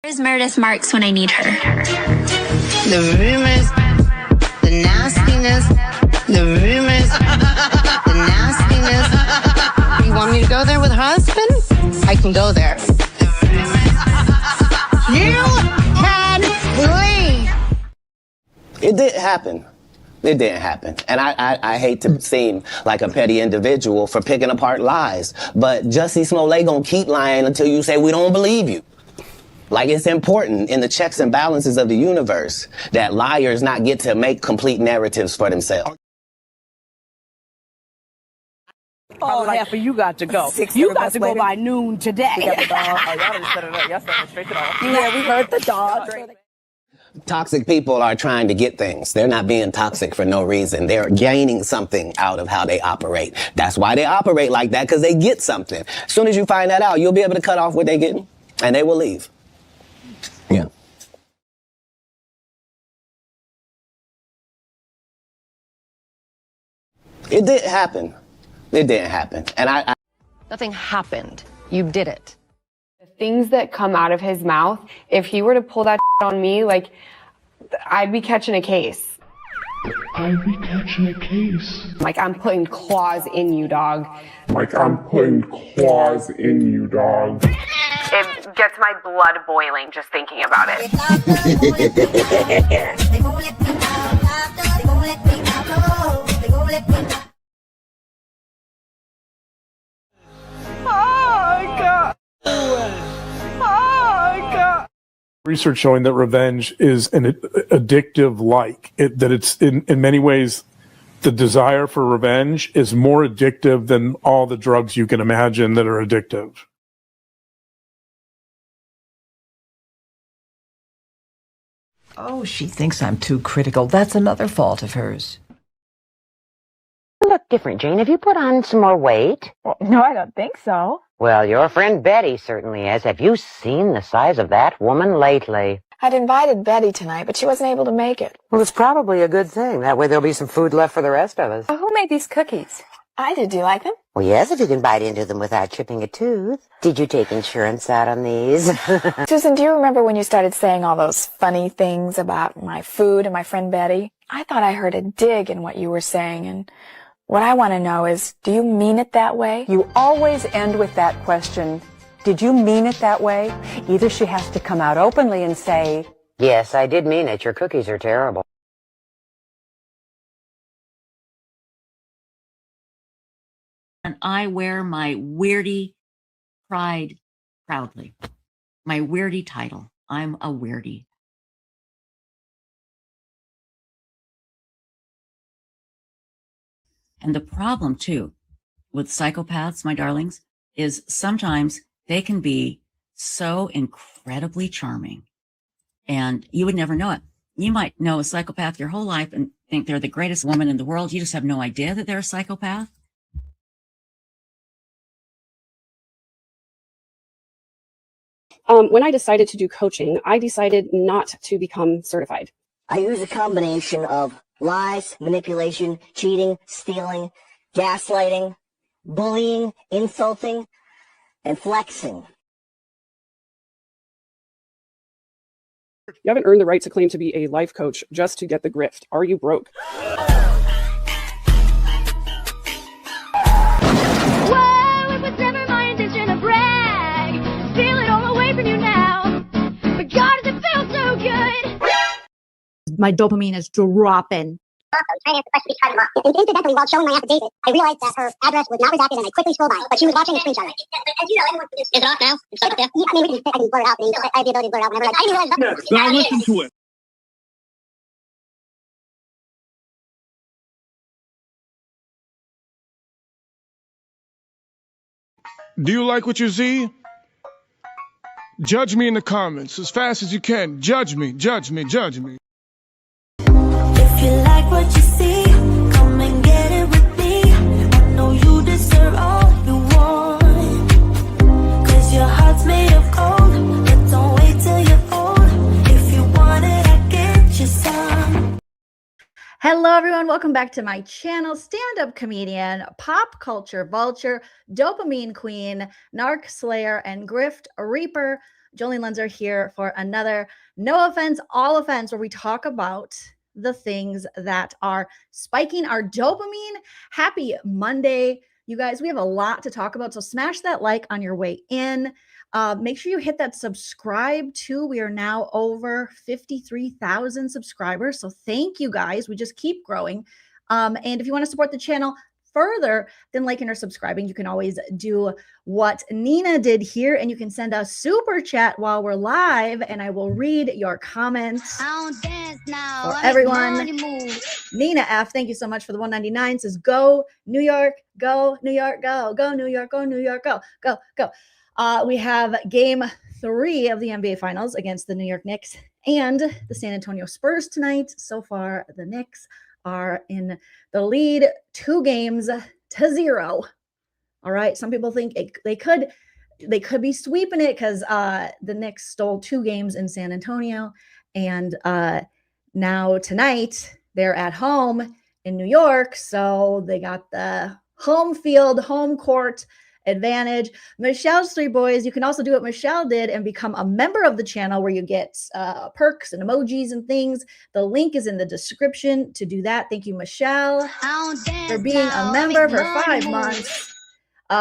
Where's Meredith Marks when I need her? The rumors, the nastiness, the rumors, the nastiness. You want me to go there with her husband? I can go there. You can leave. It didn't happen. It didn't happen. And I hate to seem like a petty individual for picking apart lies, but Jussie Smollett gonna keep lying until you say we don't believe you. Like, it's important in the checks and balances of the universe that liars not get to make complete narratives for themselves. Oh, like half of you got to go. You got to go by noon today. You got the dog. Oh, y'all done set it up. Y'all set it straight to the office. Yeah, we heard the dog. Toxic people are trying to get things. They're not being toxic for no reason. They're gaining something out of how they operate. That's why they operate like that, because they get something. As soon as you find that out, you'll be able to cut off what they're getting, and they will leave. Yeah. It didn't happen. It didn't happen. And Nothing happened. You did it. The things that come out of his mouth, if he were to pull that on me, like, I'd be catching a case. I'd be catching a case. Like, I'm putting claws in you, dog. Like, I'm putting claws in you, dog. It gets my blood boiling just thinking about it. Research showing that revenge is an addictive like. That it's in many ways, the desire for revenge is more addictive than all the drugs you can imagine that are addictive. Oh, she thinks I'm too critical. That's another fault of hers. You look different, Jane. Have you put on some more weight? Well, no, I don't think so. Well, your friend Betty certainly has. Have you seen the size of that woman lately? I'd invited Betty tonight, but she wasn't able to make it. Well, it's probably a good thing. That way there'll be some food left for the rest of us. Well, who made these cookies? I did. Do you like them? Well, yes, if you can bite into them without chipping a tooth. Did you take insurance out on these? Susan, do you remember when you started saying all those funny things about my food and my friend Betty? I thought I heard a dig in what you were saying, and what I want to know is, do you mean it that way? You always end with that question, did you mean it that way? Either she has to come out openly and say, yes, I did mean it. Your cookies are terrible. And I wear my weirdie pride proudly. My weirdie title. I'm a weirdie. And the problem, too, with psychopaths, my darlings, is sometimes they can be so incredibly charming. And you would never know it. You might know a psychopath your whole life and think they're the greatest woman in the world. You just have no idea that they're a psychopath. When I decided to do coaching, I decided not to become certified. I use a combination of lies, manipulation, cheating, stealing, gaslighting, bullying, insulting, and flexing. You haven't earned the right to claim to be a life coach just to get the grift. Are you broke? Whoa, it was never my intention to brag. Steal it all away from you now. But God, does it feel so good? My dopamine is dropping. Incidentally, while showing my affidavit, I realized that her address was not redacted, and I quickly scrolled by. But she was watching a screenshot of it. Is it off now? Yeah, I mean, I can blur it out. I have the ability to blur it out whenever I realize that. Now listen to it. Do you like what you see? Judge me in the comments as fast as you can. Judge me, judge me, judge me. If you like what you see, come and get it with me. I know you deserve all you want. 'Cause your heart's made of gold, but don't wait till you're old. If you want it, I get you some. Hello, everyone. Welcome back to my channel. Stand-up comedian, pop culture vulture, dopamine queen, narc slayer, and grift reaper, Joleen Lunzer here for another No Offense, All Offense, where we talk about the things that are spiking our dopamine. Happy Monday, you guys. We have a lot to talk about, so smash that like on your way in. Make sure you hit that subscribe too. We are now over 53,000 subscribers, so thank you guys. We just keep growing. And if you want to support the channel further than liking or subscribing, you can always do what Nina did here, and you can send a super chat while we're live, and I will read your comments for everyone. Nina F, thank you so much for the 199. Says, go New York, go New York, go New York, go New York, go. We have game 3 of the NBA Finals against the New York Knicks and the San Antonio Spurs tonight. So far, the Knicks are in the lead 2-0. All right. Some people think they could be sweeping it because the Knicks stole 2 games in San Antonio. And now tonight they're at home in New York. So they got the home field, home court advantage. Michelle's 3 boys. You can also do what Michelle did and become a member of the channel where you get perks and emojis and things. The link is in the description to do that. Thank you, Michelle, for being a member for 5 months.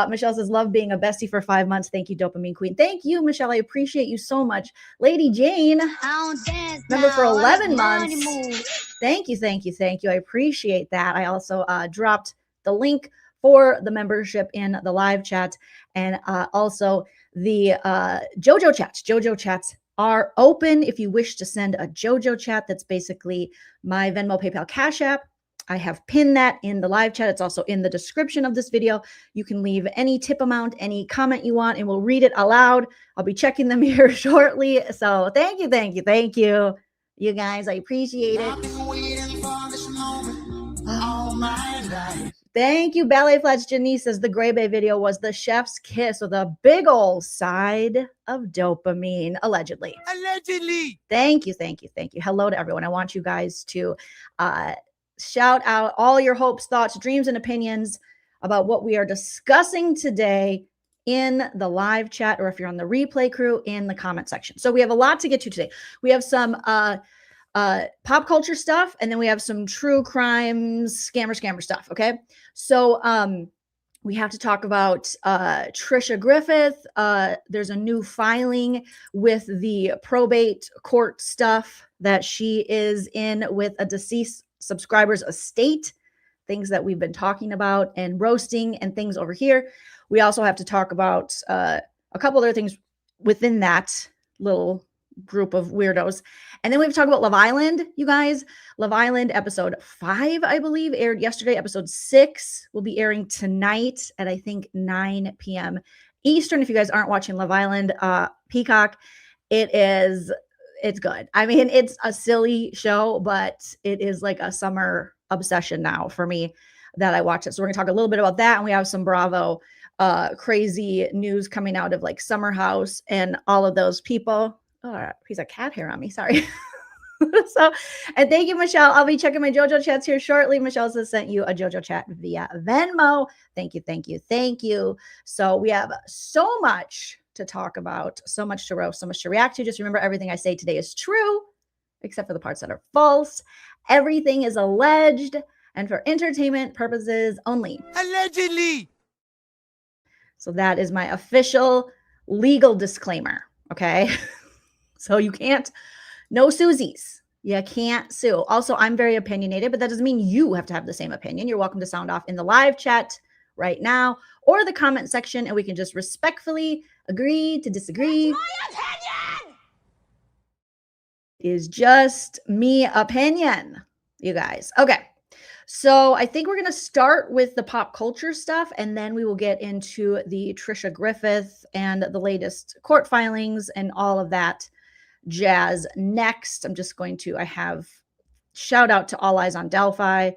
Michelle says, love being a bestie for 5 months. Thank you, Dopamine Queen. Thank you, Michelle. I appreciate you so much. Lady Jane, member for 11 months. Thank you. I appreciate that. I also dropped the link for the membership in the live chat, and also the JOJO chats. JOJO chats are open if you wish to send a JOJO chat. That's basically my Venmo, PayPal, Cash App. I have pinned that in the live chat. It's also in the description of this video. You can leave any tip amount, any comment you want, and we'll read it aloud. I'll be checking them here shortly. So thank you. You guys, I appreciate it. Thank you, Ballet Flats. Janice says the Gray Bay video was the chef's kiss with a big old side of dopamine, allegedly. Thank you. Hello to everyone. I want you guys to shout out all your hopes, thoughts, dreams, and opinions about what we are discussing today in the live chat, or if you're on the replay crew, in the comment section. So we have a lot to get to today. We have some pop culture stuff, and then we have some true crime scammer stuff. Okay. So we have to talk about Tricia Griffith. There's a new filing with the probate court stuff that she is in with a deceased subscriber's estate, things that we've been talking about and roasting and things over here. We also have to talk about a couple other things within that little group of weirdos. And then we have to talk about Love Island, you guys. Love Island episode 5, I believe, aired yesterday. Episode 6 will be airing tonight at, I think, 9 p.m. Eastern. If you guys aren't watching Love Island, Peacock, it's good. I mean, it's a silly show, but it is like a summer obsession now for me that I watch it. So we're gonna talk a little bit about that. And we have some Bravo crazy news coming out of like Summer House and all of those people. Oh, he's a cat hair on me. Sorry. So, and thank you, Michelle. I'll be checking my JOJO chats here shortly. Michelle has sent you a JOJO chat via Venmo. Thank you. So we have so much to talk about, so much to roast, so much to react to. Just remember, everything I say today is true, except for the parts that are false. Everything is alleged and for entertainment purposes only. Allegedly. So that is my official legal disclaimer. Okay. So you can't, no Susies. You can't sue. Also, I'm very opinionated, but that doesn't mean you have to have the same opinion. You're welcome to sound off in the live chat right now or the comment section, and we can just respectfully agree to disagree. That's my opinion! Is just me opinion, you guys. Okay. So I think we're going to start with the pop culture stuff, and then we will get into the Tricia Griffith and the latest court filings and all of that jazz next. I have shout out to All Eyes on Delphi,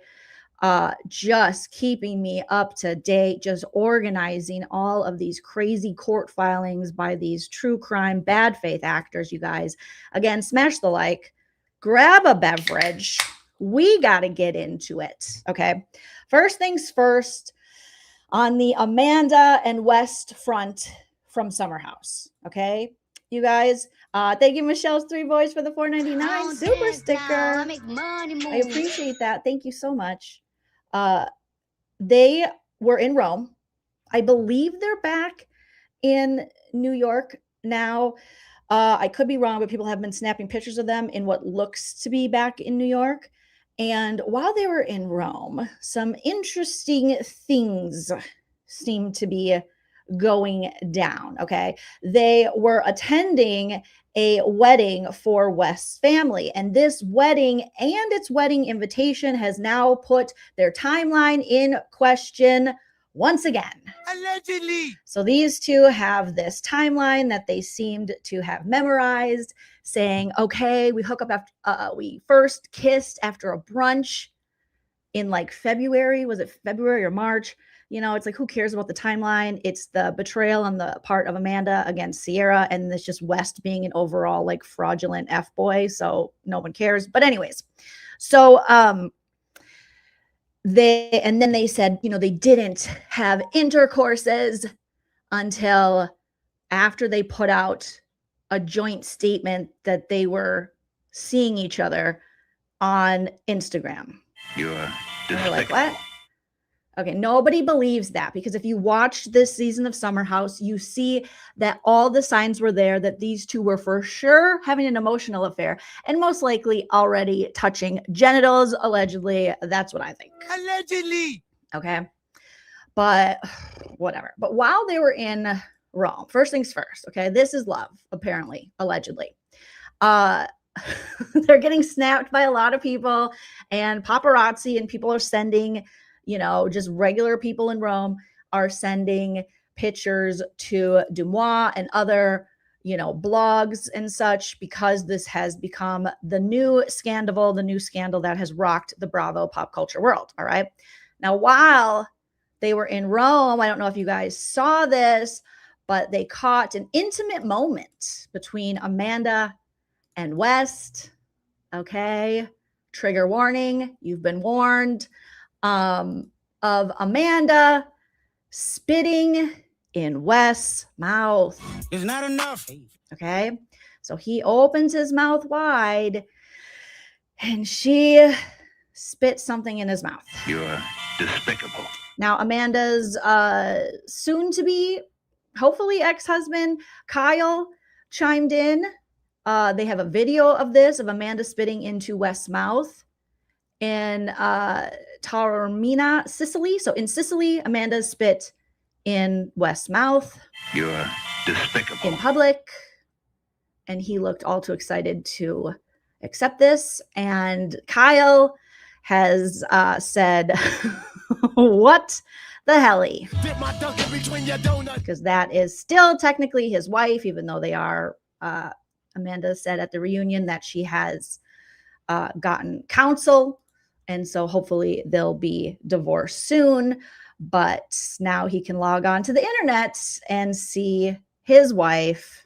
just keeping me up to date, just organizing all of these crazy court filings by these true crime bad faith actors, you guys. Again, smash the like, grab a beverage. We got to get into it. Okay. First things first, on the Amanda and West front from Summer House. Okay. you guys. Thank you, Michelle's 3 Boys, for the $4.99 super sticker. I appreciate that. Thank you so much. They were in Rome. I believe they're back in New York now. I could be wrong, but people have been snapping pictures of them in what looks to be back in New York. And while they were in Rome, some interesting things seem to be going down. Okay. They were attending a wedding for West's family, and this wedding and its wedding invitation has now put their timeline in question once again. Allegedly. So these two have this timeline that they seemed to have memorized, saying, okay, we hook up after we first kissed after a brunch in like February. Was it February or March? You know, it's like, who cares about the timeline? It's the betrayal on the part of Amanda against Sierra, and it's just West being an overall like fraudulent F-boy, so no one cares. But anyways, so they said, you know, they didn't have intercourses until after they put out a joint statement that they were seeing each other on Instagram. You're and we're like, what? Okay, nobody believes that, because if you watch this season of Summer House, you see that all the signs were there that these two were for sure having an emotional affair and most likely already touching genitals, allegedly. That's what I think. Allegedly. Okay, but whatever. But while they were in Rome, first things first, okay, this is love, apparently, allegedly. They're getting snapped by a lot of people, and paparazzi, and people are sending, you know, just regular people in Rome are sending pictures to Dumois and other, you know, blogs and such, because this has become the new scandal that has rocked the Bravo pop culture world. All right. Now, while they were in Rome, I don't know if you guys saw this, but they caught an intimate moment between Amanda and West. Okay. Trigger warning. You've been warned. Of Amanda spitting in West's mouth. It's not enough. Okay. So he opens his mouth wide and she spit something in his mouth. You're despicable. Now, Amanda's soon to be, hopefully, ex-husband, Kyle, chimed in. They have a video of this, of Amanda spitting into West's mouth in Taormina, Sicily. So in Sicily, Amanda spit in West's mouth. You're despicable. In public. And he looked all too excited to accept this. And Kyle has said, what the helly? Because that is still technically his wife, even though they are, Amanda said at the reunion that she has gotten counsel. And so hopefully they'll be divorced soon. But now he can log on to the internet and see his wife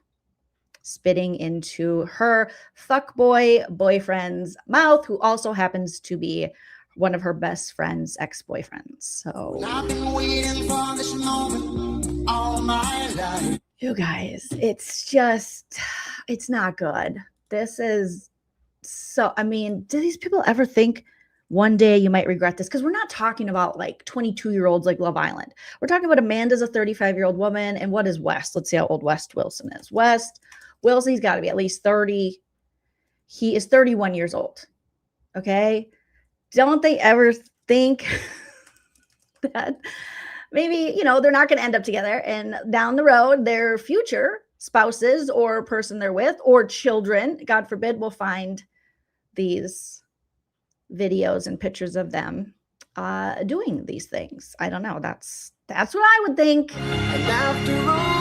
spitting into her fuckboy boyfriend's mouth, who also happens to be one of her best friend's ex-boyfriends. So I've been waiting for this moment all my life. You guys, it's not good. This is so, I mean, do these people ever think one day you might regret this? Because we're not talking about like 22-year-olds like Love Island. We're talking about Amanda's a 35-year-old woman. And what is West? Let's see how old West Wilson is. West Wilson's got to be at least 30. He is 31 years old. Okay. Don't they ever think that maybe, you know, they're not going to end up together, and down the road, their future spouses or person they're with or children, God forbid, will find these videos and pictures of them doing these things. I don't know. That's what I would think. And after all,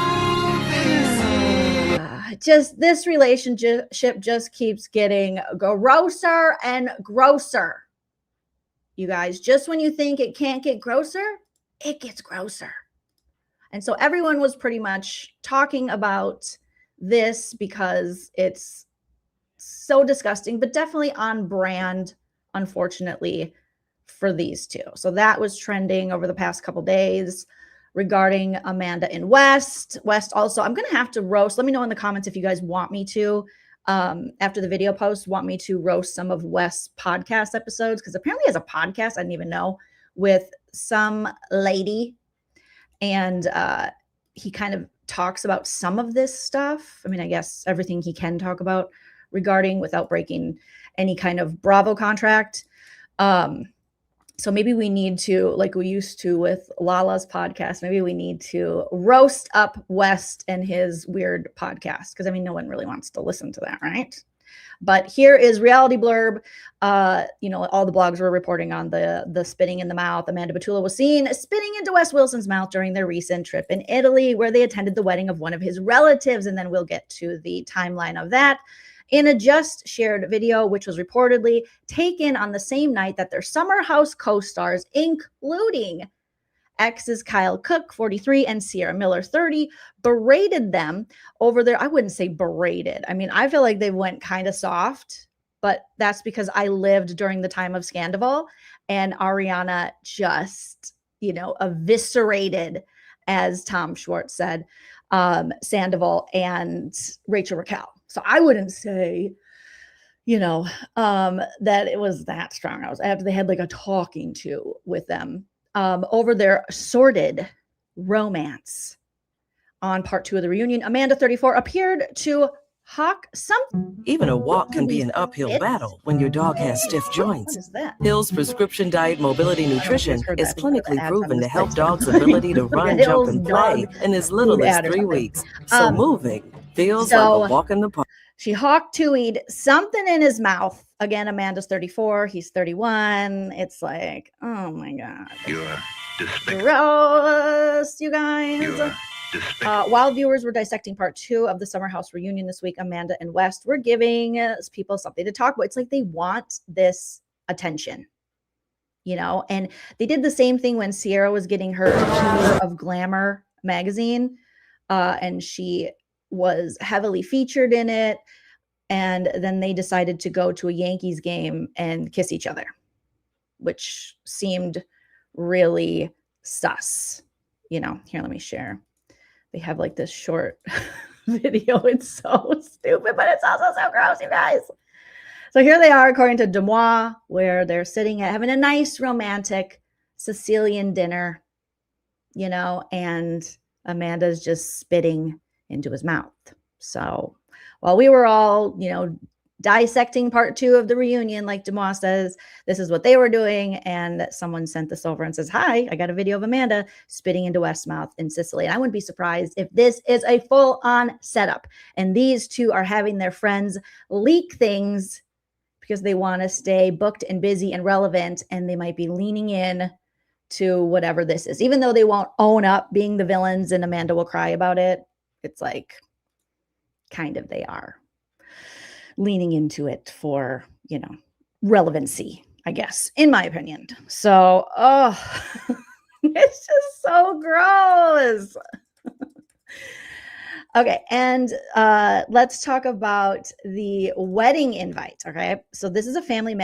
just this relationship just keeps getting grosser and grosser. You guys, just when you think it can't get grosser, it gets grosser. And so everyone was pretty much talking about this because it's so disgusting, but definitely on brand, unfortunately, for these two. So that was trending over the past couple days. regarding Amanda and West. West also, I'm going to have to roast. Let me know in the comments if you guys want me to, after the video post, want me to roast some of West's podcast episodes, because apparently he has a podcast, I didn't even know, with some lady. And he kind of talks about some of this stuff. I mean, I guess everything he can talk about regarding without breaking any kind of Bravo contract. So maybe we need to, like we used to with Lala's podcast, maybe we need to roast up West and his weird podcast. Because, I mean, no one really wants to listen to that, right? But here is Reality Blurb. You know, all the blogs were reporting on the spitting in the mouth. Amanda Batula was seen spitting into Wes Wilson's mouth during their recent trip in Italy, where they attended the wedding of one of his relatives. And then we'll get to the timeline of that in a just shared video, which was reportedly taken on the same night that their Summer House co-stars, including exes Kyle Cook, 43, and Sierra Miller, 30, berated them over their, I wouldn't say berated. I mean, I feel like they went kind of soft, but that's because I lived during the time of Scandival, and Ariana just, you know, eviscerated, as Tom Schwartz said, Sandoval and Rachel Raquel. So I wouldn't say, you know, that it was that strong. They had like a talking to with them over their sordid romance. On part 2 of the reunion, Amanda, 34, appeared to hawk something. Even a walk can be an uphill battle when your dog has stiff joints. What is that? Hill's Prescription Diet Mobility Nutrition is clinically proven to help dogs' ability to run, jump, and play in as little as 3 weeks. So moving feels like a walk in the park. She hawk tuied something in his mouth. Again, Amanda's 34. He's 31. It's like, oh my God. You're despicable. Gross, you guys. You're despicable. While viewers were dissecting part 2 of the Summer House reunion this week, Amanda and West were giving people something to talk about. It's like they want this attention, you know? And they did the same thing when Sierra was getting her tour of Glamour magazine. And she was heavily featured in it, and then they decided to go to a Yankees game and kiss each other, which seemed really sus. You know, here, let me share. They have like this short video. It's so stupid, but it's also so gross, you guys. So here they are, according to Demois, where they're sitting at having a nice romantic Sicilian dinner, you know, and Amanda's just spitting into his mouth. So while we were all, you know, dissecting part 2 of the reunion, like Demois says, this is what they were doing. And someone sent this over and says, hi, I got a video of Amanda spitting into West's mouth in Sicily. And I wouldn't be surprised if this is a full-on setup. And these two are having their friends leak things because they want to stay booked and busy and relevant. And they might be leaning in to whatever this is, even though they won't own up being the villains and Amanda will cry about it. It's like, kind of, they are leaning into it for, you know, relevancy, I guess, in my opinion. So, oh, it's just so gross. Okay, and let's talk about the wedding invite, okay? So this is a family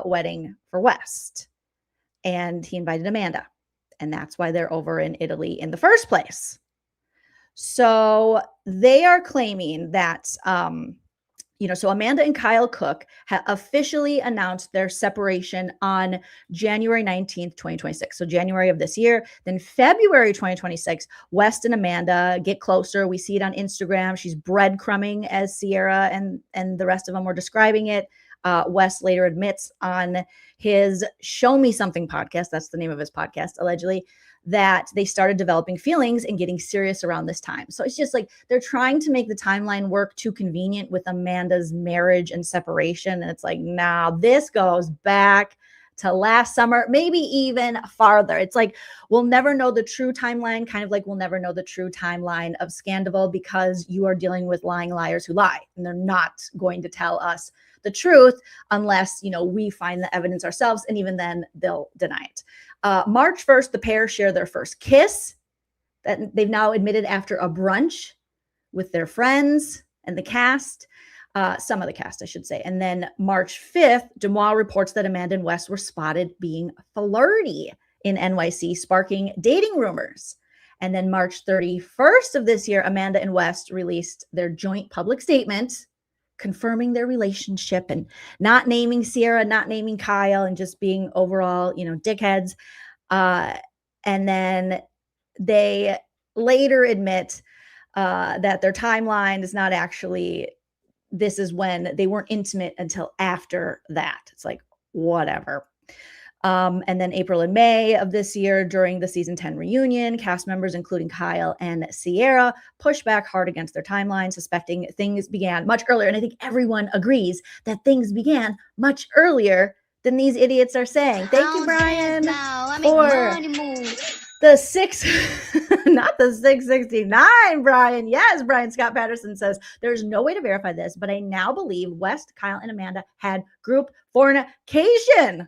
wedding for West, and he invited Amanda, and that's why they're over in Italy in the first place. So they are claiming that, you know, so Amanda and Kyle Cook have officially announced their separation on January 19th, 2026. So January of this year. Then February 2026, West and Amanda get closer. We see it on Instagram. She's breadcrumbing, as Sierra and the rest of them were describing it. West later admits on his Show Me Something podcast, that's the name of his podcast, allegedly, that they started developing feelings and getting serious around this time. So it's just like they're trying to make the timeline work too convenient with Amanda's marriage and separation. And it's like, nah, this goes back to last summer, maybe even farther. It's like we'll never know the true timeline, kind of like we'll never know the true timeline of Scandival, because you are dealing with lying liars who lie, and they're not going to tell us the truth unless, you know, we find the evidence ourselves, and even then they'll deny it. March 1st, the pair share their first kiss that they've now admitted after a brunch with their friends and the cast, some of the cast, I should say. And then March 5th, Demois reports that Amanda and West were spotted being flirty in NYC, sparking dating rumors. And then March 31st of this year, Amanda and West released their joint public statement confirming their relationship and not naming Sierra, not naming Kyle, and just being overall, dickheads. And then they later admit that their timeline is not actually, this is when they weren't intimate until after that. It's like, whatever. And then April and May of this year, during the season 10 reunion, cast members, including Kyle and Sierra, pushed back hard against their timeline, suspecting things began much earlier. And I think everyone agrees that things began much earlier than these idiots are saying. Thank you, Brian, for the not the 669, Brian. Yes, Brian Scott Patterson says, there's no way to verify this, but I now believe West, Kyle, and Amanda had group fornication.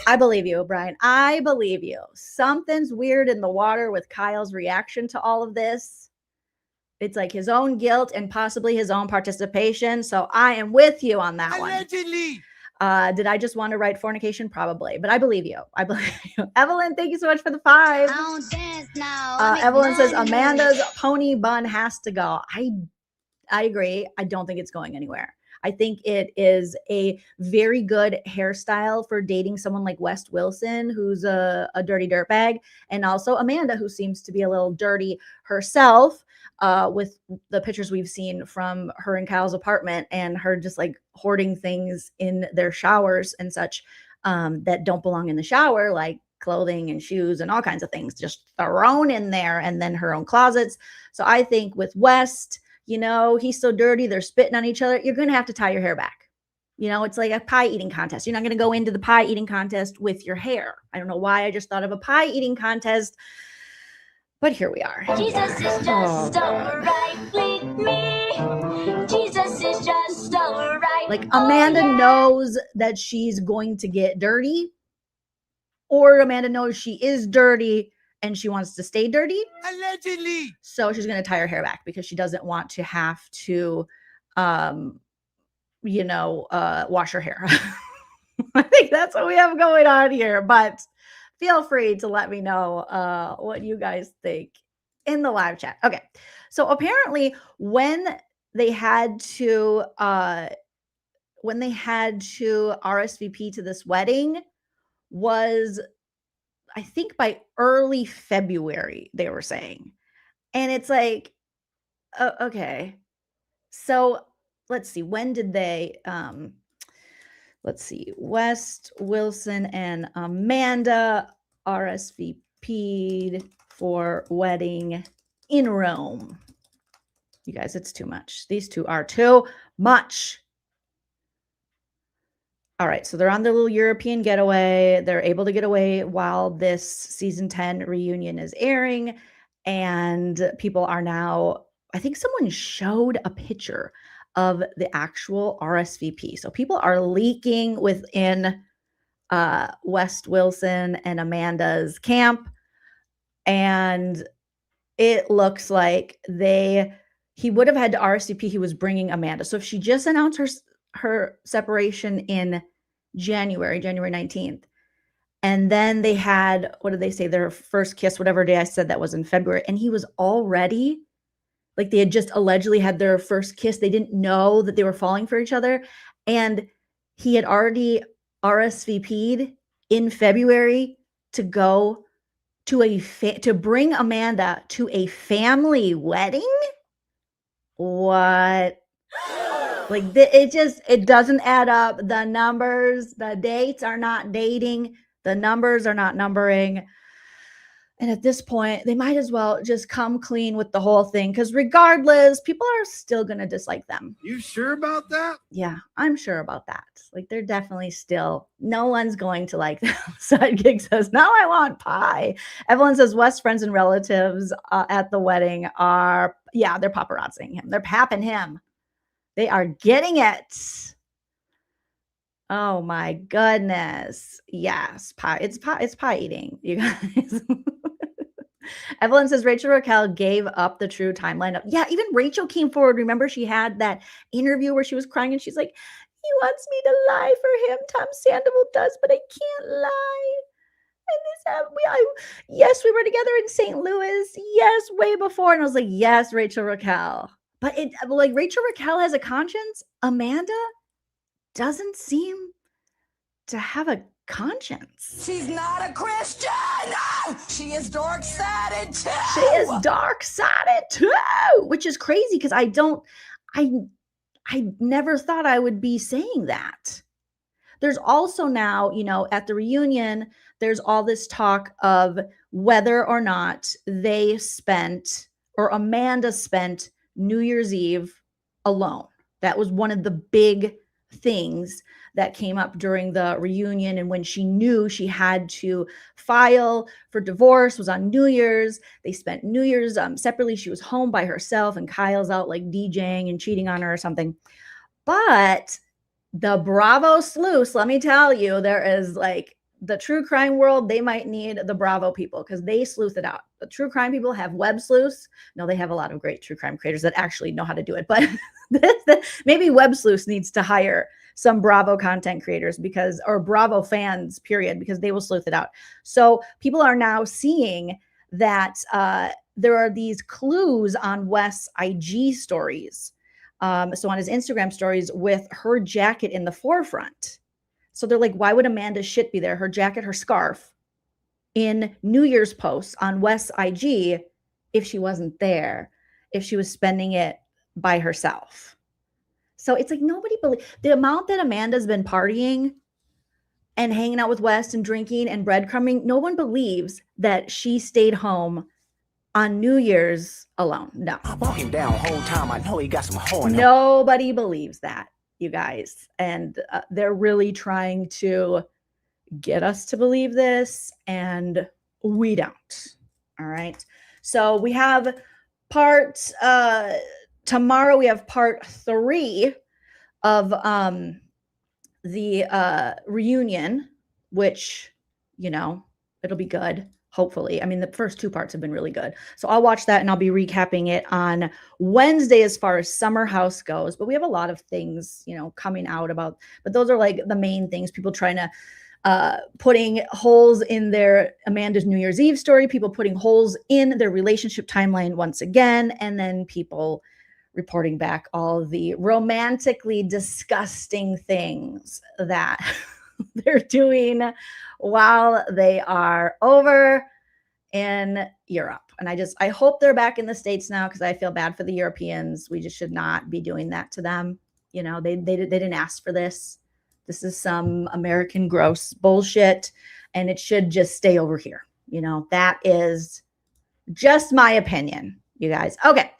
I believe you, Brian. I believe you. Something's weird in the water with Kyle's reaction to all of this. It's like his own guilt and possibly his own participation. So I am with you on that Allegedly. one. Did I just want to write fornication? Probably, but I believe you. I believe you. Evelyn, thank you so much for the 5. Evelyn says Amanda's pony bun has to go. I agree. I don't think it's going anywhere. I think it is a very good hairstyle for dating someone like West Wilson, who's a dirty dirtbag, and also Amanda, who seems to be a little dirty herself, with the pictures we've seen from her and Kyle's apartment and her just like hoarding things in their showers and such that don't belong in the shower, like clothing and shoes and all kinds of things just thrown in there, and then her own closets. So I think with West, he's so dirty, they're spitting on each other. You're going to have to tie your hair back. It's like a pie eating contest. You're not going to go into the pie eating contest with your hair. I don't know why I just thought of a pie eating contest, but here we are. Jesus is just alright with me. Jesus is just alright. Like Amanda knows that she's going to get dirty, or Amanda knows she is dirty and she wants to stay dirty. Allegedly. So she's going to tie her hair back because she doesn't want to have to, wash her hair. I think that's what we have going on here, but feel free to let me know what you guys think in the live chat. Okay. So apparently when they had to RSVP to this wedding was, I think, by early February, they were saying. And it's like, okay. So let's see. When did they, let's see, West, Wilson, and Amanda RSVP'd for wedding in Rome. You guys, it's too much. These two are too much. All right, so they're on their little European getaway. They're able to get away while this season 10 reunion is airing. And people are now, I think someone showed a picture of the actual RSVP. So people are leaking within West Wilson and Amanda's camp. And it looks like he would have had to RSVP. He was bringing Amanda. So if she just announced her separation in January 19th. And then they had, what did they say? Their first kiss, whatever day I said that was in February. And he was already, like they had just allegedly had their first kiss. They didn't know that they were falling for each other. And he had already RSVP'd in February to go to to bring Amanda to a family wedding. What? Like it doesn't add up. The numbers, the dates are not dating. The numbers are not numbering. And at this point, they might as well just come clean with the whole thing. Because regardless, people are still going to dislike them. You sure about that? Yeah, I'm sure about that. Like they're definitely still, no one's going to like them. Sidekick says, now I want pie. Evelyn says, West's friends and relatives at the wedding are, they're paparazziing him. They're papping him. They are getting it. Oh my goodness. Yes. Pie. It's pie eating, you guys. Evelyn says Rachel Raquel gave up the true timeline. Yeah, even Rachel came forward. Remember, she had that interview where she was crying and she's like, He wants me to lie for him. Tom Sandoval does, but I can't lie. And yes, we were together in St. Louis. Yes, way before. And I was like, yes, Rachel Raquel. But Rachel Raquel has a conscience. Amanda doesn't seem to have a conscience. She's not a Christian. She is dark-sided too. She is dark-sided too, which is crazy because I never thought I would be saying that. There's also now, at the reunion, there's all this talk of whether or not they spent, or Amanda spent, New Year's Eve alone. That was one of the big things that came up during the reunion, and when she knew she had to file for divorce was on New Year's. They spent New Year's separately. She was home by herself, and Kyle's out like DJing and cheating on her or something. But the Bravo sleuths, let me tell you, there is the true crime world, they might need the Bravo people because they sleuth it out. The true crime people have web sleuths. No, they have a lot of great true crime creators that actually know how to do it. But maybe web sleuths needs to hire some Bravo content creators or Bravo fans, period, because they will sleuth it out. So people are now seeing that there are these clues on Wes's IG stories. So on his Instagram stories with her jacket in the forefront. So they're like, why would Amanda's shit be there? Her jacket, her scarf in New Year's posts on Wes's IG if she wasn't there, if she was spending it by herself. So it's like nobody believes the amount that Amanda's been partying and hanging out with Wes and drinking and breadcrumbing. No one believes that she stayed home on New Year's alone. No. I walk him down the whole time. I know he got some horn. Nobody believes that, you guys. And they're really trying to get us to believe this, and we don't. All right. So we have tomorrow we have part 3 of the reunion, which, it'll be good. Hopefully. I mean, the first 2 parts have been really good. So I'll watch that and I'll be recapping it on Wednesday as far as Summer House goes. But we have a lot of things, coming out about, but those are like the main things. People trying to, putting holes in their Amanda's New Year's Eve story, people putting holes in their relationship timeline once again, and then people reporting back all the romantically disgusting things that they're doing while they are over in Europe. And I hope they're back in the States now, because I feel bad for the Europeans. We just should not be doing that to them. They didn't ask for this. This is some American gross bullshit, and it should just stay over here. That is just my opinion, you guys. Okay.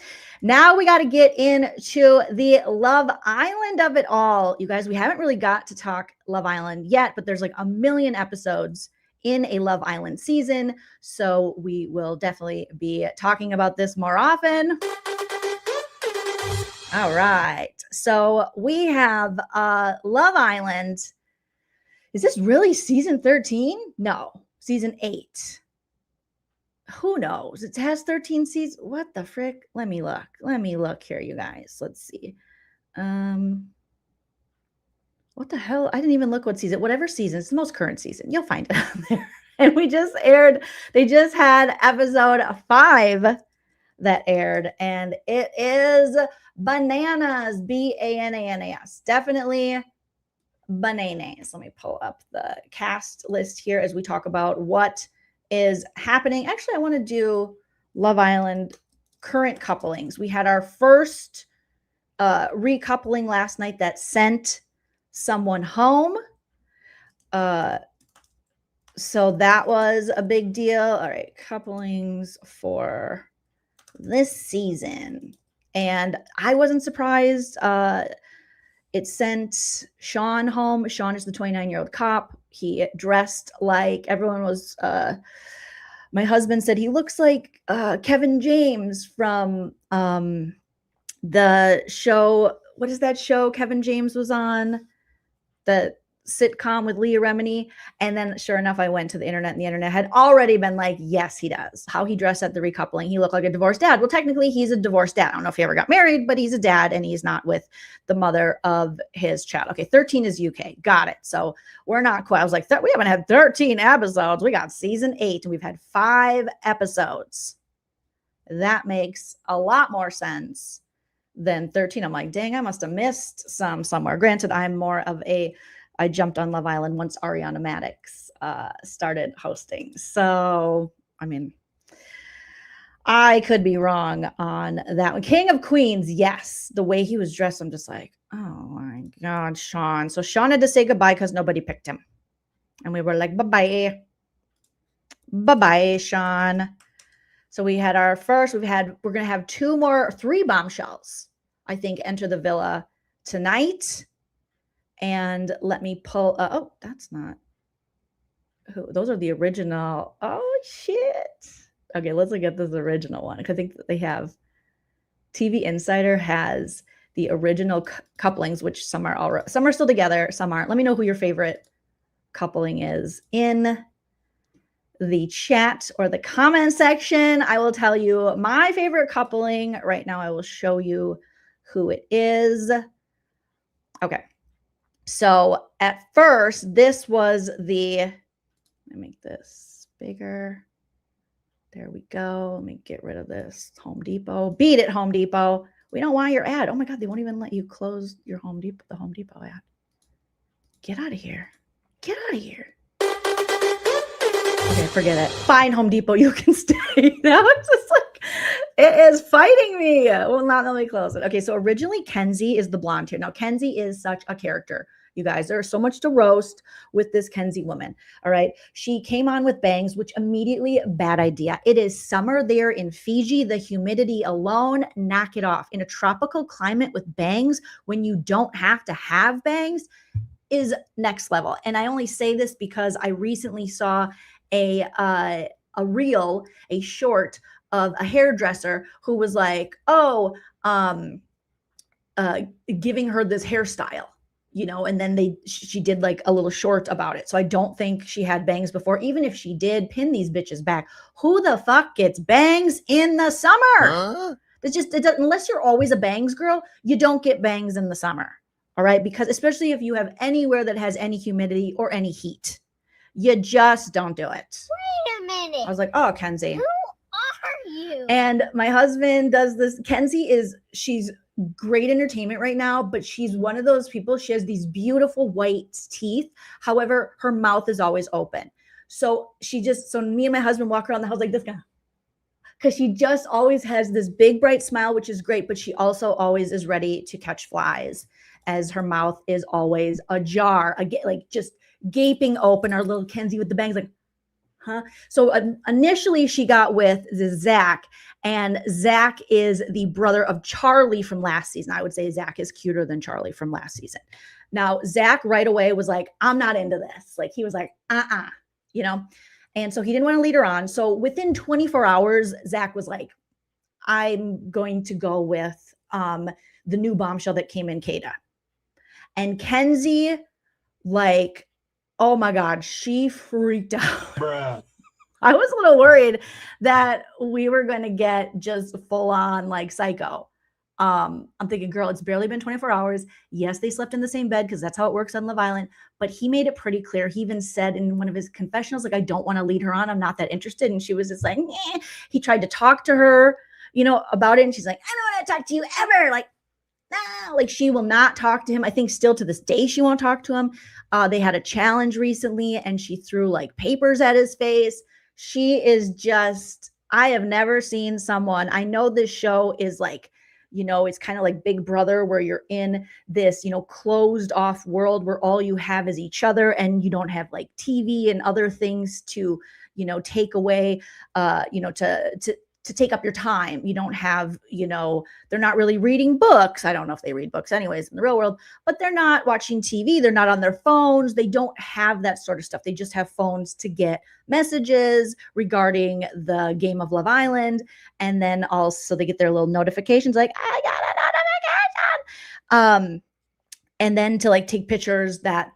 Now we got to get into the Love Island of it all. You guys, we haven't really got to talk Love Island yet, but there's like a million episodes in a Love Island season. So we will definitely be talking about this more often. All right. So we have Love Island. Is this really season 13? No, season 8. Who knows? It has 13 seasons. What the frick? Let me look here, you guys. Let's see. What the hell? I didn't even look what season. Whatever season. It's the most current season. You'll find it on there. And they just had episode 5 that aired. And it is bananas. Bananas. Definitely bananas. Let me pull up the cast list here as we talk about what is happening. Actually, I want to do Love Island current couplings. We had our first recoupling last night that sent someone home. So that was a big deal. All right, couplings for this season. And I wasn't surprised. It sent Sean home. Sean is the 29-year-old cop. He dressed like everyone was. My husband said he looks like Kevin James from the show. What is that show Kevin James was on? That sitcom with Leah Remini. And then sure enough, I went to the internet and the internet had already been like, yes, he does. How he dressed at the recoupling. He looked like a divorced dad. Well, technically he's a divorced dad. I don't know if he ever got married, but he's a dad and he's not with the mother of his child. Okay. 13 is UK. Got it. So we're not quite, I was like, we haven't had 13 episodes. We got season 8 and we've had 5 episodes. That makes a lot more sense than 13. I'm like, dang, I must have missed some somewhere. Granted, I jumped on Love Island once Ariana Madix started hosting. So, I mean, I could be wrong on that one. King of Queens, yes. The way he was dressed, I'm just like, oh my God, Sean. So Sean had to say goodbye because nobody picked him. And we were like, bye-bye. Bye-bye, Sean. So we had our first, we're going to have 3 bombshells, I think, enter the villa tonight. And let me pull, oh, that's not, those are the original. Oh, shit. Okay, let's look at this original one. I think that they have, TV Insider has the original couplings, which some are still together, some aren't. Let me know who your favorite coupling is in the chat or the comment section. I will tell you my favorite coupling right now. I will show you who it is. Okay. So at first, this was let me make this bigger. There we go. Let me get rid of this. Home Depot. Beat it, Home Depot. We don't want your ad. Oh my God, they won't even let you close your the Home Depot ad. Get out of here. Get out of here. Okay, forget it. Fine, Home Depot, you can stay. Now it's just like, it is fighting me. Well, not let me close it. Okay, so originally Kenzie is the blonde here. Now, Kenzie is such a character. You guys, there's so much to roast with this Kenzie woman. All right. She came on with bangs, which immediately, bad idea. It is summer there in Fiji. The humidity alone, knock it off. In a tropical climate with bangs, when you don't have to have bangs, is next level. And I only say this because I recently saw a short of a hairdresser who was like, giving her this hairstyle, and then she did like a little short about it. So I don't think she had bangs before. Even if she did, pin these bitches back. Who the fuck gets bangs in the summer? Huh? Unless you're always a bangs girl, you don't get bangs in the summer. All right. Because especially if you have anywhere that has any humidity or any heat, you just don't do it. Wait a minute. I was like, oh, Kenzie. Who are you? And my husband does this. Kenzie she's great entertainment right now, but she's one of those people. She has these beautiful white teeth. However, her mouth is always open. So me and my husband walk around the house like this guy. Because she just always has this big, bright smile, which is great. But she also always is ready to catch flies, as her mouth is always ajar, like just gaping open. Our little Kenzie with the bangs, like, huh? So initially she got with Zach, and Zach is the brother of Charlie from last season. I would say Zach is cuter than Charlie from last season. Now, Zach right away was like, I'm not into this. Like, he was like, and so he didn't want to lead her on. So within 24 hours, Zach was like, I'm going to go with the new bombshell that came in, Kada. And Kenzie, like, oh my God, she freaked out. Bruh. I was a little worried that we were going to get just full on like psycho. I'm thinking, girl, it's barely been 24 hours. Yes, they slept in the same bed because that's how it works on Love Island. But he made it pretty clear. He even said in one of his confessionals, like, I don't want to lead her on. I'm not that interested. And she was just like, eh. He tried to talk to her, about it. And she's like, I don't want to talk to you ever. Like, nah, like she will not talk to him. I think still to this day, she won't talk to him. They had a challenge recently and she threw like papers at his face. She is just, I have never seen someone. I know this show is like, it's kind of like Big Brother where you're in this, closed off world where all you have is each other and you don't have like TV and other things to, take away, to take up your time. You don't have, they're not really reading books. I don't know if they read books anyways in the real world, but they're not watching TV. They're not on their phones. They don't have that sort of stuff. They just have phones to get messages regarding the game of Love Island. And then also they get their little notifications like, I got a notification. and then to like take pictures that,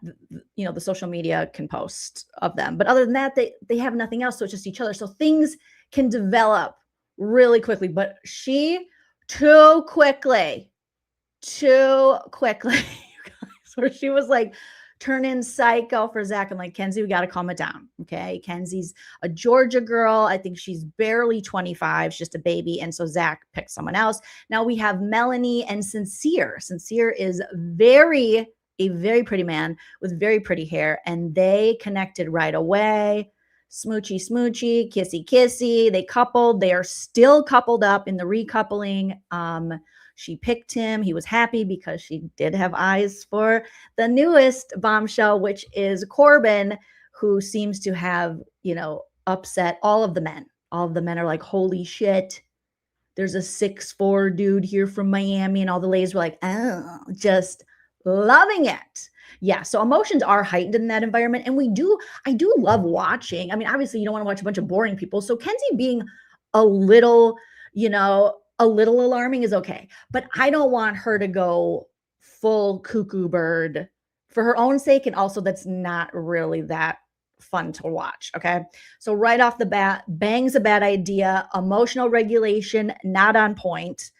you know, the social media can post of them. But other than that, they have nothing else. So it's just each other. So things can develop really quickly, but she too quickly, where she was like turning psycho for Zach. I'm like, Kenzie, we got to calm it down. Okay. Kenzie's a Georgia girl. I think she's barely 25. She's just a baby. And so Zach picked someone else. Now we have Melanie and Sincere. Sincere is a very pretty man with very pretty hair. And they connected right away. Smoochy, smoochy, kissy, kissy. They coupled. They are still coupled up in the recoupling. She picked him. He was happy because she did have eyes for the newest bombshell, which is Corbin, who seems to have, you know, upset all of the men. All of the men are like, holy shit, there's a 6'4" dude here from Miami. And all the ladies were like, oh, just loving it. Yeah. So emotions are heightened in that environment. And I do love watching. I mean, obviously you don't want to watch a bunch of boring people. So Kenzie being a little, you know, a little alarming is okay, but I don't want her to go full cuckoo bird for her own sake. And also that's not really that fun to watch. Okay. So right off the bat, bang's a bad idea. Emotional regulation, not on point.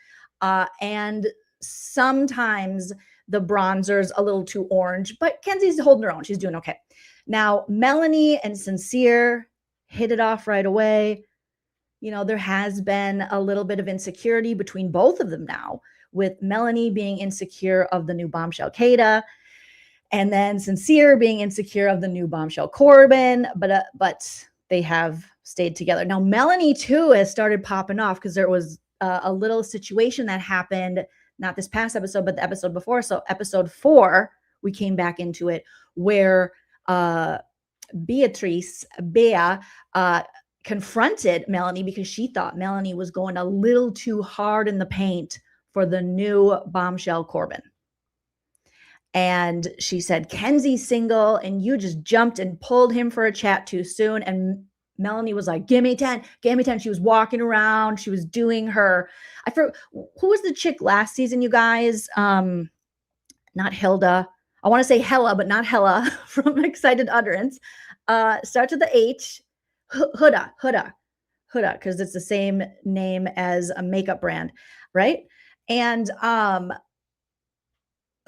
And sometimes the bronzer's a little too orange, but Kenzie's holding her own. She's doing okay. Now, Melanie and Sincere hit it off right away. You know, there has been a little bit of insecurity between both of them now, with Melanie being insecure of the new bombshell Kada, and then Sincere being insecure of the new bombshell Corbin, but they have stayed together. Now, Melanie too has started popping off because there was a little situation that happened, not this past episode, but the episode before. So episode 4, we came back into it, where Bea confronted Melanie because she thought Melanie was going a little too hard in the paint for the new bombshell Corbin. And she said, Kenzie's single and you just jumped and pulled him for a chat too soon. And Melanie was like, give me 10, give me 10. She was walking around. She was doing her, I forgot, who was the chick last season, you guys? Not Hilda. I want to say Hella, but not Hella from Excited Utterance. Starts with the H. Huda, because it's the same name as a makeup brand, right? And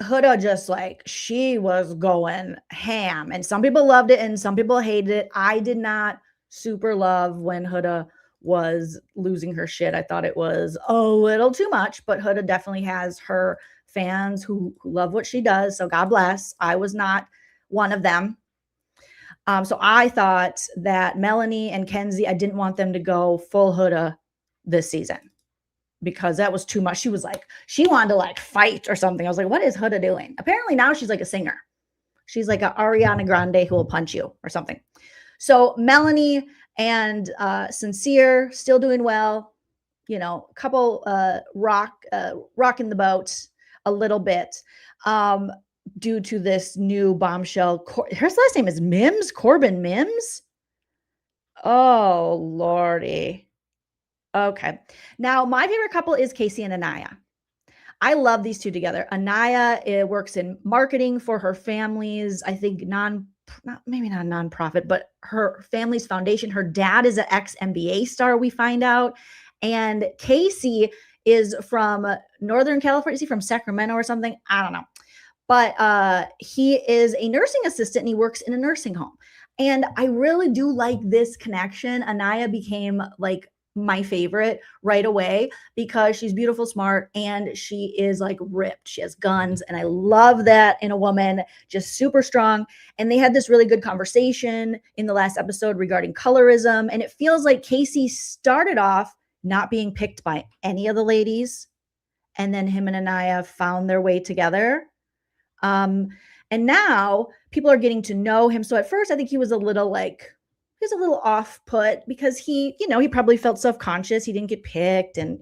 Huda just like, she was going ham, and some people loved it and some people hated it. I did not super love when Huda was losing her shit. I thought it was a little too much, but Huda definitely has her fans who love what she does. So God bless. I was not one of them. So I thought that Melanie and Kenzie, I didn't want them to go full Huda this season because that was too much. She was like, she wanted to like fight or something. I was like, what is Huda doing? Apparently now she's like a singer. She's like a Ariana Grande who will punch you or something. So Melanie and Sincere still doing well. You know, a couple rocking the boat a little bit. Due to this new bombshell. Her last name is Mims, Corbin Mims. Oh, Lordy. Okay. Now, my favorite couple is Casey and Anaya. I love these two together. Anaya works in marketing for her family's, I think, maybe not nonprofit, but her family's foundation. Her dad is an ex-NBA star, we find out. And Casey is from Northern California. Is he from Sacramento or something? I don't know. But he is a nursing assistant and he works in a nursing home. And I really do like this connection. Anaya became like my favorite right away because she's beautiful, smart, and she is like ripped. She has guns. And I love that in a woman, just super strong. And they had this really good conversation in the last episode regarding colorism. And it feels like Casey started off not being picked by any of the ladies. And then him and Anaya found their way together. And now people are getting to know him. So at first, I think he was a little off put because he probably felt self-conscious. He didn't get picked and,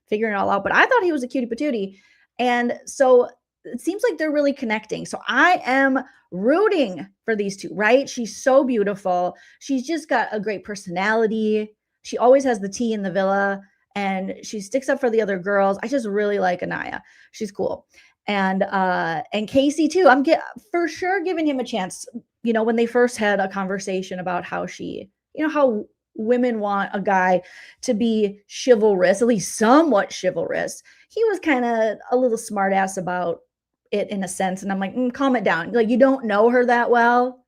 figuring it all out. But I thought he was a cutie patootie. And so it seems like they're really connecting. So I am rooting for these two, right? She's so beautiful. She's just got a great personality. She always has the tea in the villa and she sticks up for the other girls. I just really like Anaya. She's cool. And Casey too. I'm for sure giving him a chance. You know, when they first had a conversation about how she, you know, how women want a guy to be chivalrous, at least somewhat chivalrous. He was kind of a little smart ass about it in a sense. And I'm like, calm it down. Like, you don't know her that well,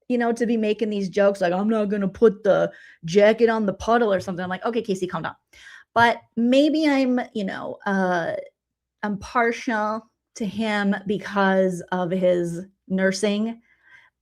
you know, to be making these jokes. Like, I'm not going to put the jacket on the puddle or something. I'm like, okay, Casey, calm down. But maybe I'm, you know, I'm partial to him because of his nursing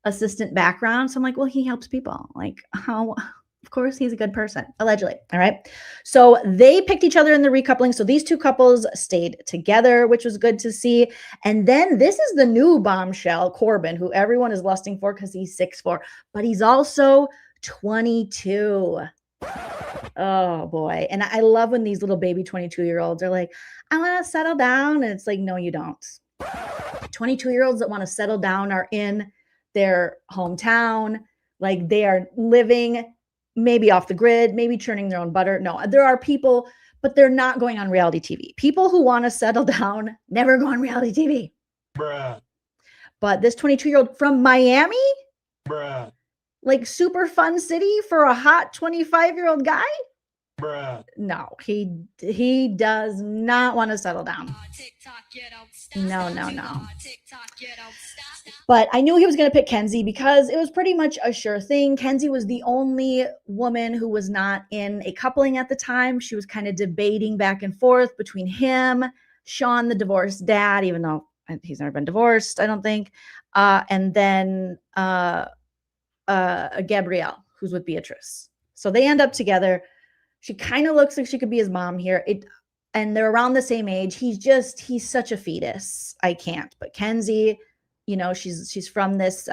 assistant background. So I'm like, well, he helps people. Like, how? Of course, he's a good person, allegedly. All right. So they picked each other in the recoupling. So these two couples stayed together, which was good to see. And then this is the new bombshell, Corbin, who everyone is lusting for because he's 6'4", but he's also 22. Oh boy. And I love when these little baby 22-year-olds are like, I want to settle down. And it's like, no, you don't. 22-year-olds that want to settle down are in their hometown. Like, they are living maybe off the grid, maybe churning their own butter. No, there are people, but they're not going on reality TV. People who want to settle down never go on reality TV. Bruh. But this 22-year-old from Miami, Bruh. like super fun city for a hot 25-year-old guy. Bruh. No, he does not want to settle down. No. But I knew he was going to pick Kenzie because it was pretty much a sure thing. Kenzie was the only woman who was not in a coupling at the time. She was kind of debating back and forth between him, Sean, the divorced dad, even though he's never been divorced, I don't think, and then Gabrielle, who's with Beatrice. So they end up together. She kind of looks like she could be his mom here. And they're around the same age. He's such a fetus. I can't. But Kenzie, you know, she's from this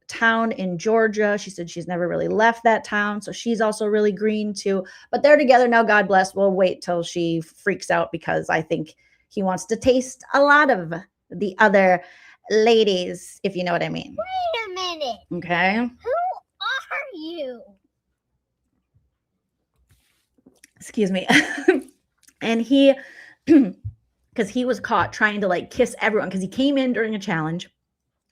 town in Georgia. She said she's never really left that town. So she's also really green too. But they're together now, God bless. We'll wait till she freaks out because I think he wants to taste a lot of the other ladies, if you know what I mean. Wait a minute. Okay. Who are you? Excuse me. And he, because he was caught trying to like kiss everyone because he came in during a challenge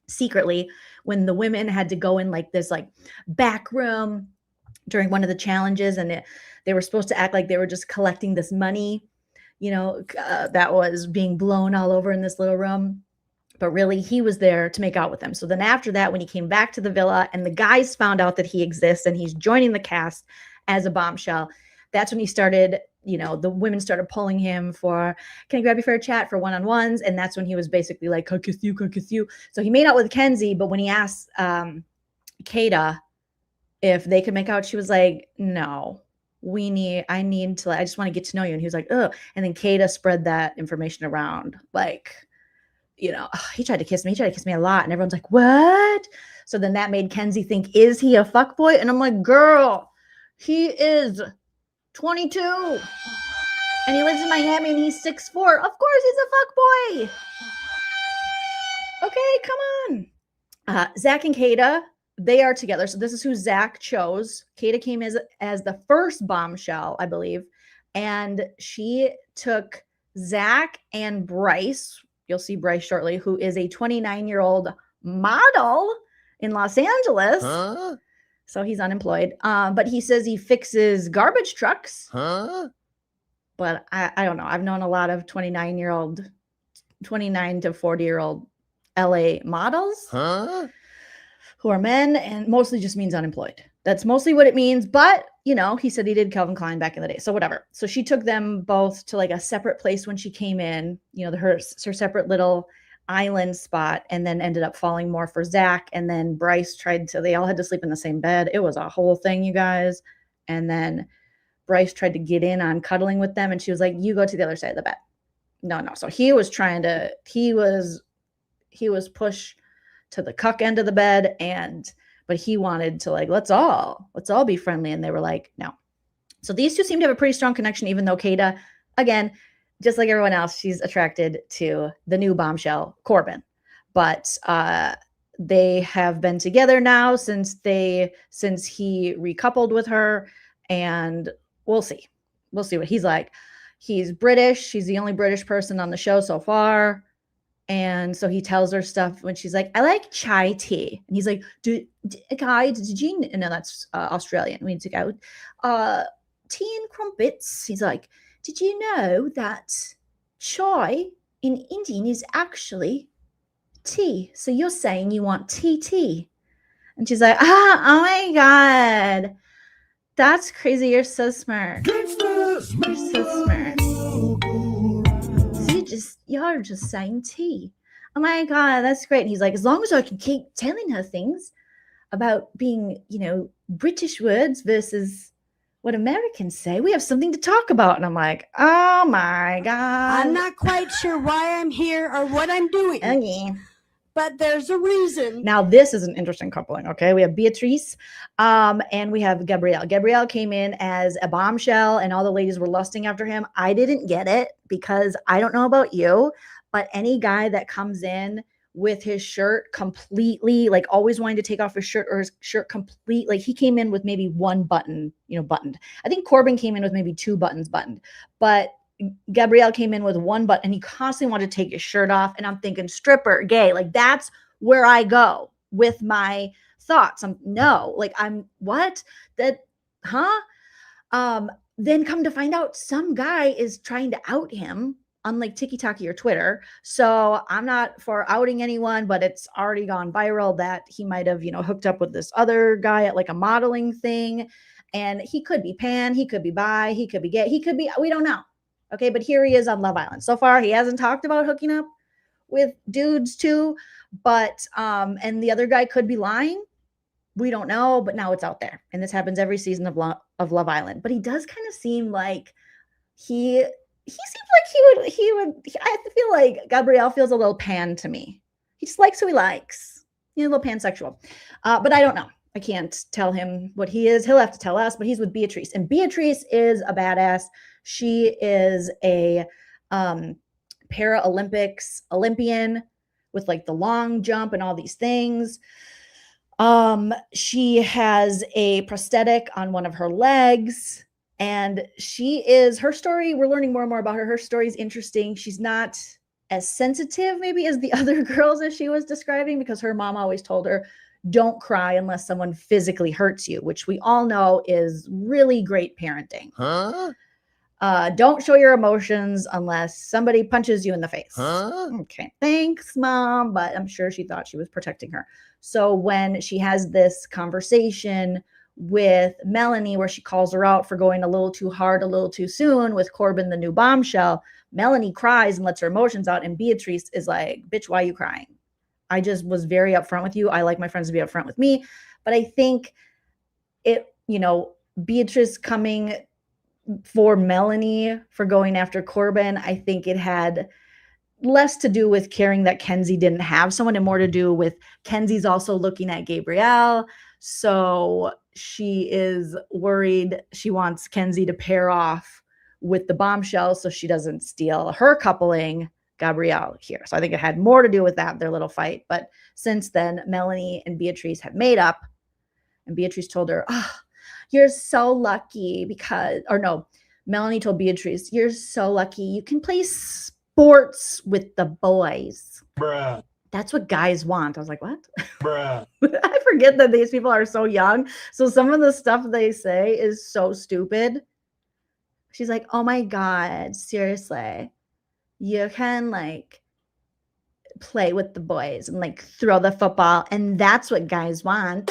secretly when the women had to go in like this like back room during one of the challenges, and they were supposed to act like they were just collecting this money, you know, that was being blown all over in this little room. But really, he was there to make out with them. So then after that, when he came back to the villa and the guys found out that he exists and he's joining the cast as a bombshell, that's when he started, you know, the women started pulling him for, can I grab you for a chat, for one-on-ones? And that's when he was basically like, can I kiss you? So he made out with Kenzie, but when he asked Kata if they could make out, she was like, no, I just want to get to know you. And he was like, oh, and then Kata spread that information around. Like, you know, he tried to kiss me a lot. And everyone's like, what? So then that made Kenzie think, is he a fuckboy? And I'm like, girl, he is 22 and he lives in Miami and he's 6'4". Of course he's a fuckboy. Okay, come on. Zach and Kata, they are together. So this is who Zach chose. Kata came as the first bombshell, I believe. And she took Zach and Bryce. You'll see Bryce shortly, who is a 29-year-old model in Los Angeles. Huh? So he's unemployed. But he says he fixes garbage trucks. Huh? But I don't know. I've known a lot of 29 to 40-year-old LA models who are men, and mostly just means unemployed. That's mostly what it means. But, you know, he said he did Calvin Klein back in the day. So whatever. So she took them both to like a separate place when she came in, you know, her separate little island spot, and then ended up falling more for Zach. And then Bryce they all had to sleep in the same bed. It was a whole thing, you guys. And then Bryce tried to get in on cuddling with them, and she was like, you go to the other side of the bed. No. So he was pushed to the cuck end of the bed, but he wanted to like, let's all be friendly. And they were like, no. So these two seem to have a pretty strong connection, even though Kata, again, just like everyone else, she's attracted to the new bombshell, Corbin. But they have been together now since he recoupled with her, and we'll see what he's like. He's British. She's the only British person on the show so far. And so he tells her stuff when she's like, I like chai tea. And he's like, Guy, did you know that's Australian. We took out tea and crumpets. He's like, did you know that chai in Indian is actually tea? So you're saying you want tea? And she's like, oh my God. That's crazy. You're so smart. You're so smart. So you're just saying tea. Oh my God, that's great. And he's like, as long as I can keep telling her things about being, British words versus what Americans say, we have something to talk about. And I'm like, oh my God. I'm not quite sure why I'm here or what I'm doing. Okay. But there's a reason. Now, this is an interesting coupling, okay? We have Beatrice and we have Gabrielle. Gabrielle came in as a bombshell and all the ladies were lusting after him. I didn't get it because I don't know about you, but any guy that comes in with his shirt completely, like always wanting to take off his shirt or his shirt complete, like he came in with maybe one button, buttoned. I think Corbin came in with maybe 2 buttons buttoned, but Gabrielle came in with one button and he constantly wanted to take his shirt off. And I'm thinking stripper, gay, like that's where I go with my thoughts. I'm what? Then come to find out some guy is trying to out him, unlike TikTok or Twitter. So I'm not for outing anyone, but it's already gone viral that he might have, hooked up with this other guy at like a modeling thing. And he could be pan, he could be bi, he could be gay, he could be, we don't know. Okay, but here he is on Love Island. So far, he hasn't talked about hooking up with dudes too, but and the other guy could be lying. We don't know, but now it's out there, and this happens every season of Love Island. But he does kind of seem like he seems like he would. I feel like Gabrielle feels a little pan to me. He just likes who he likes, a little pansexual. But I don't know. I can't tell him what he is. He'll have to tell us. But he's with Beatrice, and Beatrice is a badass. She is a Paralympics Olympian with like the long jump and all these things. She has a prosthetic on one of her legs, and her story, we're learning more and more about her. Her story is interesting. She's not as sensitive maybe as the other girls as she was describing, because her mom always told her, don't cry unless someone physically hurts you, which we all know is really great parenting. Don't show your emotions unless somebody punches you in the face. Okay, thanks, Mom. But I'm sure she thought she was protecting her. So when she has this conversation with Melanie where she calls her out for going a little too hard, a little too soon with Corbin, the new bombshell, Melanie cries and lets her emotions out. And Beatrice is like, bitch, why are you crying? I just was very upfront with you. I like my friends to be upfront with me. But I think Beatrice coming for Melanie for going after Corbin, I think it had less to do with caring that Kenzie didn't have someone and more to do with Kenzie's also looking at Gabrielle. So she is worried. She wants Kenzie to pair off with the bombshell so she doesn't steal her coupling, Gabrielle, here. So I think it had more to do with that, their little fight. But since then, Melanie and Beatrice have made up, and Beatrice told her, you're so lucky Melanie told Beatrice, you're so lucky you can play sports with the boys. Bruh. That's what guys want. I was like, what? Bruh. I forget that these people are so young. So some of the stuff they say is so stupid. She's like, oh my God, seriously. You can like play with the boys and like throw the football, and that's what guys want.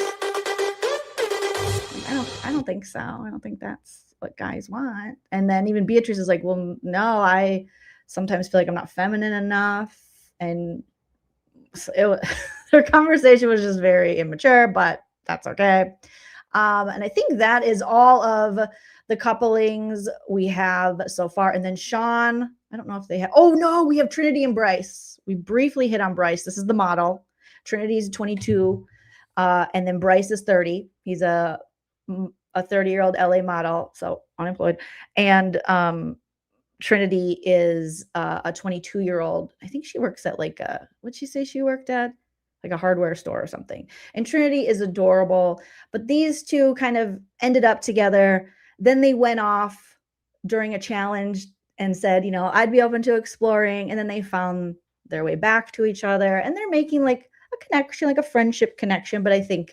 I don't think so. I don't think that's what guys want. And then even Beatrice is like, well, no, I sometimes feel like I'm not feminine enough. And so their conversation was just very immature, but that's okay. And I think that is all of the couplings we have so far. And then Sean, I don't know if they have, oh no, we have Trinity and Bryce. We briefly hit on Bryce. This is the model. Trinity's 22. And then Bryce is 30. He's a 30-year-old LA model, so unemployed. And Trinity is a 22-year-old. I think she works at like what'd she say she worked at? Like a hardware store or something. And Trinity is adorable, but these two kind of ended up together. Then they went off during a challenge and said, I'd be open to exploring. And then they found their way back to each other, and they're making like a connection, like a friendship connection. But I think,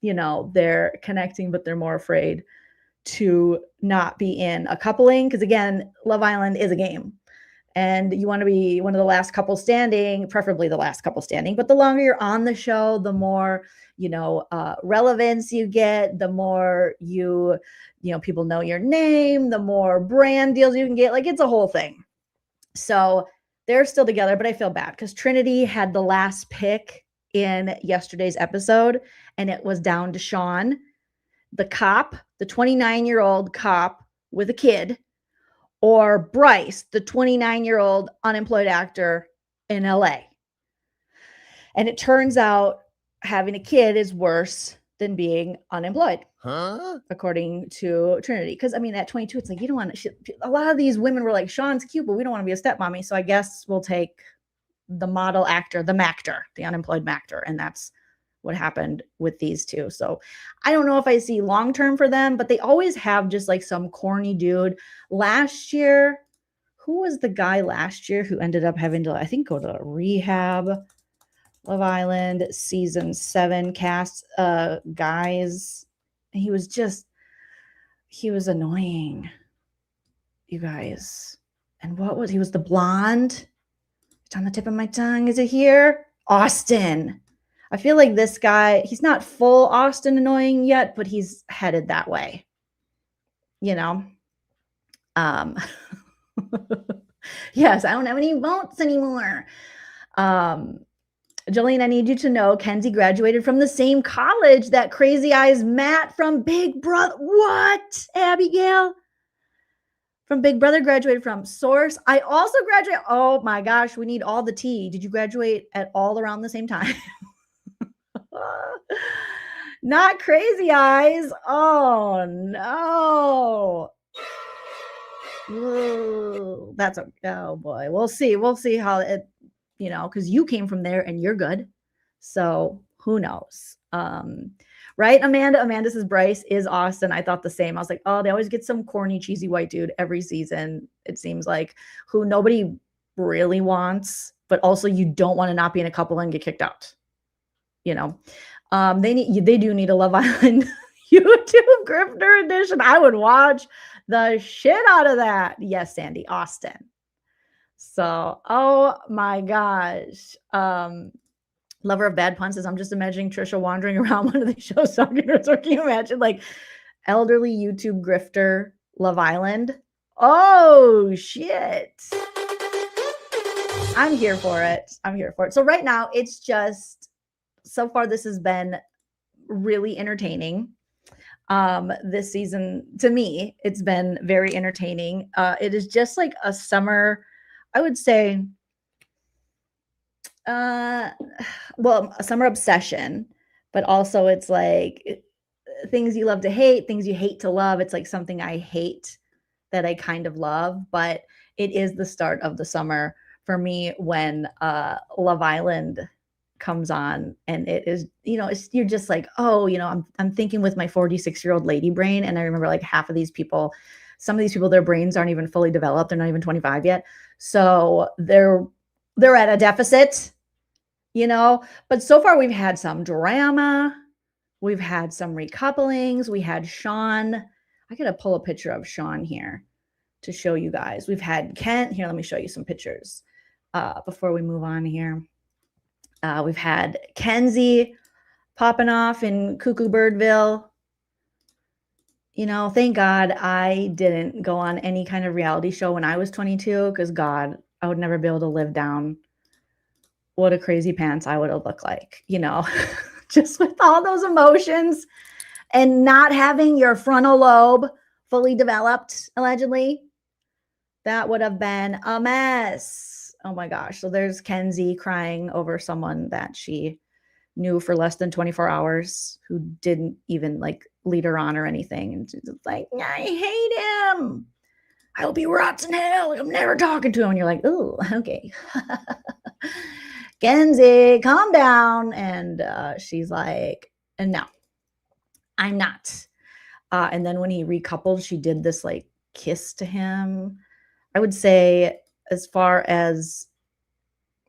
they're connecting, but they're more afraid to not be in a coupling. Because again, Love Island is a game. And you want to be one of the last couple standing, preferably the last couple standing. But the longer you're on the show, the more, relevance you get, the more people know your name, the more brand deals you can get. Like, it's a whole thing. So they're still together, but I feel bad because Trinity had the last pick in yesterday's episode, and it was down to Sean, the cop, the 29-year-old cop with a kid, or Bryce, the 29-year-old unemployed actor in LA. And it turns out having a kid is worse than being unemployed, according to Trinity. Because, at 22, it's like, you don't want to, a lot of these women were like, Sean's cute, but we don't want to be a stepmommy. So I guess we'll take the model actor, the Mactor, the unemployed Mactor. And that's what happened with these two. So I don't know if I see long-term for them, but they always have just like some corny dude. Last year, who was the guy last year who ended up having to, I think, go to rehab? Love Island season 7 cast guys. He was annoying, you guys. And he was the blonde. It's on the tip of my tongue. Is it here? Austin. I feel like this guy, he's not full Austin annoying yet, but he's headed that way. Yes, I don't have any votes anymore. Joleen, I need you to know Kenzie graduated from the same college that Crazy Eyes Matt from Big Brother. What, Abigail? From Big Brother graduated from Source. I also graduated. Oh my gosh, we need all the tea. Did you graduate at all around the same time? Not Crazy Eyes. Oh no. Ooh, oh boy. We'll see how it, because you came from there and you're good. So who knows? Right, Amanda? Amanda says Bryce is Austin. I thought the same. I was like, oh, they always get some corny, cheesy white dude every season. It seems like, who nobody really wants, but also you don't want to not be in a couple and get kicked out. They do need a Love Island YouTube Grifter edition. I would watch the shit out of that. Yes, Sandy, Austin. So, oh my gosh. Lover of Bad Puns says, I'm just imagining Tricia wandering around one of these shows talking to her. So can you imagine, like, elderly YouTube grifter Love Island? Oh, shit. I'm here for it. So right now, it's just, so far, this has been really entertaining. This season, to me, it's been very entertaining. It is just like a summer, I would say, a summer obsession, but also it's like things you love to hate, things you hate to love. It's like something I hate that I kind of love, but it is the start of the summer for me when Love Island comes on, and it is, you're just like, oh, I'm thinking with my 46-year-old lady brain, and I remember like half of these people, some of these people, their brains aren't even fully developed. They're not even 25 yet. So they're at a deficit, but so far we've had some drama. We've had some recouplings. We had Sean. I got to pull a picture of Sean here to show you guys. We've had Kent here. Let me show you some pictures before we move on here. We've had Kenzie popping off in Cuckoo Birdville. Thank God I didn't go on any kind of reality show when I was 22, because God, I would never be able to live down what a crazy pants I would have looked like, just with all those emotions and not having your frontal lobe fully developed, allegedly. That would have been a mess. Oh my gosh. So there's Kenzie crying over someone that she knew for less than 24 hours who didn't even like lead her on or anything. And she's like, I hate him. I hope he rots in hell. I'm never talking to him. And you're like, oh, okay. Kenzie, calm down. And she's like, no, I'm not. And then when he recoupled, she did this like kiss to him. I would say, as far as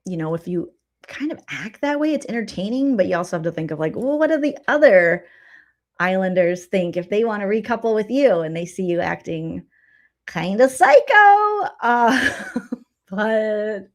you know, if you kind of act that way, it's entertaining, but you also have to think of like, well, what do the other islanders think if they want to recouple with you and they see you acting kind of psycho? But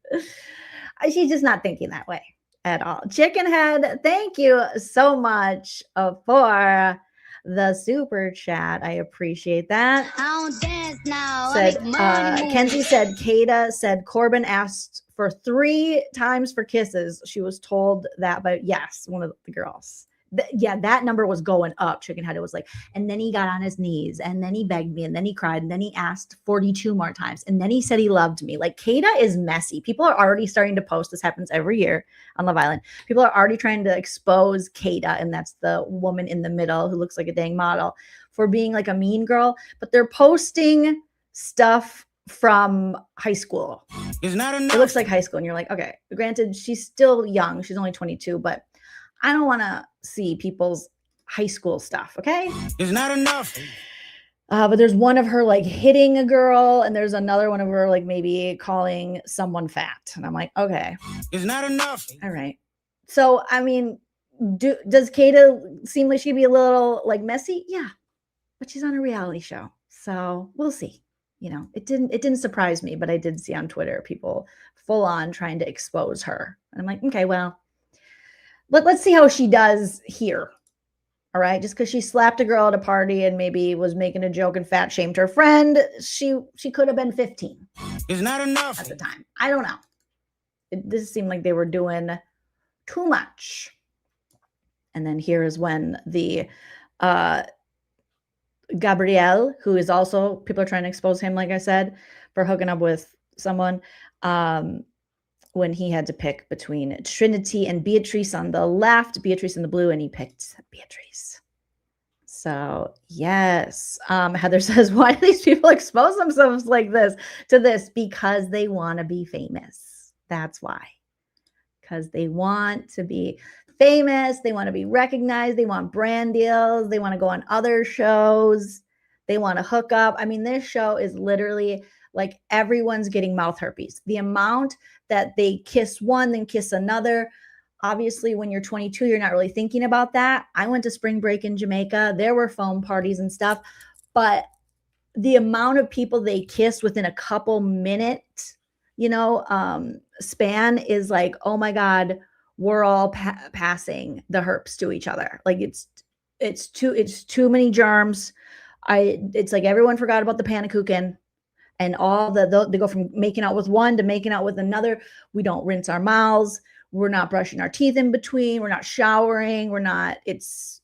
she's just not thinking that way at all. Chickenhead, thank you so much for the super chat. I appreciate that. I don't dance now. Said, I make money move. Kenzie said, Kata said Corbin asked for 3 times for kisses. She was told that by, yes, one of the girls. Yeah, that number was going up. Chickenhead, it was like, and then he got on his knees, and then he begged me, and then he cried, and then he asked 42 more times, and then he said he loved me. Like, Kata is messy. People are already starting to post. This happens every year on Love Island. People are already trying to expose Kata, and that's the woman in the middle who looks like a dang model, for being like a mean girl. But they're posting stuff from high school. It's not enough. It looks like high school, and you're like, okay, granted, she's still young. She's only 22, but I don't want to see people's high school stuff, okay? It's not enough. But there's one of her like hitting a girl, and there's another one of her like maybe calling someone fat. And I'm like, okay. It's not enough. All right. So, I mean, does Kata seem like she'd be a little like messy? Yeah. But she's on a reality show. So we'll see. You know, it didn't surprise me, but I did see on Twitter people full on trying to expose her. And I'm like, okay, well, let's see how she does here. All right. Just because she slapped a girl at a party and maybe was making a joke and fat shamed her friend, she could have been 15. It's not enough at the time. I don't know. This seemed like they were doing too much. And then here is when the Gabriel, who is also, people are trying to expose him, like I said, for hooking up with someone, when he had to pick between Trinity and Beatrice on the left, Beatrice in the blue, and he picked Beatrice. So yes, Heather says, why do these people expose themselves like this to this? Because they want to be famous. That's why. Because they want to be famous. They want to be recognized. They want brand deals. They want to go on other shows. They want to hook up. I mean, this show is literally like everyone's getting mouth herpes. The amount that they kiss one, then kiss another. Obviously, when you're 22, you're not really thinking about that. I went to spring break in Jamaica. There were foam parties and stuff. But the amount of people they kiss within a couple minutes, you know, span is like, oh my God, we're all passing the herpes to each other. Like it's too many germs. It's like everyone forgot about the panakuchen. And they go from making out with one to making out with another. We don't rinse our mouths. We're not brushing our teeth in between. We're not showering. It's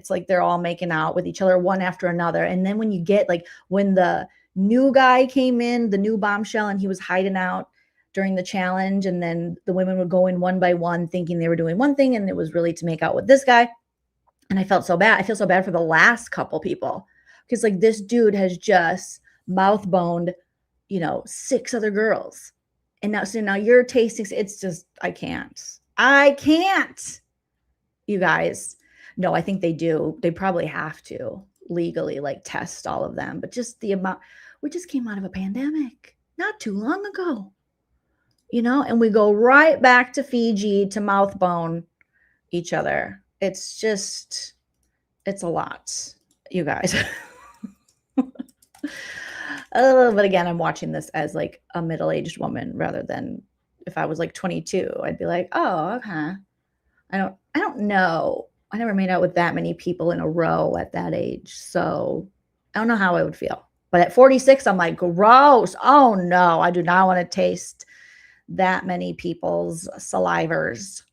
like they're all making out with each other one after another. And then when you get like when the new guy came in, the new bombshell, and he was hiding out during the challenge, and then the women would go in one by one thinking they were doing one thing, and it was really to make out with this guy. And I felt so bad. I feel so bad for the last couple people, because like this dude has just mouth boned, you know, 6 other girls. And now you're tasting, it's just, I can't, you guys. No, I think they do. They probably have to legally like test all of them, but just the amount, we just came out of a pandemic not too long ago, you know, and we go right back to Fiji to mouth bone each other. It's just, it's a lot, you guys. But again, I'm watching this as like a middle-aged woman rather than if I was like 22, I'd be like, oh, okay. I don't know. I never made out with that many people in a row at that age. So I don't know how I would feel. But at 46, I'm like, gross. Oh no, I do not want to taste that many people's salivers.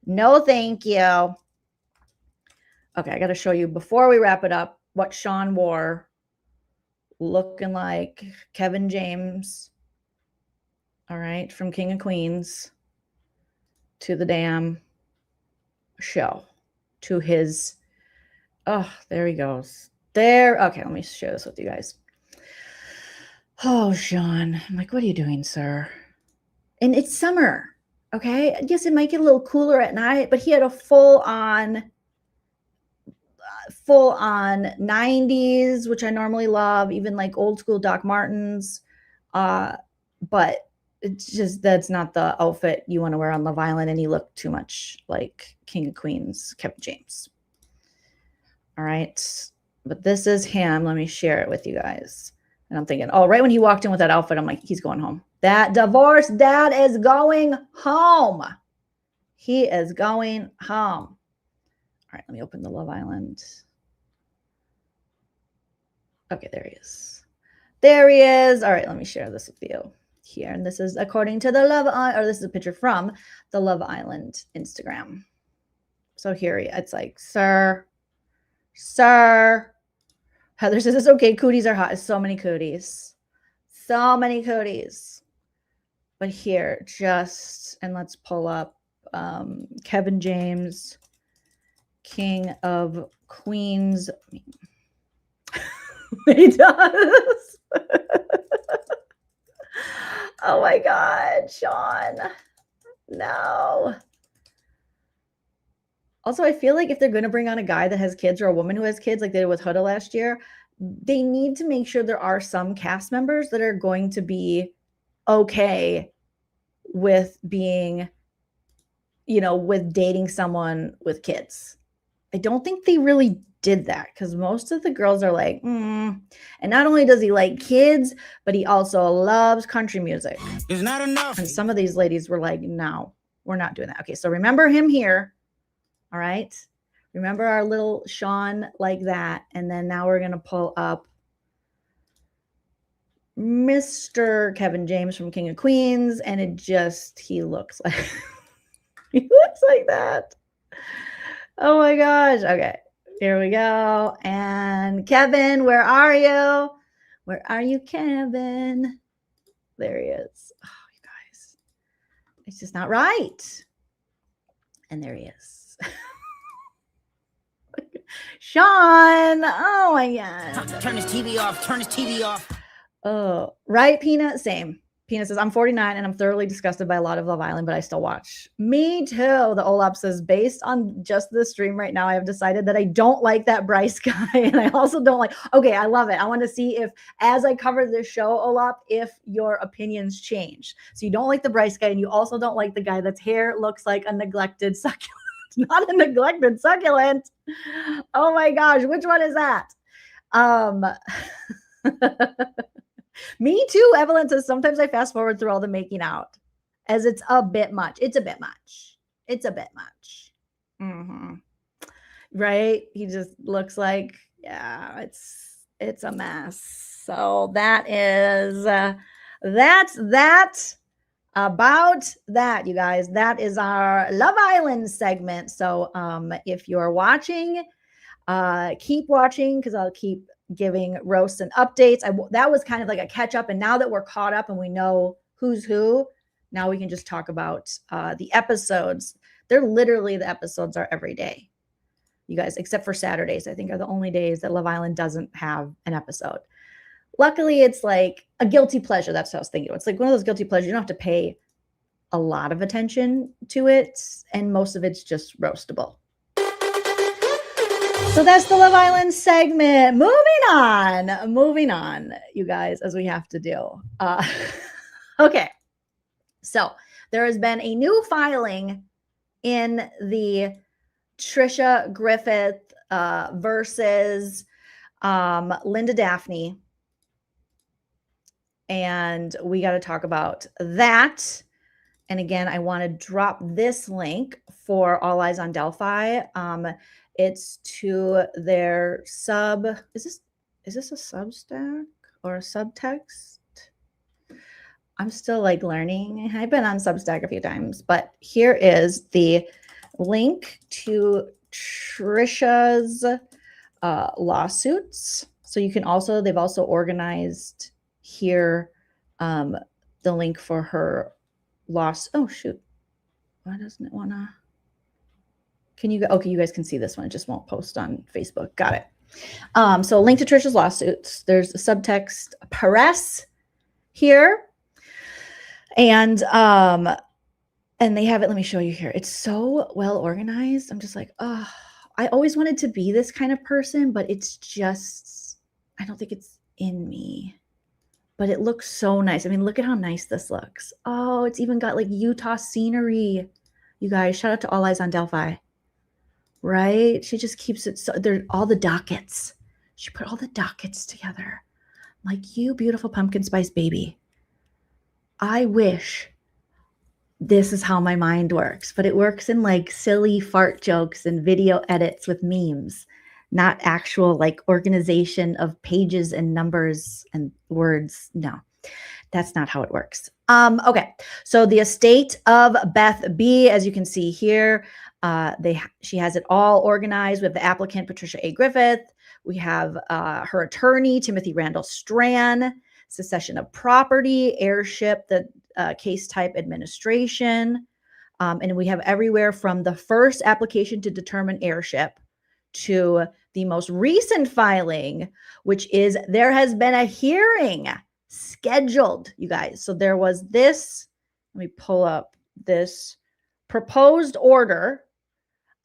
No, thank you. Okay, I got to show you before we wrap it up what Sean wore. Looking like Kevin James, all right, from King of Queens to the damn show, to his, oh, there he goes. There, okay, let me share this with you guys. Oh, Sean, I'm like, what are you doing, sir? And it's summer, okay? Yes, it might get a little cooler at night, but he had a full-on 90s, which I normally love, even like old school Doc Martens. But it's just, that's not the outfit you want to wear on Love Island, and you look too much like King of Queens, Kevin James. All right. But this is him. Let me share it with you guys. And I'm thinking, oh, right when he walked in with that outfit, I'm like, he's going home. That divorced dad is going home. He is going home. All right, let me open the Love Island. Okay, there he is. There he is. All right, let me share this with you here. And this is according to the Love Island, or this is a picture from the Love Island Instagram. So here it's like, sir. Heather says it's okay. Cooties are hot. So many cooties. So many cooties. But here, and let's pull up Kevin James, King of Queens. He does. Oh my God, Sean. No. Also, I feel like if they're going to bring on a guy that has kids or a woman who has kids, like they did with Huda last year, they need to make sure there are some cast members that are going to be okay with being, with dating someone with kids. I don't think they really did that, because most of the girls are like, And not only does he like kids, but he also loves country music. It's not enough. And some of these ladies were like, no, we're not doing that. Okay, so remember him here. All right. Remember our little Sean like that. And then now we're going to pull up Mr. Kevin James from King of Queens. And he looks like, he looks like that. Oh my gosh. Okay. Here we go. And Kevin, where are you? Where are you, Kevin? There he is. Oh, you guys. It's just not right. And there he is. Sean. Oh my God. Turn his TV off. Turn his TV off. Oh, right, Peanut? Same. Peanut says, I'm 49 and I'm thoroughly disgusted by a lot of Love Island, but I still watch. Me too. The Olap says, based on just the stream right now, I have decided that I don't like that Bryce guy. And I also don't like, okay, I love it. I want to see if, as I cover this show, Olap, if your opinions change. So you don't like the Bryce guy, and you also don't like the guy that's hair looks like a neglected succulent. Not a neglected succulent. Oh my gosh, which one is that? Me too. Evelyn says, sometimes I fast forward through all the making out, as it's a bit much. It's a bit much. It's a bit much. Right? He just looks like, yeah, it's a mess. So that is that's that about that, you guys. That is our Love Island segment. So if you're watching, keep watching, because I'll keep giving roasts and updates. That was kind of like a catch up. And now that we're caught up and we know who's who, now we can just talk about the episodes. They're literally, the episodes are every day, you guys, except for Saturdays, I think, are the only days that Love Island doesn't have an episode. Luckily, it's like a guilty pleasure. That's what I was thinking. It's like one of those guilty pleasures. You don't have to pay a lot of attention to it. And most of it's just roastable. So that's the Love Island segment. Moving on, you guys, as we have to do. Okay. So there has been a new filing in the Tricia Griffith versus Linda Daphne. And we got to talk about that. And again, I want to drop this link for All Eyes on Delphi. It's to their sub. Is this a Substack or a subtext? I'm still like learning. I've been on Substack a few times, but here is the link to Tricia's lawsuits. So you can also, they've also organized here the link for her loss. Oh shoot. Why doesn't it want to? Can you, okay, you guys can see this one. It just won't post on Facebook. Got it. So link to Tricia's lawsuits. There's a subtext press here. And they have it. Let me show you here. It's so well organized. I'm just like, oh, I always wanted to be this kind of person, but it's just, I don't think it's in me. but it looks so nice. I mean, look at how nice this looks. Oh, it's even got like Utah scenery. You guys, shout out to All Eyes on Delphi. Right? She just keeps it so there. All the dockets. She put all the dockets together. Like, you beautiful pumpkin spice baby. I wish this is how my mind works, but it works in like silly fart jokes and video edits with memes, not actual like organization of pages and numbers and words. No, that's not how it works. Okay, so the estate of Beth B, as you can see here, she has it all organized. We have the applicant, Patricia A. Griffith. We have her attorney, Timothy Randall Strachan, secession of property, heirship, the case type administration. And we have everywhere from the first application to determine heirship to the most recent filing, which is there has been a hearing scheduled, you guys. So there was this, let me pull up this proposed order,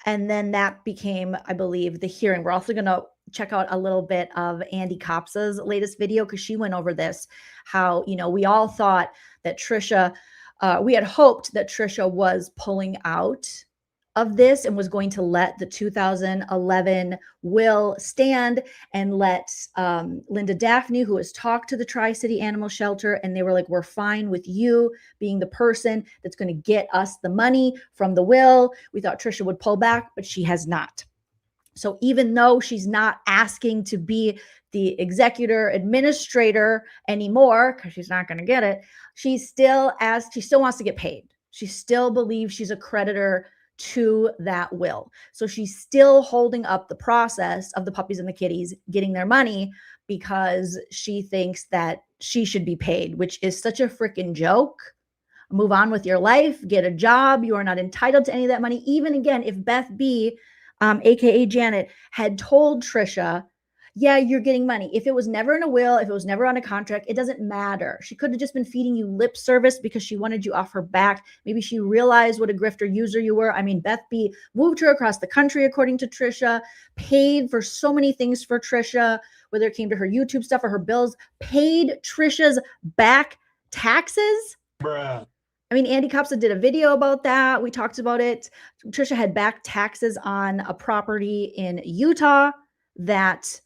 and then that became, I believe, the hearing. We're also going to check out a little bit of Andy Kopsa's latest video because she went over this, how, you know, we all thought that Tricia, we had hoped that Tricia was pulling out of this and was going to let the 2011 will stand and let Linda Daphne, who has talked to the Tri-City Animal Shelter, and they were like, we're fine with you being the person that's going to get us the money from the will. We thought Tricia would pull back, but she has not. So even though she's not asking to be the executor administrator anymore, because she's not going to get it, she still wants to get paid. She still believes she's a creditor to that will. So she's still holding up the process of the puppies and the kitties getting their money because she thinks that she should be paid, which is such a freaking joke. Move on with your life, get a job. You are not entitled to any of that money. Even again, if Beth B, aka Janet, had told Tricia, yeah, you're getting money. If it was never in a will, if it was never on a contract, it doesn't matter. She could have just been feeding you lip service because she wanted you off her back. Maybe she realized what a grifter user you were. I mean, Beth B moved her across the country, according to Tricia, paid for so many things for Tricia, whether it came to her YouTube stuff or her bills, paid Tricia's back taxes. Bruh. I mean, Andy Kopsa did a video about that. We talked about it. Tricia had back taxes on a property in Utah that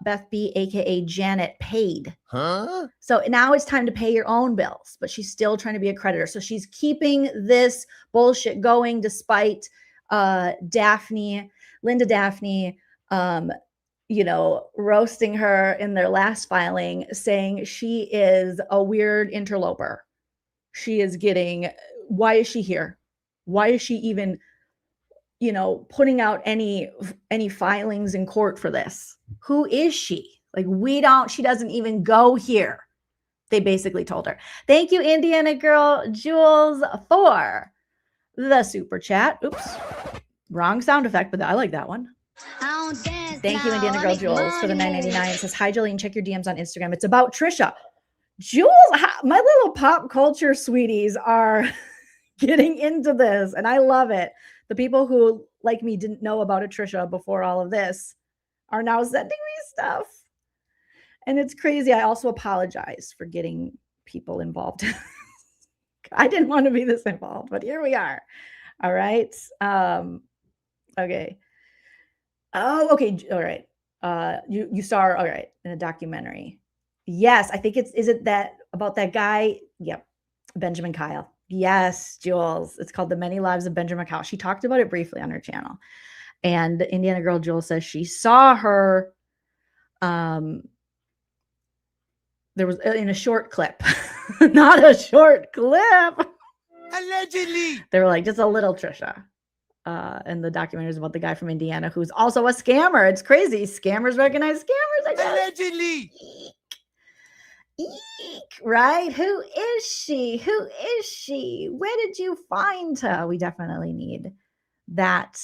Beth B, aka Janet, paid. Huh? So now it's time to pay your own bills, but she's still trying to be a creditor. So she's keeping this bullshit going despite Linda Daphne, you know, roasting her in their last filing, saying she is a weird interloper. She is getting, why is she here? Why is she even, you know, putting out any filings in court for this? Who is she? Like, she doesn't even go here. They basically told her. Thank you, Indiana girl Jules, for the super chat. Oops, wrong sound effect, but I like that one. Thank you, Indiana girl Jules, for the $9.99. It says, hi, Jolene, check your DMs on Instagram. It's about Tricia. Jules, my little pop culture sweeties are getting into this, and I love it. The people who, like me, didn't know about Tricia before all of this are now sending me stuff. And it's crazy. I also apologize for getting people involved. I didn't want to be this involved, but here we are. All right. Okay. Oh, okay. All right. You saw, all right, in a documentary. Yes, I think is it that about that guy? Yep. Benjamin Kyle. Yes, Jules. It's called The Many Lives of Benjamin Kyle. She talked about it briefly on her channel. And Indiana girl Jules says she saw her there was in a short clip. Not a short clip. Allegedly. They were like, just a little Tricia. And the documentary is about the guy from Indiana who's also a scammer. It's crazy. Scammers recognize scammers. Allegedly. Eek, right? Who is she? Who is she? Where did you find her? We definitely need that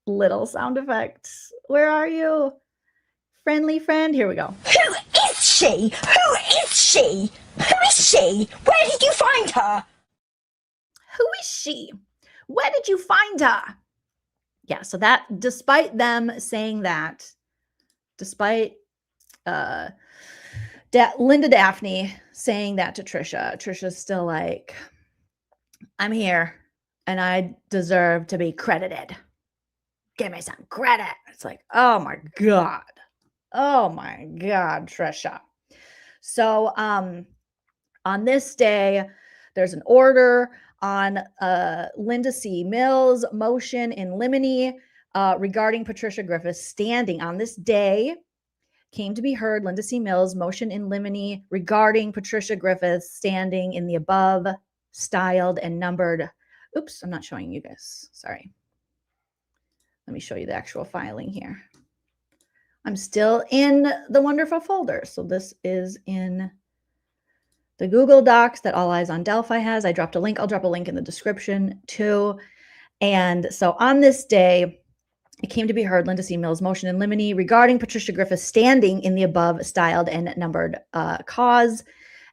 little sound effect. Where are you? Friendly friend. Here we go. Who is she? Who is she? Who is she? Where did you find her? Who is she? Where did you find her? Yeah, so that, despite them saying that, despite Linda Daphne saying that to Tricia. Tricia's still like, I'm here and I deserve to be credited. Give me some credit. It's like, oh my God. Oh my God, Tricia. So on this day, there's an order on Linda C. Mills' motion in limine regarding Patricia Griffith standing on this day. Came to be heard Linda C. Mills' motion in limine regarding Patricia Griffith standing in the above styled and numbered. Oops, I'm not showing you guys. Sorry. Let me show you the actual filing here. I'm still in the wonderful folder. So this is in the Google Docs that All Eyes on Delphi has. I dropped a link. I'll drop a link in the description too. And so on this day, it came to be heard Linda C. Mills' motion in limine regarding Patricia Griffith standing in the above styled and numbered cause.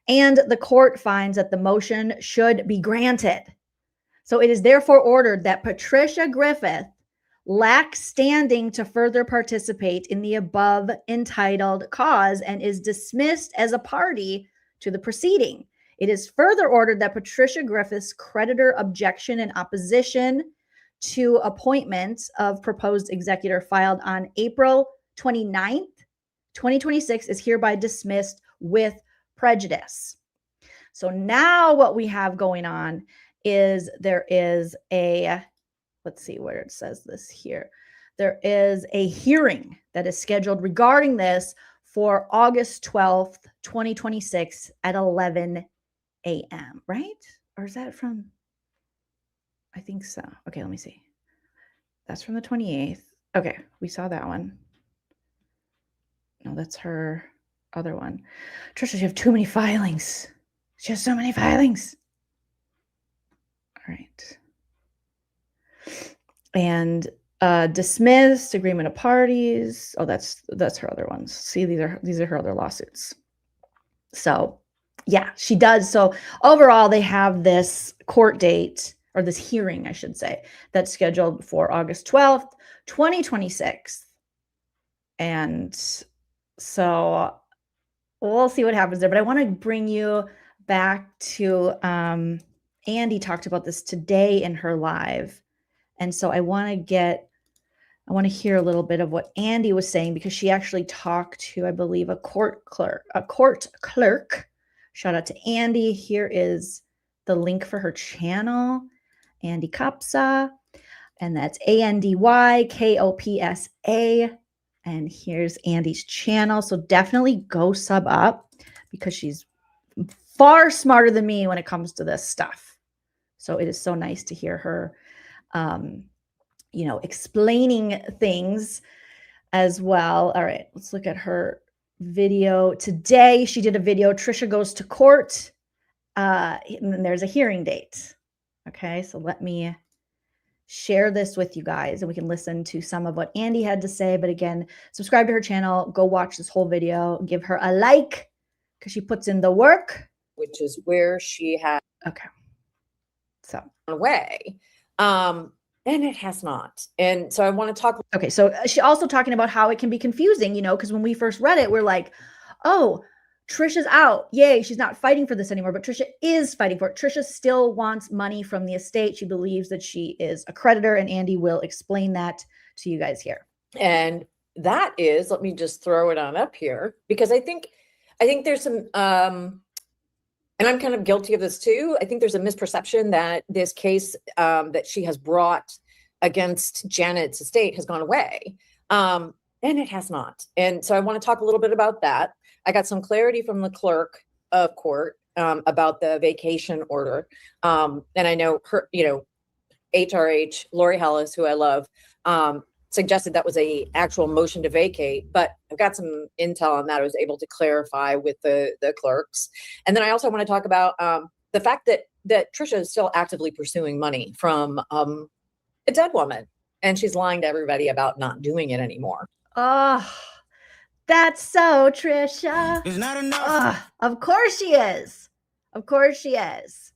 And the court finds that the motion should be granted. So it is therefore ordered that Patricia Griffith lacks standing to further participate in the above entitled cause and is dismissed as a party to the proceeding. It is further ordered that Patricia Griffith's creditor objection and opposition to appointment of proposed executor filed on April 29th, 2026 is hereby dismissed with prejudice. So now what we have going on is there is a, let's see where it says this here. There is a hearing that is scheduled regarding this for August 12th, 2026 at 11 a.m., right? Or is that from, I think so. Okay, let me see. That's from the 28th. Okay, we saw that one. No, that's her other one. Tricia, you have too many filings. She has so many filings. All right. And dismissed, agreement of parties. Oh, that's her other ones. See, these are her other lawsuits. So yeah, she does. So overall, they have this court date, or this hearing, I should say, that's scheduled for August 12th, 2026. And so we'll see what happens there. But I want to bring you back to Andy talked about this today in her live. And so I want to hear a little bit of what Andy was saying, because she actually talked to, I believe, a court clerk. Shout out to Andy. Here is the link for her channel, Andy Kopsa, and that's ANDYKOPSA. And here's Andy's channel. So definitely go sub up, because she's far smarter than me when it comes to this stuff. So it is so nice to hear her explaining things as well. All right, let's look at her video. Today, she did a video, Tricia goes to court, and then there's a hearing date. Okay, so let me share this with you guys, and we can listen to some of what Andy had to say. But again, subscribe to her channel, go watch this whole video, give her a like, because she puts in the work. Which is where she had so away. And it has not. And so I want to talk. Okay. So she also talking about how it can be confusing, because when we first read it, we're like, oh, Tricia's out. Yay. She's not fighting for this anymore, but Tricia is fighting for it. Tricia still wants money from the estate. She believes that she is a creditor, and Andy will explain that to you guys here. And that is, let me just throw it on up here, because I think there's some, and I'm kind of guilty of this too. I think there's a misperception that this case that she has brought against Janet's estate has gone away. And it has not. And so I want to talk a little bit about that. I got some clarity from the clerk of court about the vacation order. And I know her, HRH, Lori Hellis, who I love, suggested that was a actual motion to vacate, but I've got some intel on that. I was able to clarify with the clerks. And then I also want to talk about the fact that Tricia is still actively pursuing money from a dead woman, and she's lying to everybody about not doing it anymore. Oh, that's so Tricia. It's not enough. Oh, of course she is. Of course she is.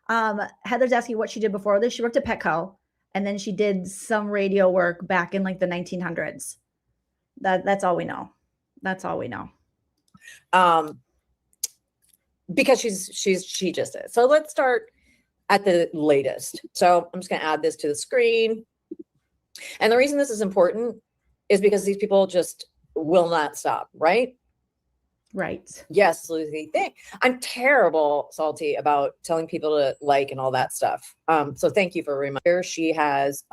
Heather's asking what she did before this. She worked at Petco. And then she did some radio work back in like the 1900s. That's all we know. That's all we know. Because she just is. So let's start at the latest. So I'm just going to add this to the screen. And the reason this is important is because these people just will not stop, right? Right. Yes, Lucy. I'm terrible, Salty, about telling people to like and all that stuff. So thank you for reminding her. She has,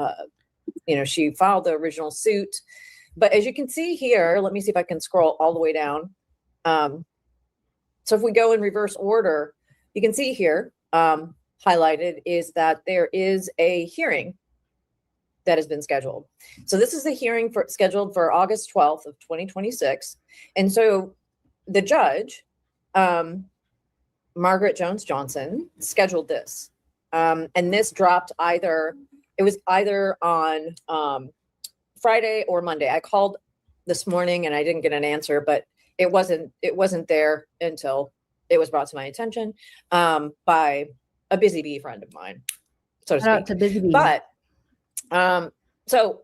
she filed the original suit. But as you can see here, let me see if I can scroll all the way down. So if we go in reverse order, you can see here, highlighted is that there is a hearing that has been scheduled. So this is the hearing scheduled for August 12th of 2026. And so the judge, Margaret Jones Johnson, scheduled this. And this dropped either on Friday or Monday. I called this morning and I didn't get an answer, but it wasn't there until it was brought to my attention by a busy bee friend of mine, so to speak. To busy bee. But so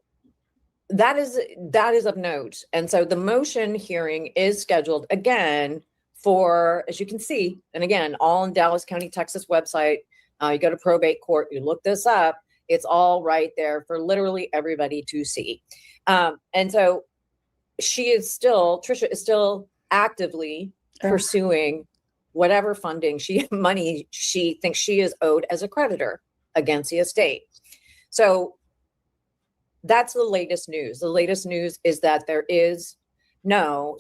that is of note. And so the motion hearing is scheduled again for, as you can see, and again, all in Dallas County, Texas website. You go to probate court, you look this up. It's all right there for literally everybody to see. And so Tricia is still actively pursuing whatever money she thinks she is owed as a creditor against the estate. So that's the latest news. The latest news is that there is so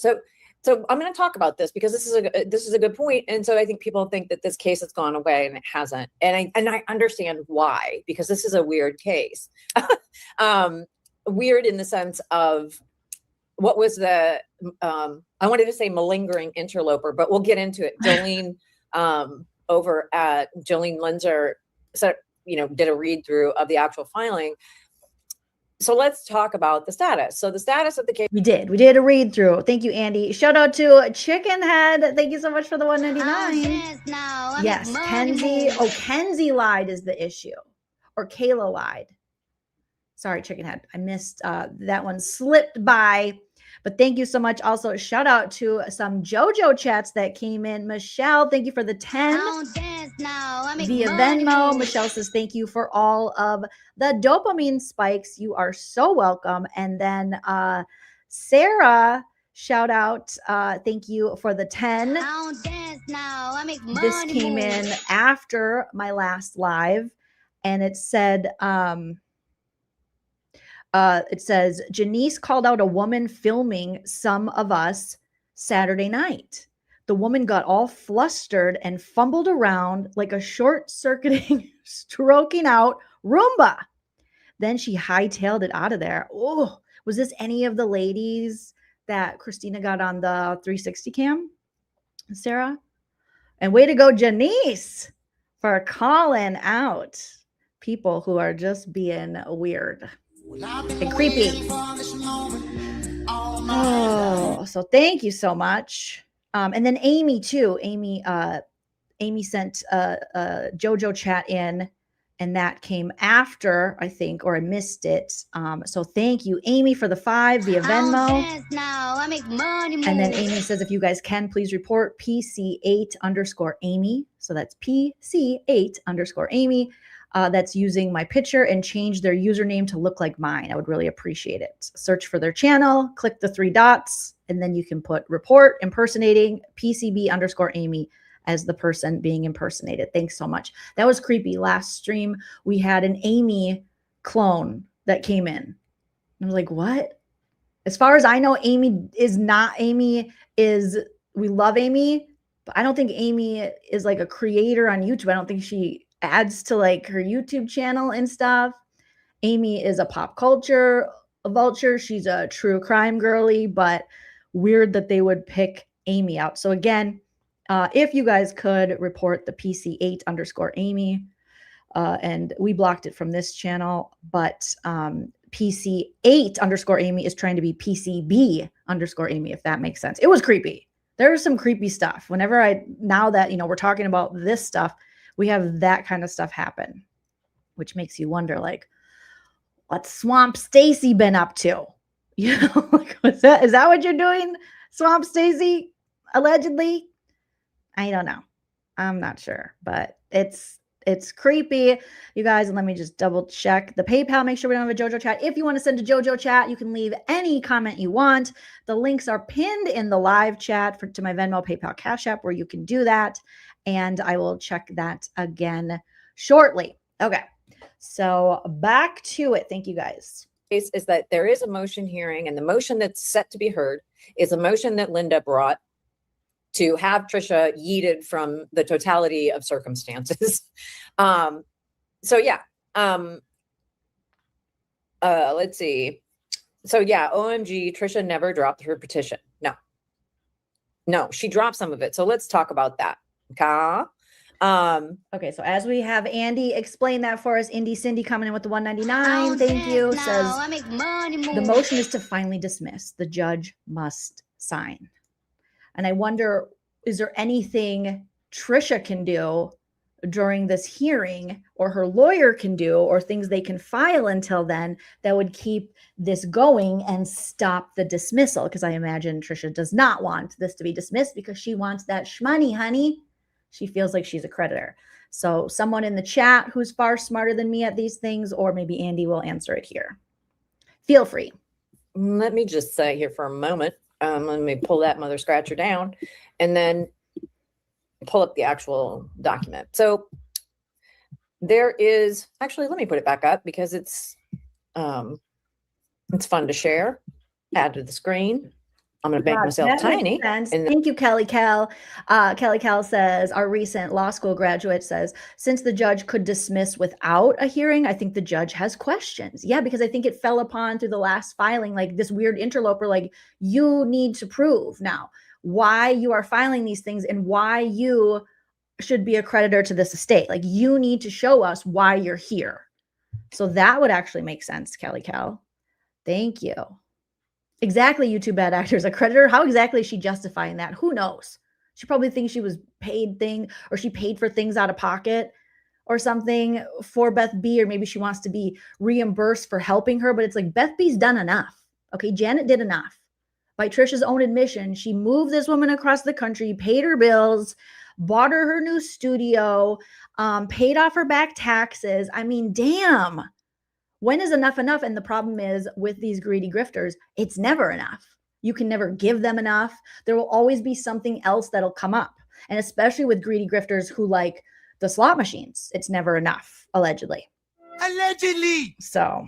I'm going to talk about this because this is a good point. And so I think people think that this case has gone away and it hasn't. And I understand why, because this is a weird case. Weird in the sense of what was the I wanted to say malingering interloper, but we'll get into it. Joleen over at Joleen Lunzer did a read through of the actual filing. So let's talk about the status. So the status of the case. We did a read through. Thank you, Andy. Shout out to Chicken Head. Thank you so much for the 199. Yes, Kenzie. Oh, Kenzie lied is the issue. Or Kayla lied. Sorry, Chicken Head. I missed that one. Slipped by. But thank you so much. Also, shout out to some JOJO chats that came in. Michelle, thank you for the 10. Via Venmo. Michelle says, thank you for all of the dopamine spikes. You are so welcome. And then Sarah, shout out. Thank you for the 10. This came in after my last live. And it said, it says, Janice called out a woman filming Some of Us Saturday night. The woman got all flustered and fumbled around like a short-circuiting, stroking out Roomba. Then she hightailed it out of there. Oh, was this any of the ladies that Christina got on the 360 cam, Sarah? And way to go, Janice, for calling out people who are just being weird and creepy. Oh, so thank you so much. And then Amy too. Amy sent a JOJO chat in, and that came after, I think, or I missed it. So thank you, Amy, for the 5 via Venmo. And then Amy says, if you guys can, please report PC8_Amy. So that's PC8_Amy. That's using my picture and change their username to look like mine. I would really appreciate it. Search for their channel, click the 3 dots, and then you can put report impersonating PCB_Amy as the person being impersonated. Thanks so much. That was creepy. Last stream, we had an Amy clone that came in. I was like, what? As far as I know, Amy is, we love Amy, but I don't think Amy is like a creator on YouTube. I don't think she adds to like her YouTube channel and stuff. Amy is a pop culture vulture. She's a true crime girly, but weird that they would pick Amy out. So again, if you guys could report the PC8_Amy, and we blocked it from this channel, but PC8_Amy is trying to be PCB_Amy, if that makes sense. It was creepy. There's some creepy stuff. Now that, we're talking about this stuff, we have that kind of stuff happen, which makes you wonder, like, what's Swamp Stacy been up to? Like, is that what you're doing, Swamp Stacy? allegedly. I don't know. I'm not sure, but it's creepy, you guys. And let me just double check the PayPal. Make sure we don't have a JoJo chat. If you want to send a JoJo chat, you can leave any comment you want. The links are pinned in the live chat to my Venmo, PayPal, Cash App, where you can do that. And I will check that again shortly. Okay. So back to it. Thank you, guys. Is that there is a motion hearing, and the motion that's set to be heard is a motion that Linda brought to have Tricia yeeted from the totality of circumstances. So yeah, let's see. So yeah, OMG, Tricia never dropped her petition. No, she dropped some of it. So let's talk about that. Okay, so as we have Andy explain that for us, Indy Cindy coming in with the 199. Thank you. Says the motion is to finally dismiss. The judge must sign. And I wonder, is there anything Tricia can do during this hearing, or her lawyer can do, or things they can file until then that would keep this going and stop the dismissal? Because I imagine Tricia does not want this to be dismissed because she wants that shmoney, honey. She feels like she's a creditor. So someone in the chat who's far smarter than me at these things, or maybe Andy will answer it here. Feel free. Let me just say here for a moment. Let me pull that mother scratcher down and then pull up the actual document. So there is actually, let me put it back up because it's fun to share. Add to the screen. I'm going to make myself tiny. Thank you, Kelly Cal. Kelly Cal says, our recent law school graduate says, since the judge could dismiss without a hearing, I think the judge has questions. Yeah, because I think it fell upon through the last filing, like this weird interloper, like you need to prove now why you are filing these things and why you should be a creditor to this estate. Like you need to show us why you're here. So that would actually make sense, Kelly Cal. Thank you. Exactly, you two bad actors. A creditor? How exactly is she justifying that? Who knows? She probably thinks she was paid or she paid for things out of pocket or something for Beth B, or maybe she wants to be reimbursed for helping her. But it's like Beth B's done enough. Okay, Janet did enough. By Tricia's own admission, she moved this woman across the country, paid her bills, bought her new studio, paid off her back taxes. I mean, damn. When is enough enough? And the problem is with these greedy grifters, it's never enough. You can never give them enough. There will always be something else that'll come up. And especially with greedy grifters who like the slot machines, it's never enough, allegedly. Allegedly. So,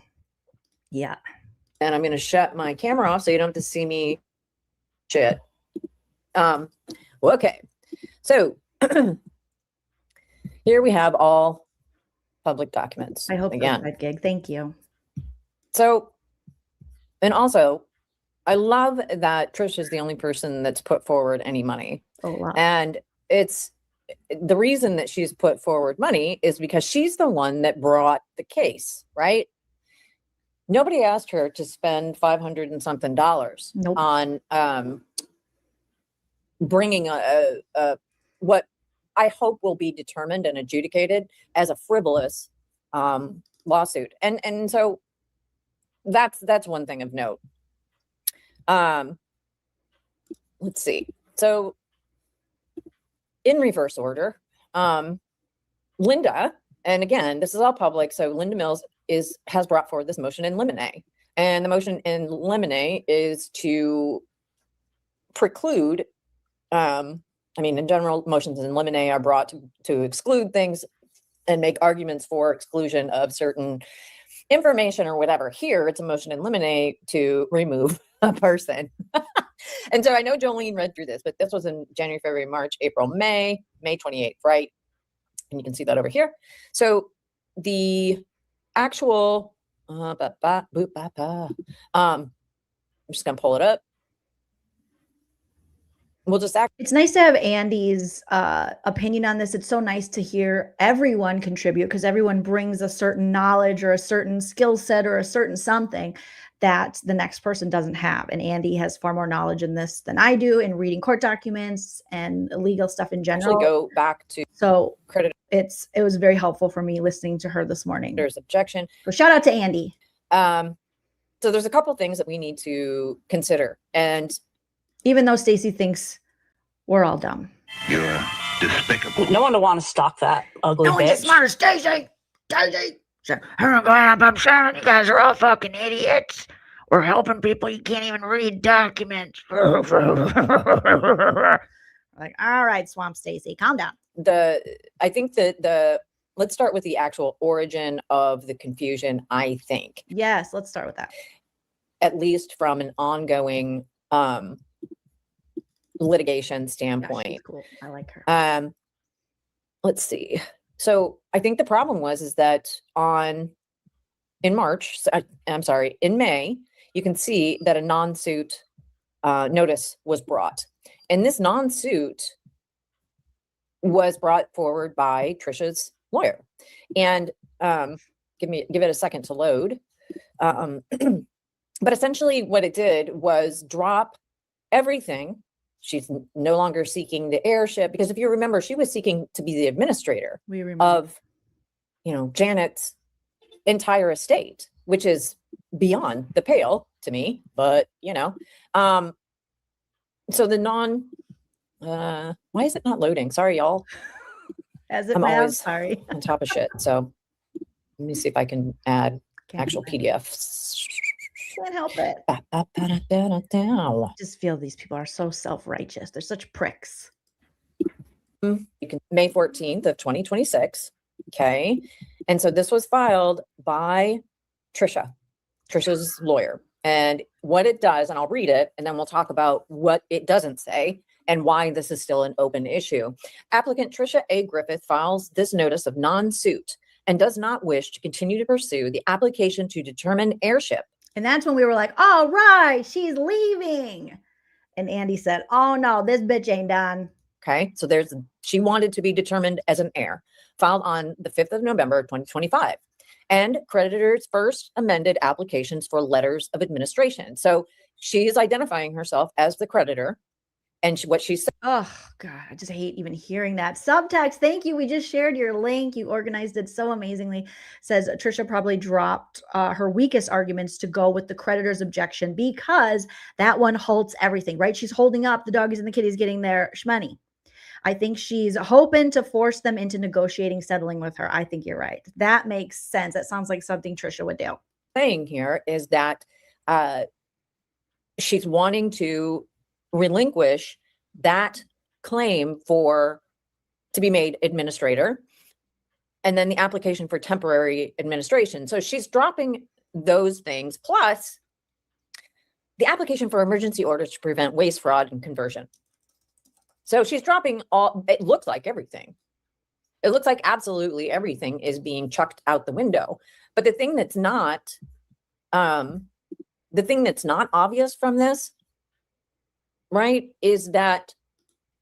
yeah. And I'm going to shut my camera off so you don't have to see me shit. Okay. So here we have all public documents. I hope again. So, gig. Thank you. So, and also, I love that Tricia is the only person that's put forward any money. Oh, wow. And it's the reason that she's put forward money is because she's the one that brought the case, right? Nobody asked her to spend $500 and something on bringing a what I hope will be determined and adjudicated as a frivolous lawsuit. And so that's one thing of note. Let's see. So in reverse order, Linda, and again, this is all public. So Linda Mills has brought forward this motion in limine. And the motion in limine is to preclude, I mean, in general, motions in limine are brought to exclude things and make arguments for exclusion of certain information or whatever. Here, it's a motion in limine to remove a person. And so I know Joleen read through this, but this was in January, February, March, April, May 28th, right? And you can see that over here. So the actual, I'm just going to pull it up. We'll just act. It's nice to have Andy's opinion on this. It's so nice to hear everyone contribute because everyone brings a certain knowledge or a certain skill set or a certain something that the next person doesn't have. And Andy has far more knowledge in this than I do in reading court documents and legal stuff in general. Actually go back to so credit. It was very helpful for me listening to her this morning. There's objection. So shout out to Andy. So there's a couple things that we need to consider. And even though Stacey thinks We're all dumb. You're despicable. No one would want to stalk that ugly No, it's bitch. smart as Stacy. I'm saying you guys are all fucking idiots. We're helping people. You can't even read documents. Like, all right, Swamp Stacy, calm down. I think that let's start with the actual origin of the confusion, I think. Yes, let's start with that. At least from an ongoing litigation standpoint. Yeah, she's cool. I like her. Let's see. So I think the problem is that in May, you can see that a non-suit notice was brought. And this non-suit was brought forward by Tricia's lawyer. And give it a second to load. But essentially what it did was drop everything. She's no longer seeking the heirship, because if you remember, she was seeking to be the administrator of, Janet's entire estate, which is beyond the pale to me, but so the why is it not loading? Sorry, y'all. I'm always sorry. on top of shit. So let me see if I can add actual PDFs. Can't help it. I just feel these people are so self-righteous. They're such pricks. You can May 14th of 2026. Okay. And so this was filed by Tricia's lawyer. And what it does, and I'll read it, and then we'll talk about what it doesn't say and why this is still an open issue. Applicant Tricia A. Griffith files this notice of non-suit and does not wish to continue to pursue the application to determine heirship. And that's when we were like, all right, she's leaving. And Andy said, oh no, this bitch ain't done. Okay. So she wanted to be determined as an heir, filed on the 5th of November, 2025. And creditors first amended applications for letters of administration. So she is identifying herself as the creditor. And what she said. Oh, God, I just hate even hearing that. Subtext, thank you. We just shared your link. You organized it so amazingly. Says Tricia probably dropped her weakest arguments to go with the creditor's objection because that one halts everything, right? She's holding up the doggies and the kitties getting their shmoney. I think she's hoping to force them into negotiating, settling with her. I think you're right. That makes sense. That sounds like something Tricia would do. Saying here is that she's wanting to relinquish that claim to be made administrator, and then the application for temporary administration. So she's dropping those things, plus the application for emergency orders to prevent waste, fraud, and conversion. So she's dropping it looks like everything. It looks like absolutely everything is being chucked out the window. But the thing that's not obvious from this, right, is that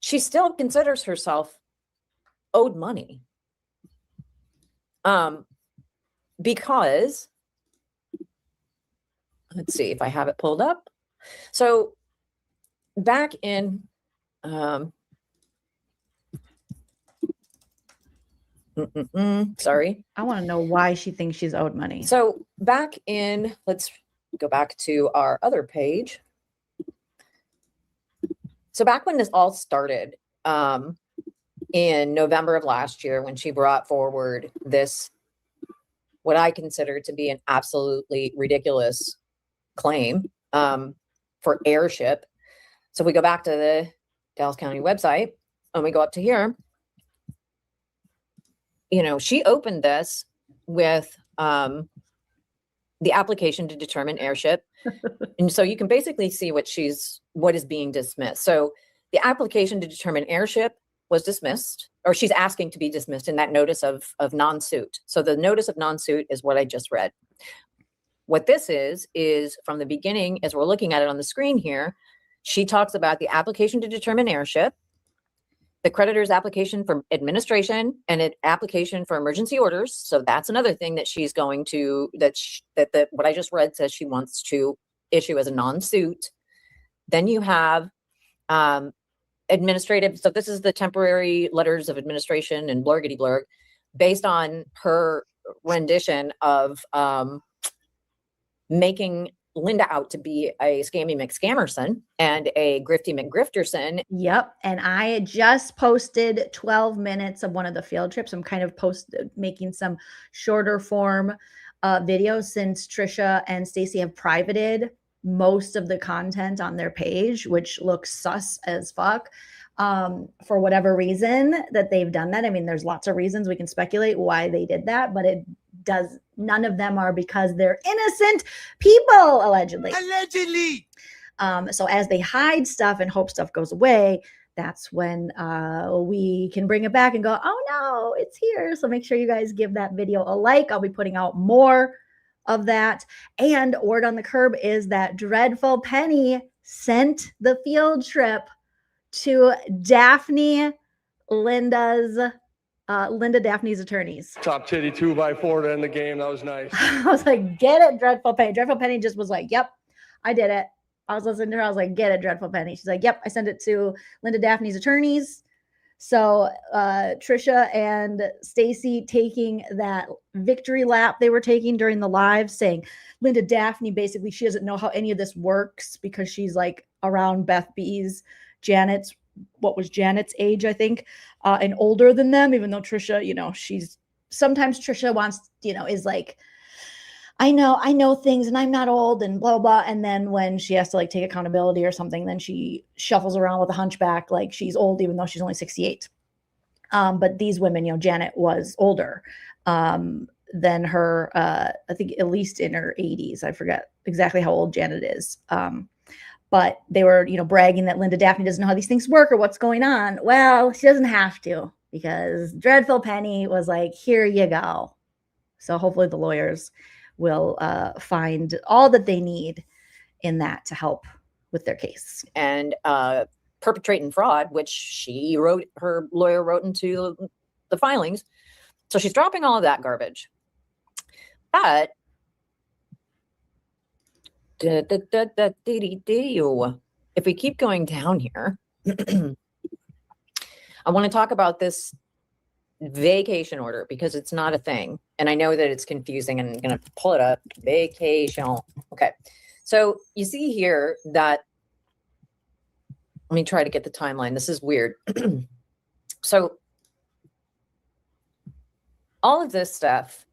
she still considers herself owed money. Because, let's see if I have it pulled up. So back in, sorry. I want to know why she thinks she's owed money. So back in, let's go back to our other page. So back when this all started, in November of last year, when she brought forward this, what I consider to be an absolutely ridiculous claim for heirship. So we go back to the Dallas County website and we go up to here. She opened this with the application to determine heirship. And so you can basically see what is being dismissed. So the application to determine heirship was dismissed, or she's asking to be dismissed in that notice of non-suit. So the notice of non-suit is what I just read. What this is from the beginning, as we're looking at it on the screen here, she talks about the application to determine heirship, the creditor's application for administration, and an application for emergency orders. So that's another thing that she's going to, what I just read says she wants to issue as a non-suit. Then you have administrative. So this is the temporary letters of administration and blurgity blurg, based on her rendition of making Linda out to be a scammy McScammerson and a grifty McGrifterson. Yep. And I just posted 12 minutes of one of the field trips. I'm kind of making some shorter form videos since Tricia and Stacy have privated most of the content on their page, which looks sus as fuck. For whatever reason that they've done that. I mean, there's lots of reasons we can speculate why they did that, but none of them are because they're innocent people, allegedly. Allegedly. So as they hide stuff and hope stuff goes away, that's when we can bring it back and go, oh no, it's here. So make sure you guys give that video a like. I'll be putting out more of that. And word on the curb is that Dreadful Penny sent the field trip to Linda Daphne's attorneys. Top titty 2x4 to end the game. That was nice. I was like, get it, Dreadful Penny. Dreadful Penny just was like, yep, I did it. I was listening to her. I was like, get it, Dreadful Penny. She's like, yep, I sent it to Linda Daphne's attorneys. So Tricia and Stacy taking that victory lap they were taking during the live, saying Linda Daphne, basically, she doesn't know how any of this works because she's like around Beth B's, Janet's age, I think, and older than them, even though Tricia, sometimes Tricia wants, is like, I know things and I'm not old and blah, blah. And then when she has to like take accountability or something, then she shuffles around with a hunchback like she's old, even though she's only 68. But these women, Janet was older than her, I think at least in her 80s. I forget exactly how old Janet is. But they were, bragging that Linda Daphne doesn't know how these things work or what's going on. Well, she doesn't have to, because Dreadful Penny was like, here you go. So hopefully the lawyers will find all that they need in that to help with their case. And perpetrating fraud, which her lawyer wrote into the filings. So she's dropping all of that garbage. But if we keep going down here, I want to talk about this vacation order because it's not a thing. And I know that it's confusing, and I'm going to pull it up. Vacation. Okay. So you see here that, let me try to get the timeline. This is weird. So all of this stuff,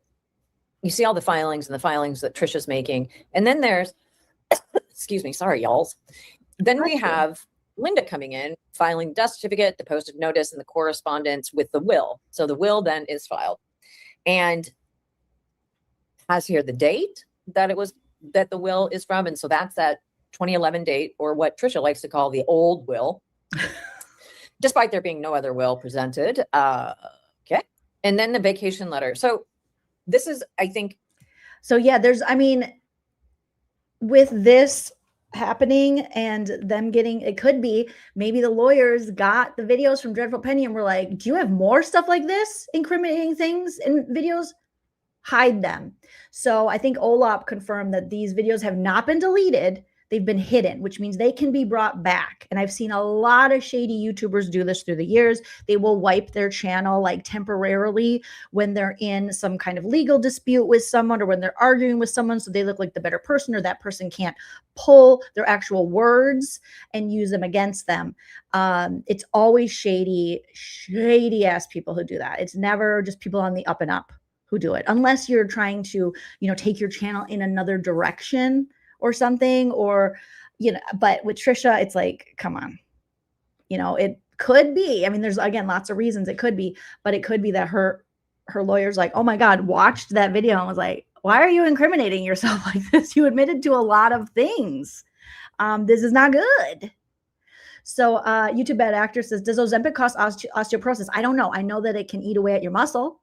you see all the filings and the filings that Tricia's making. And then there's, excuse me, sorry, y'all. Then we have Linda coming in, filing the death certificate, the posted notice, and the correspondence with the will. So the will then is filed and has here the date that the will is from. And so that's that 2011 date, or what Tricia likes to call the old will, despite there being no other will presented. Okay. And then the vacation letter. So this is, I think. So yeah, with this happening and them getting, it could be maybe the lawyers got the videos from Dreadful Penny and were like, do you have more stuff like this, incriminating things in videos? Hide them. So I think OLAP confirmed that these videos have not been deleted. They've been hidden, which means they can be brought back. And I've seen a lot of shady YouTubers do this through the years. They will wipe their channel like temporarily when they're in some kind of legal dispute with someone, or when they're arguing with someone, so they look like the better person, or that person can't pull their actual words and use them against them. It's always shady ass people who do that. It's never just people on the up and up who do it, unless you're trying to, take your channel in another direction or something, or, but with Tricia, it's like, come on, it could be, there's, again, lots of reasons it could be, but it could be that her lawyer's like, oh my God, watched that video and was like, why are you incriminating yourself like this? You admitted to a lot of things. This is not good. So YouTube Bad Actor says, does Ozempic cause osteoporosis? I don't know. I know that it can eat away at your muscle.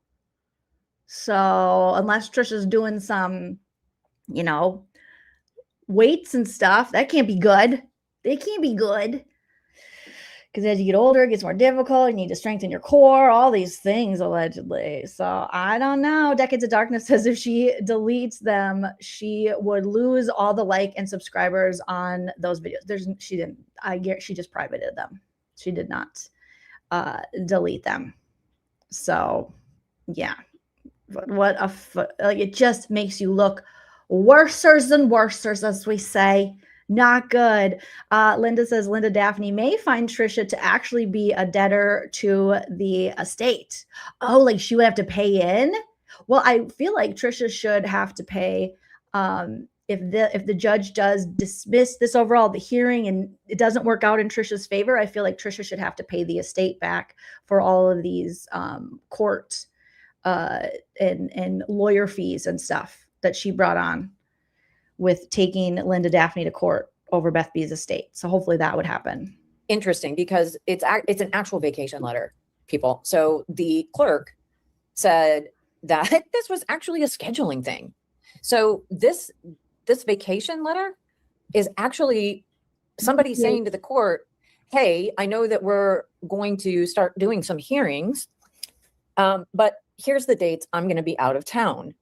So unless Tricia's doing some, weights and stuff, that can't be good. They can't be good. Because as you get older, it gets more difficult. You need to strengthen your core, all these things, allegedly. So I don't know. Decades of Darkness says if she deletes them, she would lose all the like and subscribers on those videos. She didn't. She just privated them. She did not delete them. So yeah. It just makes you look Worsers and worsers, as we say. Not good. Linda says Linda Daphne may find Tricia to actually be a debtor to the estate. Oh, like she would have to pay in? Well, I feel like Tricia should have to pay if the judge does dismiss this overall, the hearing, and it doesn't work out in Tricia's favor. I feel like Tricia should have to pay the estate back for all of these court and lawyer fees and stuff that she brought on with taking Linda Daphne to court over Beth B's estate. So hopefully that would happen. Interesting, because it's an actual vacation letter, people. So the clerk said that this was actually a scheduling thing. So this vacation letter is actually somebody saying to the court, hey, I know that we're going to start doing some hearings, but here's the dates I'm going to be out of town,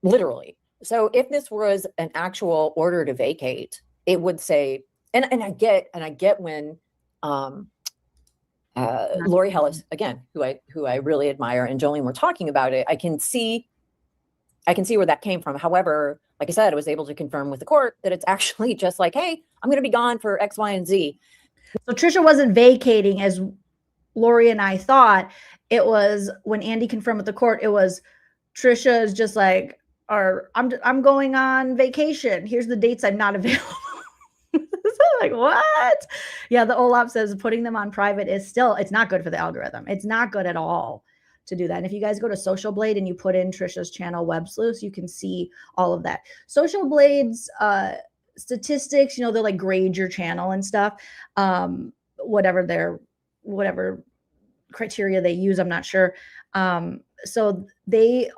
literally. So if this was an actual order to vacate, it would say, and I get when Lori Hellis, again, who I really admire, and Jolene were talking about it, I can see where that came from. However, like I said, I was able to confirm with the court that it's actually just like, hey, I'm going to be gone for X, Y, and Z. So Tricia wasn't vacating as Lori and I thought. It was when Andy confirmed with the court, it was Tricia is just like, I'm going on vacation. Here's the dates I'm not available. Like, what? Yeah, the OLAP says putting them on private is still, it's not good for the algorithm. It's not good at all to do that. And if you guys go to Social Blade and you put in Tricia's channel websleuths, you can see all of that. Social Blade's statistics, you know, they're like grade your channel and stuff. Whatever criteria they use, I'm not sure. So they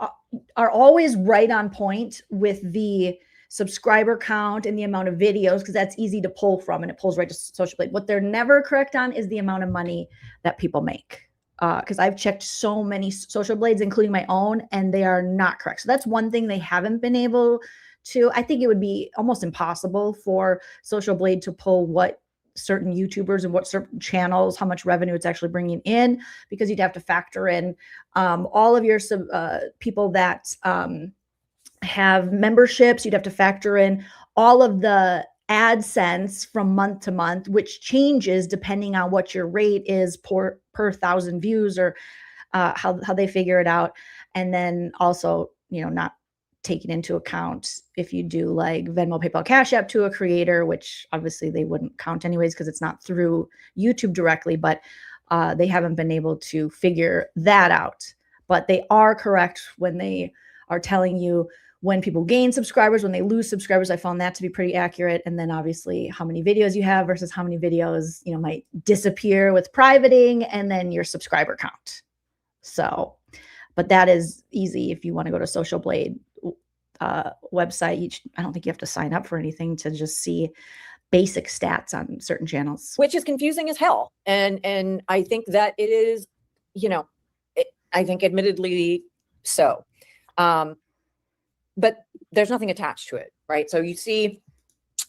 are always right on point with the subscriber count and the amount of videos, because that's easy to pull from and it pulls right to Social Blade. What they're never correct on is the amount of money that people make. Because I've checked so many Social Blades, including my own, and they are not correct. So that's one thing they haven't been able to. I think it would be almost impossible for Social Blade to pull what certain YouTubers and what certain channels, how much revenue it's actually bringing in, because you'd have to factor in all of your people that have memberships. You'd have to factor in all of the AdSense from month to month, which changes depending on what your rate is per 1,000 views, or how they figure it out. And then also, you know, not taking into account if you do like Venmo, PayPal, Cash App to a creator, which obviously they wouldn't count anyways because it's not through YouTube directly, but they haven't been able to figure that out. But they are correct when they are telling you when people gain subscribers, when they lose subscribers. I found that to be pretty accurate. And then obviously how many videos you have versus how many videos, you know, might disappear with privating, and then your subscriber count. So, but that is easy if you want to go to Social Blade website. I don't think you have to sign up for anything to just see basic stats on certain channels, which is confusing as hell. And I think that it is, you know, I think admittedly so. But there's nothing attached to it, right? So you see,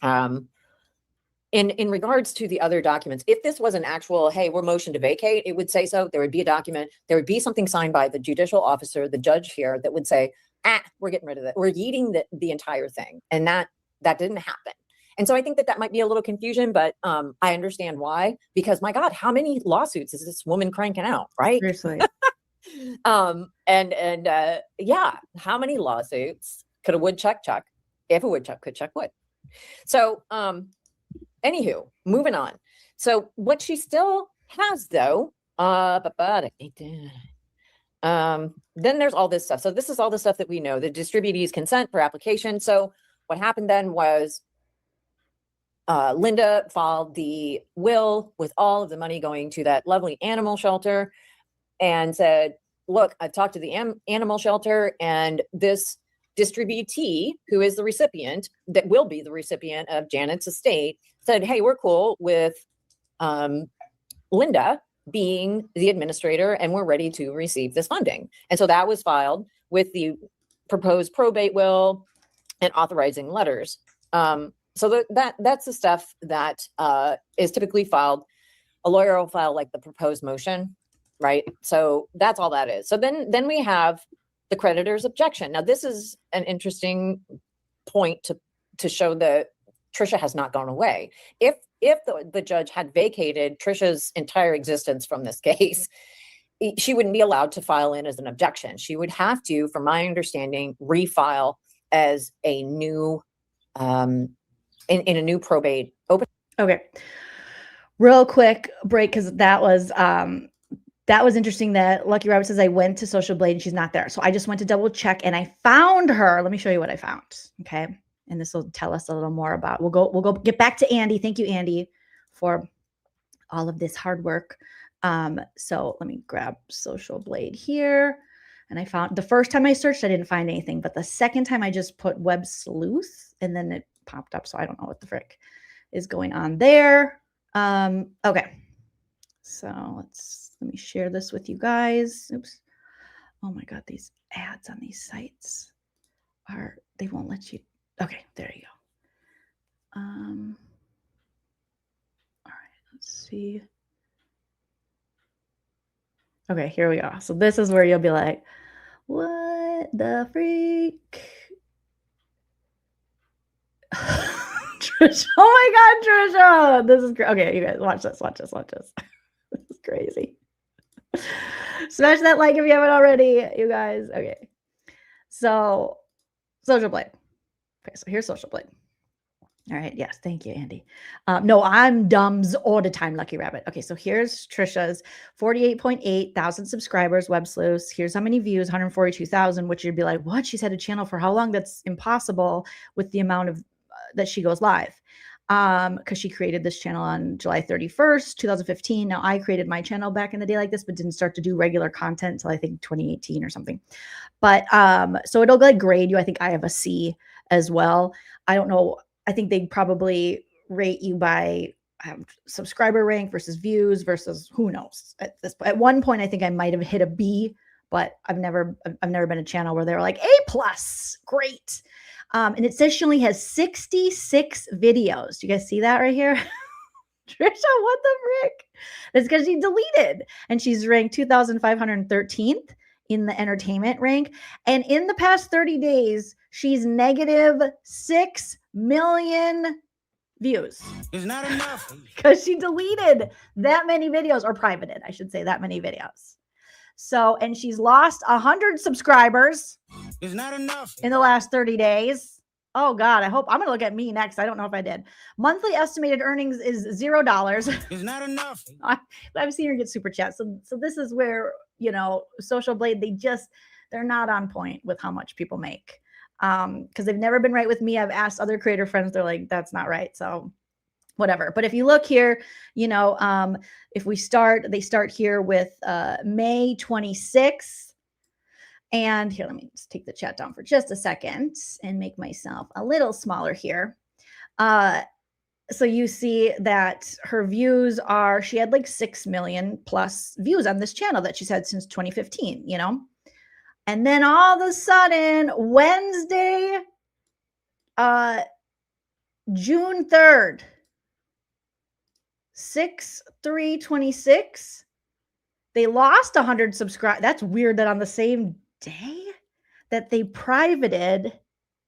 in regards to the other documents, if this was an actual, hey, we're motion to vacate, it would say so. There would be a document. There would be something signed by the judicial officer, the judge here, that would say, we're getting rid of it. We're yeeting the entire thing. And that didn't happen. And so I think that might be a little confusion, but I understand why, because my God, how many lawsuits is this woman cranking out, right? Seriously. Yeah, how many lawsuits could a woodchuck chuck if a woodchuck could chuck wood? So, anywho, moving on. So what she still has though, then there's all this stuff. So this is all the stuff that we know, the distributee's consent for application. So what happened then was Linda filed the will with all of the money going to that lovely animal shelter and said, look, I've talked to the animal shelter, and this distributee, who is the recipient, that will be the recipient of Janet's estate, said, hey, we're cool with Linda being the administrator, and we're ready to receive this funding. And so that was filed with the proposed probate will and authorizing letters. So that's the stuff that is typically filed. A lawyer will file like the proposed motion, right? So that's all that is. So then we have the creditor's objection. Now this is an interesting point to show that Tricia has not gone away. If the judge had vacated Tricia's entire existence from this case, she wouldn't be allowed to file in as an objection. She would have to, from my understanding, refile as a new in a new probate open. Okay. Real quick break, because that was interesting that Lucky Rabbit says I went to Social Blade and she's not there. So I just went to double check and I found her. Let me show you what I found. Okay. And this will tell us a little more about, we'll go get back to Andy. Thank you, Andy, for all of this hard work. So let me grab Social Blade here. And I found, the first time I searched, I didn't find anything, but the second time I just put web sleuth and then it popped up. So I don't know what the frick is going on there. Okay. So let me share this with you guys. Oops. Oh my God. These ads on these sites they won't let you. Okay. There you go. All right. Let's see. Okay, here we go. So this is where you'll be like, what the freak? Tricia. Oh my God, Tricia. This is great. Okay, you guys, watch this. This is crazy. Smash that like if you haven't already, you guys. Okay. So, Social Blade. Okay, so here's Social Blade. All right. Yes. Thank you, Andy. No, I'm dumbs all the time, Lucky Rabbit. Okay. So here's Tricia's 48.8 thousand subscribers, web sleuths. Here's how many views, 142,000, which you'd be like, what? She's had a channel for how long? That's impossible with the amount of that she goes live. Because she created this channel on July 31st, 2015. Now I created my channel back in the day like this, but didn't start to do regular content until I think 2018 or something. But so it'll like grade you. I think I have a C as well. I don't know. I think they'd probably rate you by subscriber rank versus views versus who knows. At one point, I think I might have hit a B, but I've never been a channel where they were like A+, great. And it says she only has 66 videos. Do you guys see that right here? Tricia, what the frick? That's because she deleted, and she's ranked 2,513th in the entertainment rank. And in the past 30 days, she's negative 6 million views. It's not enough. Because she deleted that many videos, or privated, I should say, that many videos. So, and she's lost 100 subscribers. It's not enough. In the last 30 days. Oh God, I'm going to look at me next. I don't know if I did. Monthly estimated earnings is $0. It's not enough. I've seen her get super chat. So this is where, you know, Social Blade, they're not on point with how much people make. Because they've never been right with me. I've asked other creator friends, they're like, that's not right. So whatever. But if you look here, you know, if they start here with May 26th. And here, let me just take the chat down for just a second and make myself a little smaller here. So you see that her views she had like 6 million plus views on this channel that she's had since 2015, you know? And then all of a sudden, Wednesday, June 3rd, 6/3/26, they lost 100 subscribers. That's weird that on the same day that they privated.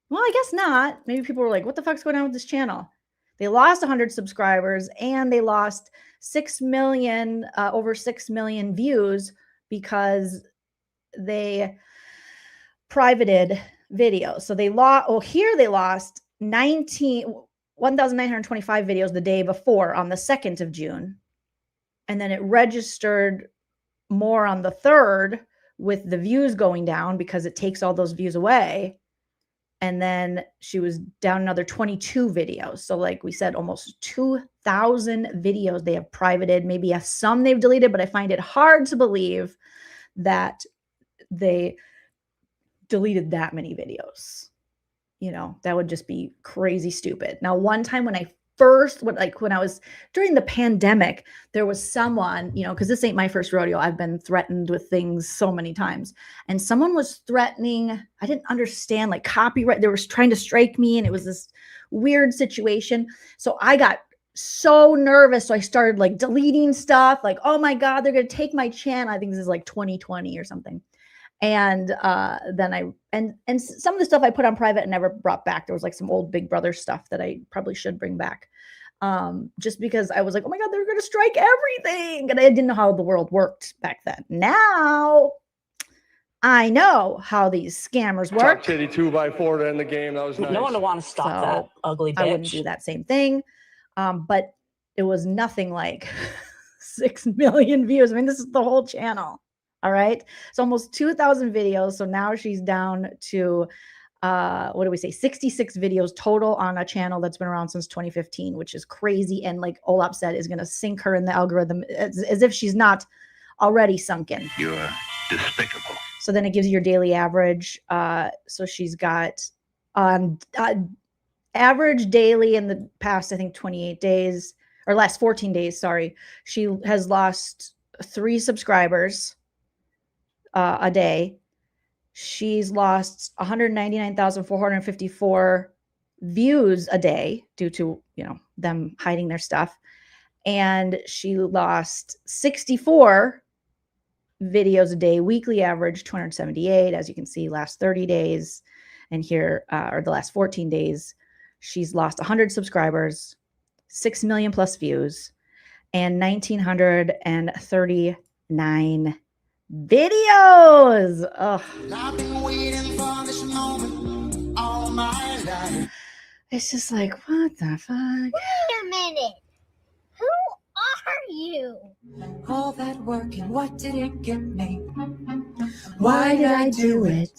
Well, I guess not. Maybe people were like, what the fuck's going on with this channel? They lost 100 subscribers and they lost 6 million, over 6 million views because they privated videos. So they lost 1,925 videos the day before on the 2nd of June. And then it registered more on the 3rd with the views going down because it takes all those views away. And then she was down another 22 videos. So like we said, almost 2,000 videos they have privated. Maybe some they've deleted, but I find it hard to believe that they deleted that many videos. You know, that would just be crazy stupid. Now, one time when I was during the pandemic, there was someone, you know, because this ain't my first rodeo. I've been threatened with things so many times. And someone was threatening, I didn't understand, like copyright. They were trying to strike me and it was this weird situation. So I got so nervous. So I started like deleting stuff like, oh my God, they're going to take my channel. I think this is like 2020 or something. And then and some of the stuff I put on private and never brought back. There was like some old Big Brother stuff that I probably should bring back. Just because I was like, oh my God, they're going to strike everything. And I didn't know how the world worked back then. Now I know how these scammers work. Top titty 2x4 to end the game. That was nice. No one will want to stop that ugly bitch. I wouldn't do that same thing. But it was nothing like 6 million views. I mean, this is the whole channel. All right. It's almost 2,000 videos. So now she's down to, what do we say? 66 videos total on a channel that's been around since 2015, which is crazy. And like Olap said, is going to sink her in the algorithm as if she's not already sunken. You're despicable. So then it gives you your daily average. So she's got average daily in the past, I think 28 days or last 14 days. Sorry. She has lost 3 subscribers a day. She's lost 199,454 views a day due to, them hiding their stuff. And she lost 64 videos a day, weekly average 278, as you can see, last 30 days. And here, or the last 14 days, she's lost 100 subscribers, 6 million plus views, and 1,939 videos. Ugh. I've been waiting for this moment all my life. It's just like, what the fuck? Wait a minute. Who are you? All that work and what did it get me? Why did I do it?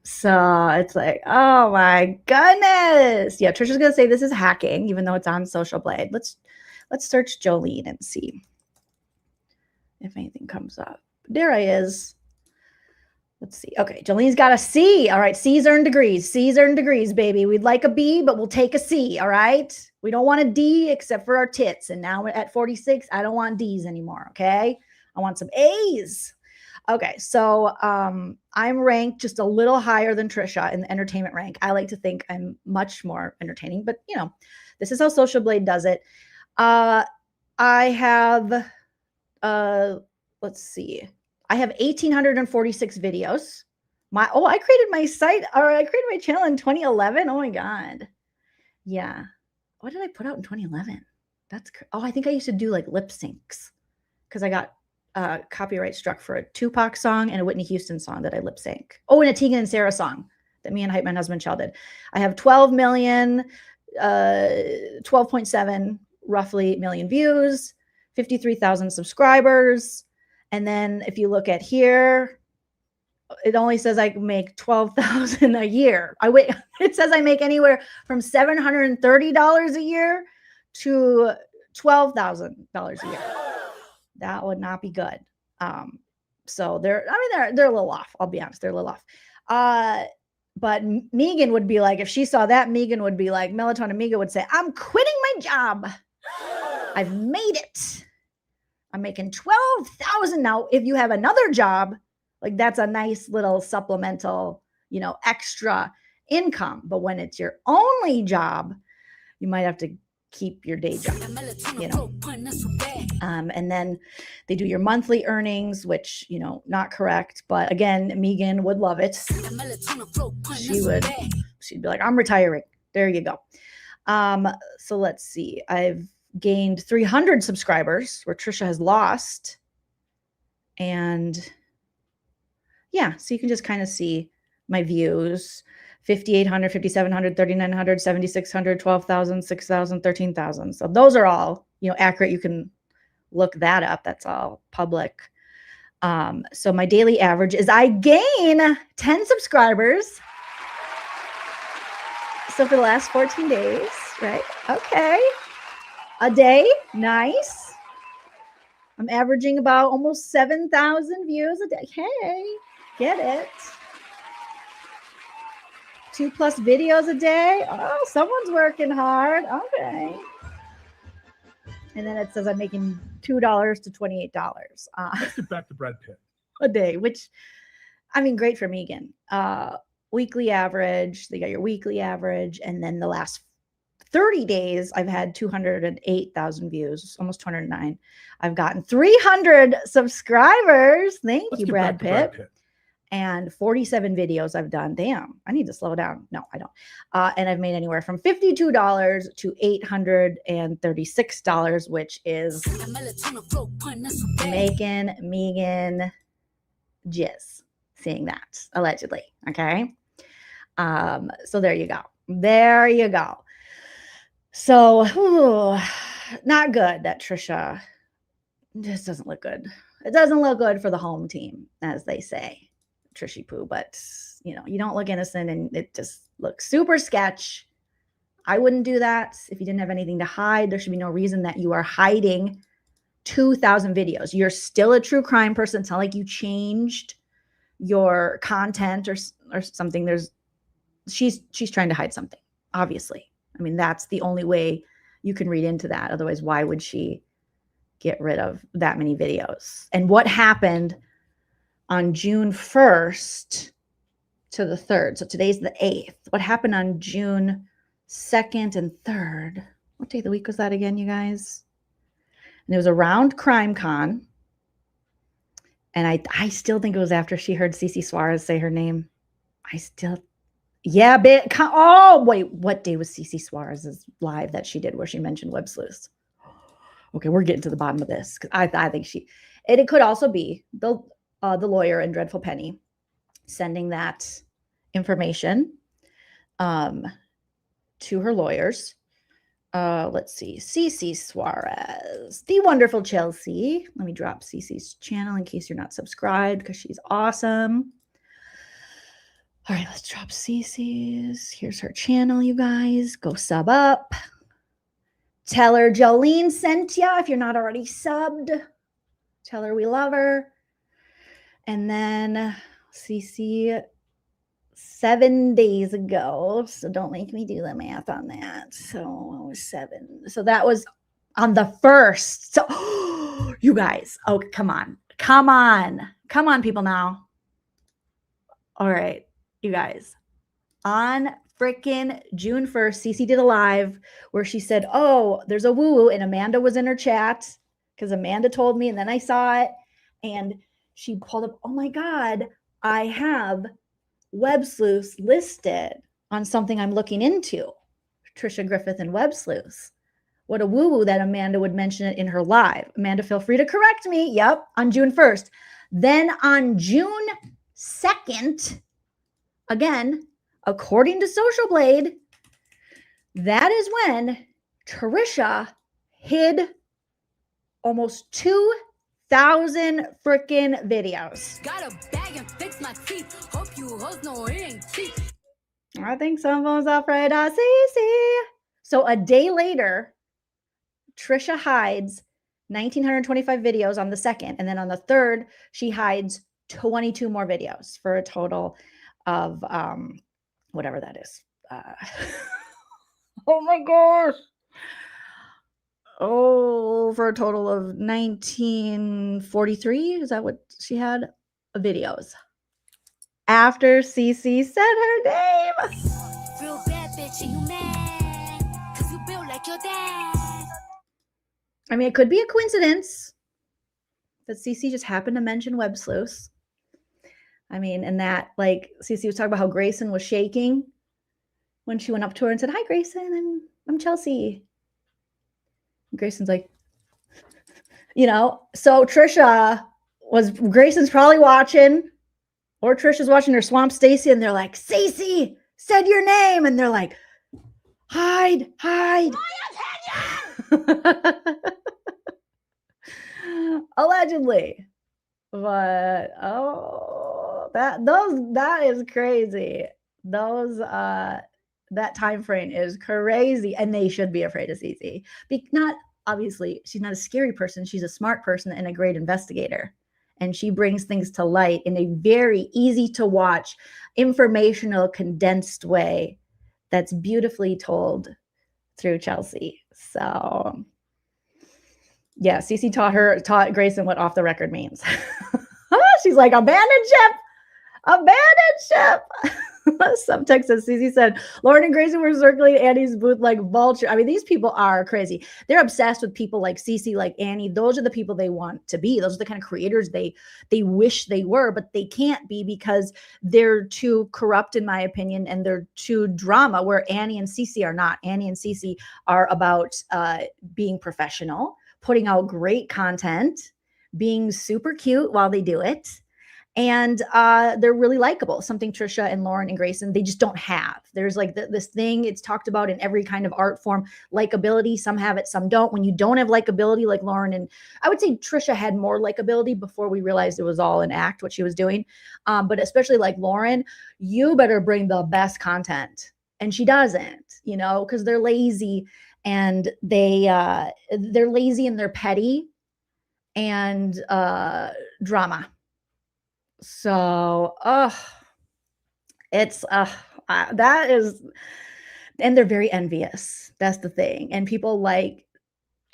So it's like, oh my goodness. Yeah, Tricia's gonna say this is hacking, even though it's on Social Blade. Let's search Joleen and see if anything comes up. There I is. Let's see. Okay, Jolene's got a C. All right, C's earned degrees. C's earned degrees, baby. We'd like a B, but we'll take a C, all right? We don't want a D except for our tits. And now at 46, I don't want D's anymore, okay? I want some A's. Okay, so I'm ranked just a little higher than Tricia in the entertainment rank. I like to think I'm much more entertaining, but, this is how Social Blade does it. I have, let's see. I have 1,846 videos. I created my site, or I created my channel in 2011. Oh my God. Yeah. What did I put out in 2011? I think I used to do like lip syncs because I got copyright struck for a Tupac song and a Whitney Houston song that I lip sync. Oh, and a Tegan and Sarah song that me and Hype Man Husband Shell did. I have 12 million, 12.7 roughly million views, 53,000 subscribers. And then if you look at here, it only says I make $12,000 a year. It says I make anywhere from $730 a year to $12,000 a year. That would not be good. So they're a little off. I'll be honest, they're a little off. But Megan would be like, if she saw that, Megan would be like, Melatonin Megan would say, I'm quitting my job. I've made it. I'm making $12,000 now. If you have another job, like that's a nice little supplemental, extra income. But when it's your only job, you might have to keep your day job, and then they do your monthly earnings, which, not correct. But again, Megan would love it. She'd be like, I'm retiring. There you go. So let's see. I've gained 300 subscribers where Tricia has lost. And yeah, so you can just kind of see my views. 5,800, 5,700, 3,900, 7,600, 12,000, 6,000, 13,000. So those are all, accurate. You can look that up. That's all public. So my daily average is I gain 10 subscribers. So for the last 14 days, right? Okay. A day. Nice. I'm averaging about almost 7,000 views a day. Hey, get it. 2+ videos a day. Oh, someone's working hard. Okay. And then it says I'm making $2 to $28 Let's get back to Brad Pitt. a day, which, great for Megan. Weekly average, they got your weekly average. And then the last 30 days, I've had 208,000 views, almost 209. I've gotten 300 subscribers. Thank you, Brad Pitt. and 47 videos I've done. Damn, I need to slow down. No, I don't. And I've made anywhere from $52 to $836, which is making Megan jizz seeing that, allegedly. Okay. So there you go. There you go. So not good that Tricia just doesn't look good. It doesn't look good for the home team, as they say, Trishy Poo. But, you know, you don't look innocent and it just looks super sketch. I wouldn't do that if you didn't have anything to hide. There should be no reason that you are hiding 2,000 videos. You're still a true crime person. It's not like you changed your content or something. She's trying to hide something, obviously. I mean, that's the only way you can read into that. Otherwise, why would she get rid of that many videos? And what happened on June 1st to the 3rd? So today's the 8th. What happened on June 2nd and 3rd? What day of the week was that again, you guys? And it was around CrimeCon. And I still think it was after she heard Cece Suarez say her name. Yeah, oh, wait, what day was Cece Suarez's live that she did where she mentioned websleuths? Okay, we're getting to the bottom of this. I think it could also be the lawyer in Dreadful Penny sending that information to her lawyers. Let's see, Cece Suarez, the wonderful Chelsea. Let me drop Cece's channel in case you're not subscribed because she's awesome. All right, let's drop Cece's. Here's her channel, you guys. Go sub up. Tell her Jolene sent ya if you're not already subbed. Tell her we love her. And then Cece 7 days ago. So don't make me do the math on that. So it was 7. So that was on the 1st. So you guys, oh, come on. Come on. Come on, people now. All right. You guys, on freaking June 1st, Cece did a live where she said, oh, there's a woo-woo, and Amanda was in her chat because Amanda told me, and then I saw it, and she pulled up, oh my God, I have websleuths listed on something I'm looking into. Tricia Griffith and websleuths. What a woo-woo that Amanda would mention it in her live. Amanda, feel free to correct me. Yep, on June 1st. Then on June 2nd, again, according to Social Blade, that is when Tricia hid almost 2,000 freaking videos. Got a bag and fix my teeth. Hope you hoes know it ain't cheap. I think someone's afraid of Cece. So a day later, Tricia hides 1,925 videos on the 2nd. And then on the 3rd, she hides 22 more videos for a total of whatever that is. Oh my gosh. Oh, for a total of 1943. Is that what she had? Videos. After Cece said her name. Real bad bitch, and you mad. Cause you built like your dad. I mean, it could be a coincidence that Cece just happened to mention websleuths. I mean, and that, like, Cece was talking about how Grayson was shaking when she went up to her and said, hi, Grayson, I'm Chelsea. And Grayson's like, you know, so Grayson's probably watching, or Trisha's watching her Swamp Stacy, and they're like, Cece said your name. And they're like, hide. Allegedly. But, that is crazy. That time frame is crazy, and they should be afraid of Cece. Obviously, she's not a scary person. She's a smart person and a great investigator, and she brings things to light in a very easy to watch, informational, condensed way that's beautifully told through Chelsea. So, yeah, Cece taught Grayson what off the record means. She's like, abandoned ship. Subtext says, Cece said, Lauren and Grayson were circling Annie's booth like vulture. I mean, these people are crazy. They're obsessed with people like Cece, like Annie. Those are the people they want to be. Those are the kind of creators they wish they were, but they can't be because they're too corrupt, in my opinion, and they're too drama, where Annie and Cece are not. Annie and Cece are about being professional, putting out great content, being super cute while they do it. And they're really likable, something Tricia and Lauren and Grayson, they just don't have. There's like this thing, it's talked about in every kind of art form, likability. Some have it, some don't. When you don't have likability, like Lauren, and I would say Tricia had more likability before we realized it was all an act, what she was doing. But especially like Lauren, you better bring the best content. And she doesn't, you know, because they're lazy, and they're lazy and they're petty and drama. So, it's, that is, and they're very envious. That's the thing. And people like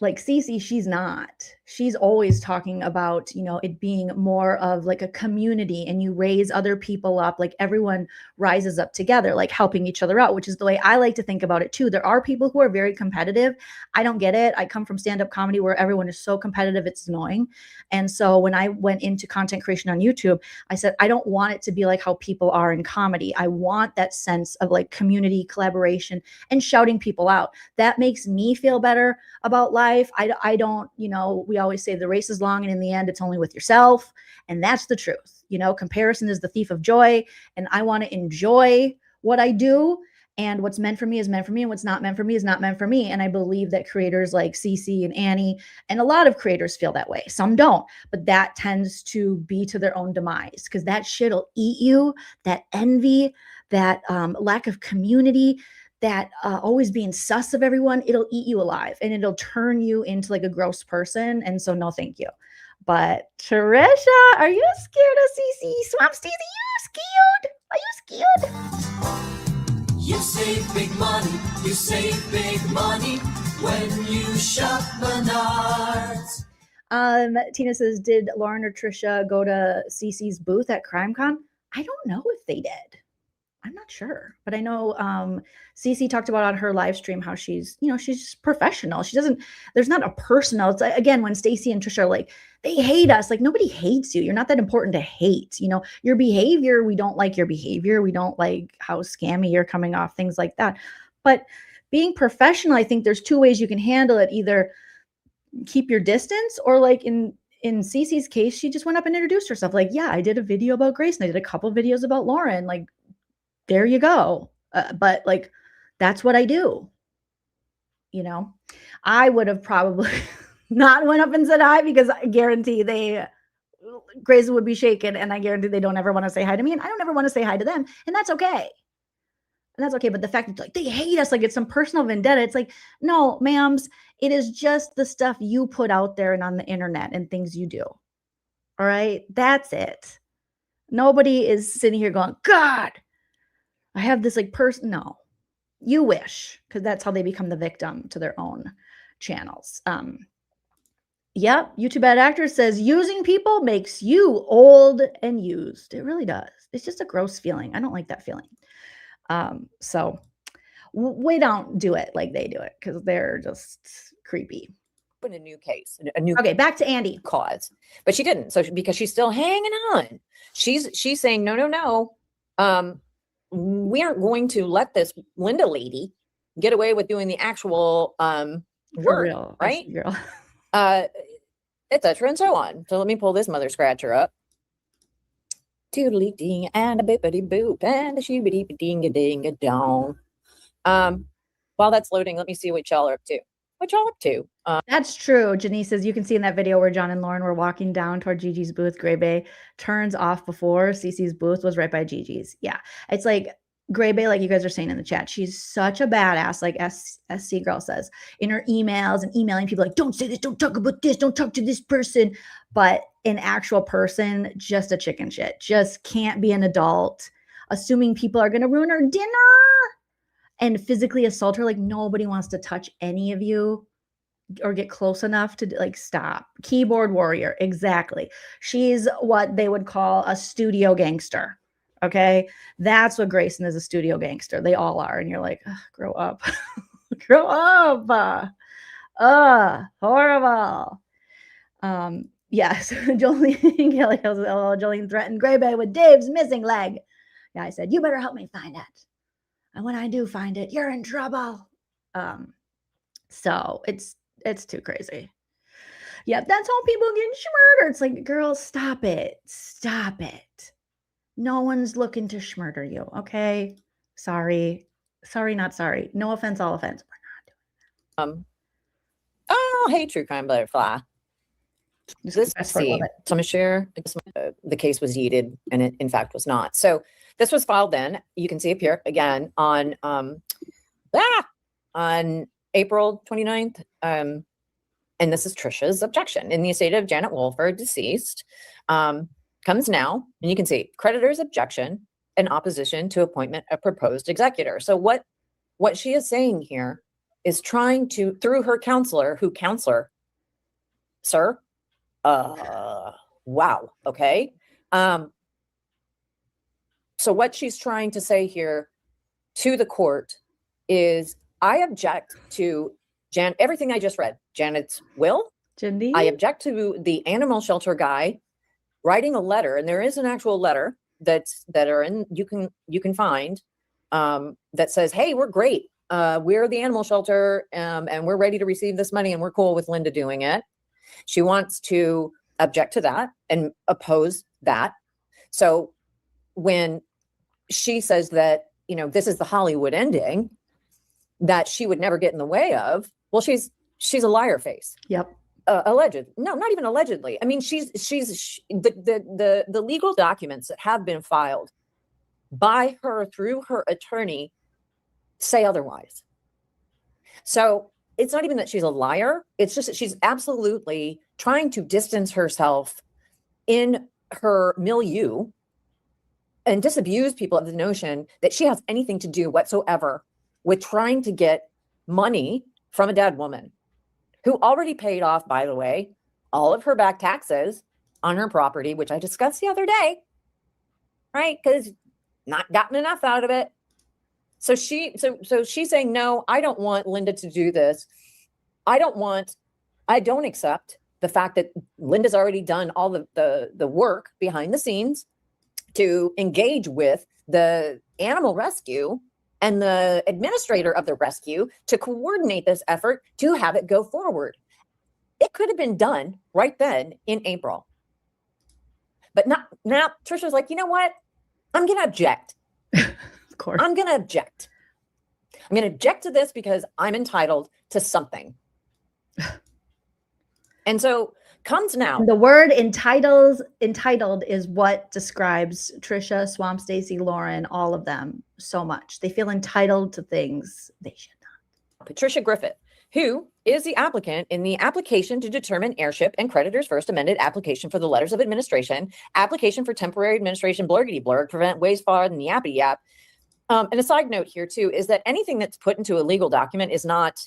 Cece, she's not. She's always talking about, you know, it being more of like a community, and you raise other people up, like everyone rises up together, like helping each other out, which is the way I like to think about it too. There are people who are very competitive. I don't get it. I come from stand-up comedy where everyone is so competitive, it's annoying. And so when I went into content creation on YouTube, I said, I don't want it to be like how people are in comedy. I want that sense of like community, collaboration, and shouting people out. That makes me feel better about life. I don't, you know, we always say the race is long, and in the end, it's only with yourself. And that's the truth. You know, comparison is the thief of joy. And I want to enjoy what I do. And what's meant for me is meant for me. And what's not meant for me is not meant for me. And I believe that creators like Cece and Annie, and a lot of creators feel that way. Some don't, but that tends to be to their own demise, because that shit'll eat you. That envy, that lack of community, that always being sus of everyone, it'll eat you alive, and it'll turn you into like a gross person. And so no, thank you. But Tricia, are you scared of Cece Swampsteez? Are you scared? You save big money, you save big money when you shop Menards. Tina says, did Lauren or Tricia go to Cece's booth at CrimeCon? I don't know if they did. I'm not sure, but I know Cece talked about on her live stream how she's, you know, she's just professional. She doesn't, there's not a personal. It's like, again, when Stacey and Tricia are like, they hate us. Like, nobody hates you. You're not that important to hate. You know, your behavior, we don't like your behavior. We don't like how scammy you're coming off, things like that. But being professional, I think there's two ways you can handle it. Either keep your distance, or like in Cece's case, she just went up and introduced herself. Like, yeah, I did a video about Grace, and I did a couple of videos about Lauren. Like, there you go. But like, that's what I do. You know, I would have probably not went up and said hi, because I guarantee Grace would be shaken, and I guarantee they don't ever want to say hi to me, and I don't ever want to say hi to them. And that's okay. And that's okay. But the fact that like they hate us, like it's some personal vendetta. It's like, no, ma'ams, it is just the stuff you put out there and on the internet and things you do. All right. That's it. Nobody is sitting here going, God, I have this like person. No, you wish, because that's how they become the victim to their own channels. Yep. YouTube Bad Actor says using people makes you old and used. It really does. It's just a gross feeling. I don't like that feeling. So we don't do it like they do it, because they're just creepy. In a new case, a new okay, back to Andy cause, but she didn't. So because she's still hanging on, she's saying no. We aren't going to let this Linda lady get away with doing the actual work, real, right? Girl. Etc. and so on. So let me pull this mother scratcher up. Toodly ding and a bippity boop and a shoobity ding a ding a dong. While that's loading, let me see what y'all are up to. What y'all up to? That's true. Janice says, you can see in that video where John and Lauren were walking down toward Gigi's booth. Gray Bay turns off before Cece's booth was right by Gigi's. Yeah. It's like Gray Bay, like you guys are saying in the chat, she's such a badass, like SC Girl says, in her emails and emailing people like, don't say this, don't talk about this, don't talk to this person. But an actual person, just a chicken shit, just can't be an adult, assuming people are going to ruin her dinner and physically assault her. Like, nobody wants to touch any of you or get close enough to like stop. Keyboard warrior. Exactly. She's what they would call a studio gangster. Okay. That's what Grayson is, a studio gangster. They all are. And you're like, grow up. Grow up. Horrible. Yes. Jolene Kelly, Jolene threatened Gray Bay with Dave's missing leg. Yeah, I said, you better help me find it. And when I do find it, you're in trouble. So it's too crazy. Yeah, that's how people get murdered. It's like, girl, stop it. Stop it. No one's looking to murder you, okay? Sorry. Sorry, not sorry. No offense, all offense. We're not doing that. Oh, hey, True Crime Butterfly. This see, so I'm gonna share. The case was yeeted, and it in fact was not. So this was filed then. You can see up here again on April 29th. And this is Tricia's objection. In the estate of Janet Wolford, deceased, comes now, and you can see creditor's objection in opposition to appointment of proposed executor. So what she is saying here is trying to, through her counselor, sir, wow, okay. So what she's trying to say here to the court is, I object to everything I just read. Janet's will. I object to the animal shelter guy writing a letter, and there is an actual letter that you can find that says, hey, we're great. We're the animal shelter, and we're ready to receive this money, and we're cool with Linda doing it. She wants to object to that and oppose that. So when she says that, this is the Hollywood ending that she would never get in the way of, well, she's a liar face. Yep. Alleged. No, not even allegedly. I mean, the legal documents that have been filed by her through her attorney say otherwise. So it's not even that she's a liar. It's just that she's absolutely trying to distance herself in her milieu and disabuse people of the notion that she has anything to do whatsoever with trying to get money from a dead woman who already paid off, by the way, all of her back taxes on her property, which I discussed the other day, right? Because not gotten enough out of it. So she's saying, no, I don't want Linda to do this. I don't accept the fact that Linda's already done all the work behind the scenes to engage with the animal rescue and the administrator of the rescue to coordinate this effort to have it go forward. It could have been done right then in April. But not now. Tricia's like, you know what? I'm going to object. Of course. I'm going to object. I'm going to object to this because I'm entitled to something. And so comes now. The word entitled is what describes Tricia, Swamp, Stacy, Lauren, all of them so much. They feel entitled to things they should not. Patricia Griffith, who is the applicant in the application to determine heirship and creditor's first amended application for the letters of administration, application for temporary administration, blurgity blurg, prevent ways far than the yappity yap. And a side note here too, is that anything that's put into a legal document is not,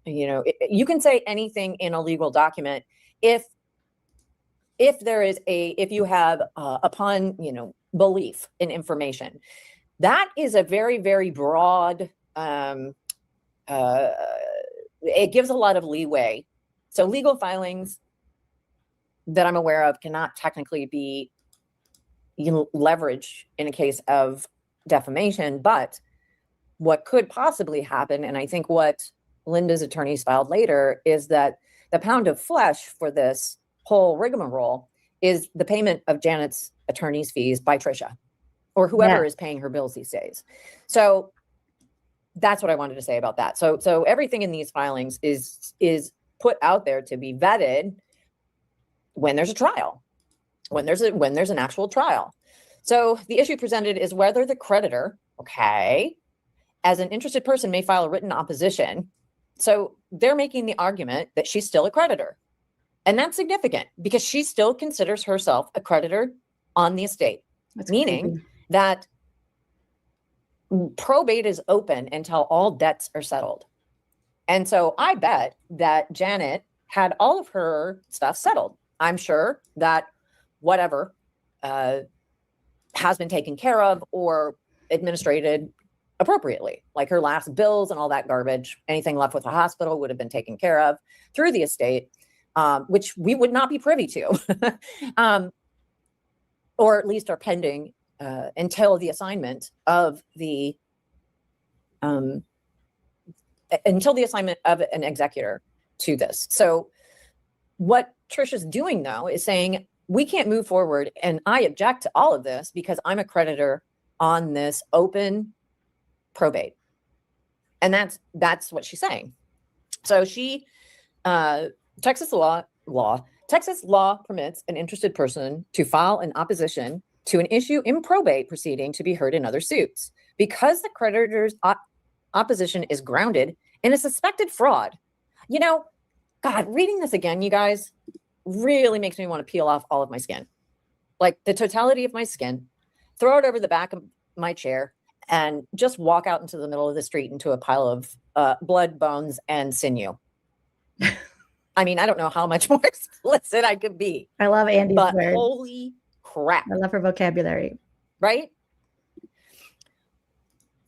you can say anything in a legal document if you have upon belief in information. That is a very, very broad, it gives a lot of leeway. So legal filings that I'm aware of cannot technically be leverage in a case of defamation, but what could possibly happen, and I think what Linda's attorneys filed later, is that the pound of flesh for this whole rigmarole is the payment of Janet's attorney's fees by Tricia or whoever is paying her bills these days. So that's what I wanted to say about that. So everything in these filings is put out there to be vetted when there's a trial, when there's an actual trial. So the issue presented is whether the creditor, as an interested person, may file a written opposition. So they're making the argument that she's still a creditor. And that's significant because she still considers herself a creditor on the estate, meaning that probate is open until all debts are settled. And so I bet that Janet had all of her stuff settled. I'm sure that whatever, has been taken care of or administrated appropriately, like her last bills and all that garbage. Anything left with the hospital would have been taken care of through the estate, which we would not be privy to, or at least are pending until the assignment of the an executor to this. So what Tricia's doing though is saying, we can't move forward, and I object to all of this because I'm a creditor on this open probate. And that's what she's saying. So she, Texas law permits an interested person to file an opposition to an issue in probate proceeding to be heard in other suits. Because the creditor's opposition is grounded in a suspected fraud. You know, God, reading this again, you guys, really makes me want to peel off all of my skin. Like the totality of my skin, throw it over the back of my chair, and just walk out into the middle of the street into a pile of blood, bones, and sinew. I mean, I don't know how much more explicit I could be. I love Andy's but words. Holy crap. I love her vocabulary. Right?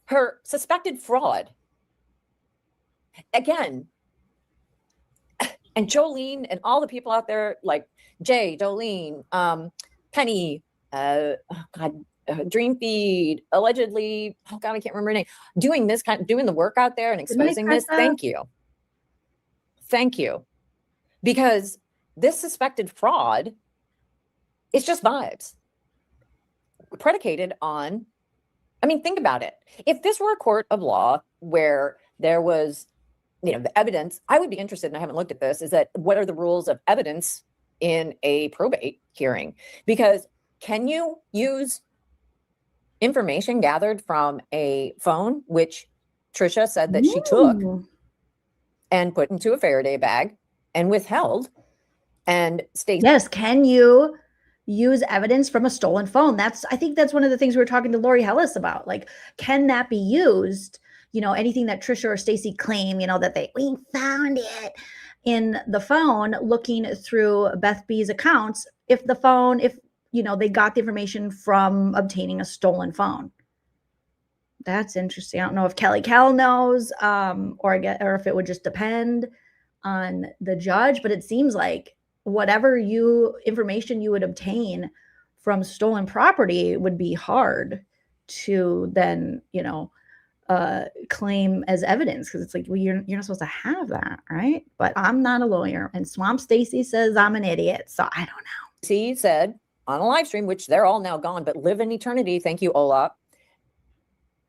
Her suspected fraud. Again, and Joleen and all the people out there like Jay, Joleen, Penny, Dream Feed, allegedly, oh God, I can't remember her name, doing the work out there and exposing this. Thank you. Thank you. Because this suspected fraud is just vibes predicated on, I mean, think about it. If this were a court of law where there was, the evidence, I would be interested, and I haven't looked at this, is that what are the rules of evidence in a probate hearing? Because can you use information gathered from a phone, which Tricia said that she took and put into a Faraday bag and withheld, and Stacey? Yes, can you use evidence from a stolen phone? I think that's one of the things we were talking to Lori Hellis about. Like, can that be used? Anything that Tricia or Stacey claim, that we found it in the phone, looking through Beth B's accounts, if they got the information from obtaining a stolen phone. That's interesting. I don't know if Kelly Kell knows, or if it would just depend on the judge, but it seems like whatever information you would obtain from stolen property would be hard to then, claim as evidence, because it's like, well, you're not supposed to have that, right? But I'm not a lawyer, and Swamp Stacy says I'm an idiot, so I don't know. He said on a live stream, which they're all now gone, but live in eternity, thank you, Ola,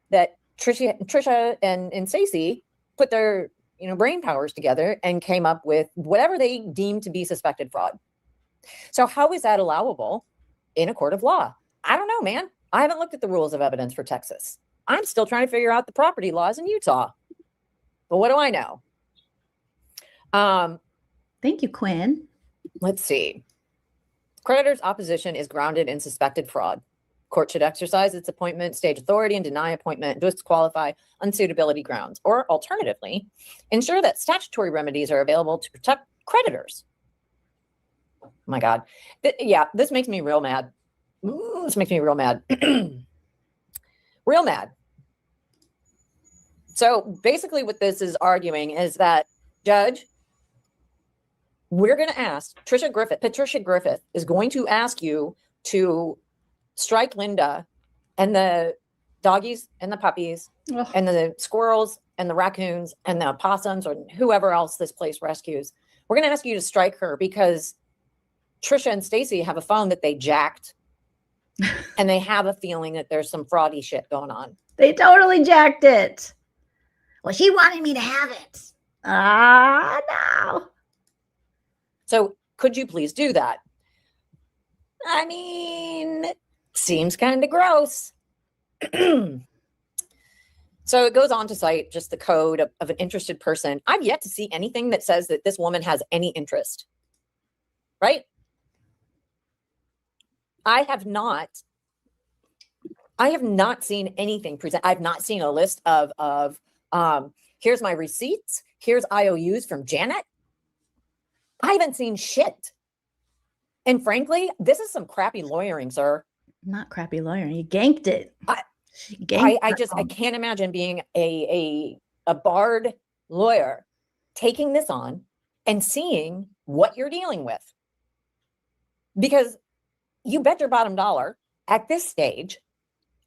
that Tricia and Stacey put their brain powers together and came up with whatever they deemed to be suspected fraud. So how is that allowable in a court of law? I don't know, man. I haven't looked at the rules of evidence for Texas. I'm still trying to figure out the property laws in Utah. But what do I know? Thank you, Quinn. Let's see. Creditor's opposition is grounded in suspected fraud. Court should exercise its appointment stage authority and deny appointment, disqualify unsuitability grounds, or alternatively, ensure that statutory remedies are available to protect creditors. Oh my God. This makes me real mad. This makes me real mad. Real mad. So basically what this is arguing is that, Judge, we're going to ask Patricia Griffith is going to ask you to strike Linda and the doggies and the puppies and the squirrels and the raccoons and the opossums or whoever else this place rescues. We're going to ask you to strike her because Tricia and Stacey have a phone that they jacked. And they have a feeling that there's some fraudy shit going on. They totally jacked it. Well, she wanted me to have it. No. So could you please do that? I mean, seems kind of gross. So it goes on to cite just the code of an interested person. I've yet to see anything that says that this woman has any interest. Right? I have not seen anything present. I've not seen a list of here's my receipts. Here's IOUs from Janet. I haven't seen shit. And frankly, this is some crappy lawyering, sir. Not crappy lawyer. You ganked it. I can't imagine being a barred lawyer taking this on and seeing what you're dealing with. Because you bet your bottom dollar at this stage,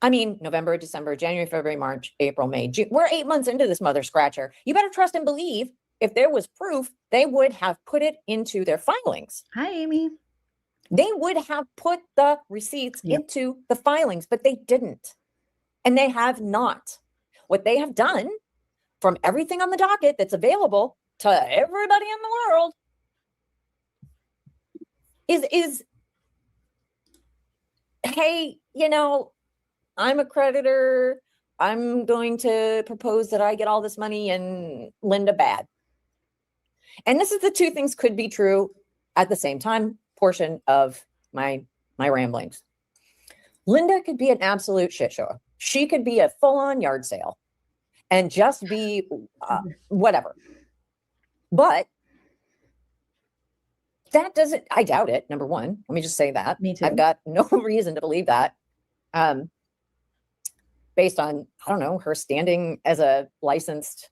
I mean, November, December, January, February, March, April, May, June. We're 8 months into this mother scratcher. You better trust and believe if there was proof, they would have put it into their filings. Hi, Amy. They would have put the receipts into the filings, but they didn't. And they have not. What they have done from everything on the docket that's available to everybody in the world is hey, you know, I'm a creditor. I'm going to propose that I get all this money and Linda bad. And this is the two things could be true at the same time portion of my ramblings. Linda could be an absolute shit show. She could be a full-on yard sale and just be whatever. But that doesn't, I doubt it. Number one, let me just say that. Me too. I've got no reason to believe that. Based on, I don't know, her standing as a licensed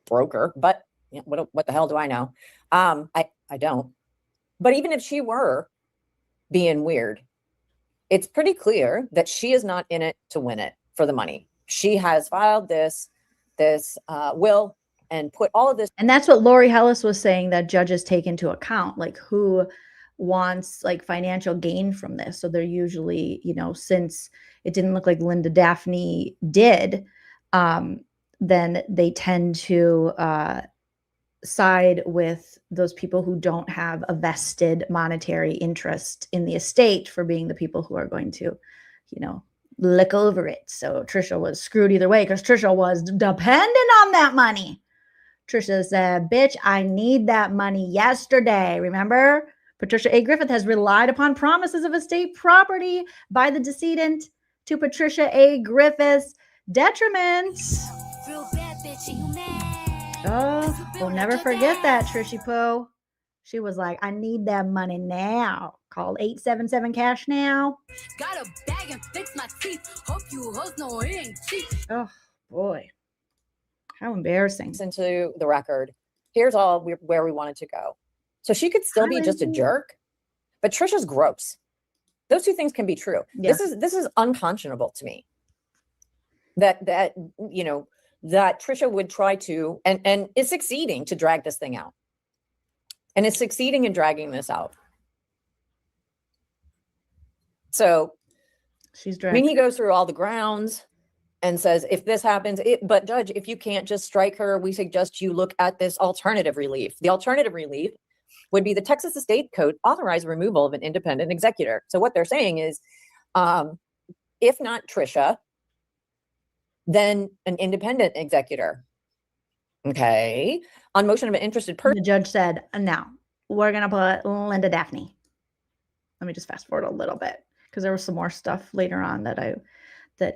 broker, but you know, what the hell do I know? I don't. But even if she were being weird, it's pretty clear that she is not in it to win it for the money. She has filed this will and put all of this. And that's what Lori Hellis was saying that judges take into account, like who wants like financial gain from this. So they're usually, you know, since it didn't look like Linda Daphne did, then they tend to side with those people who don't have a vested monetary interest in the estate for being the people who are going to, you know, lick over it. So Tricia was screwed either way because Tricia was dependent on that money. Tricia said, bitch, I need that money yesterday. Remember? Patricia A. Griffith has relied upon promises of estate property by the decedent to Patricia A. Griffith's detriment. Oh, we'll never forget that, Trishy Poo. She was like, I need that money now. Call 877 cash now. Got a bag and fix my teeth. Hope you hoes know it ain't cheap. Oh, boy. How embarrassing. Into the record. Here's all where we wanted to go. So she could still be just a jerk, but Tricia's gross. Those two things can be true. Yeah. This is unconscionable to me. That you know, that Tricia would try to and is succeeding to drag this thing out. And is succeeding in dragging this out. So she's dragging. I mean, he goes through all the grounds and says, if this happens, but judge, if you can't just strike her, we suggest you look at this alternative relief. The alternative relief would be the Texas Estate Code authorize removal of an independent executor. So what they're saying is, if not Tricia, then an independent executor. Okay. On motion of an interested person. The judge said, no, we're going to put Linda Daphne. Let me just fast forward a little bit because there was some more stuff later on that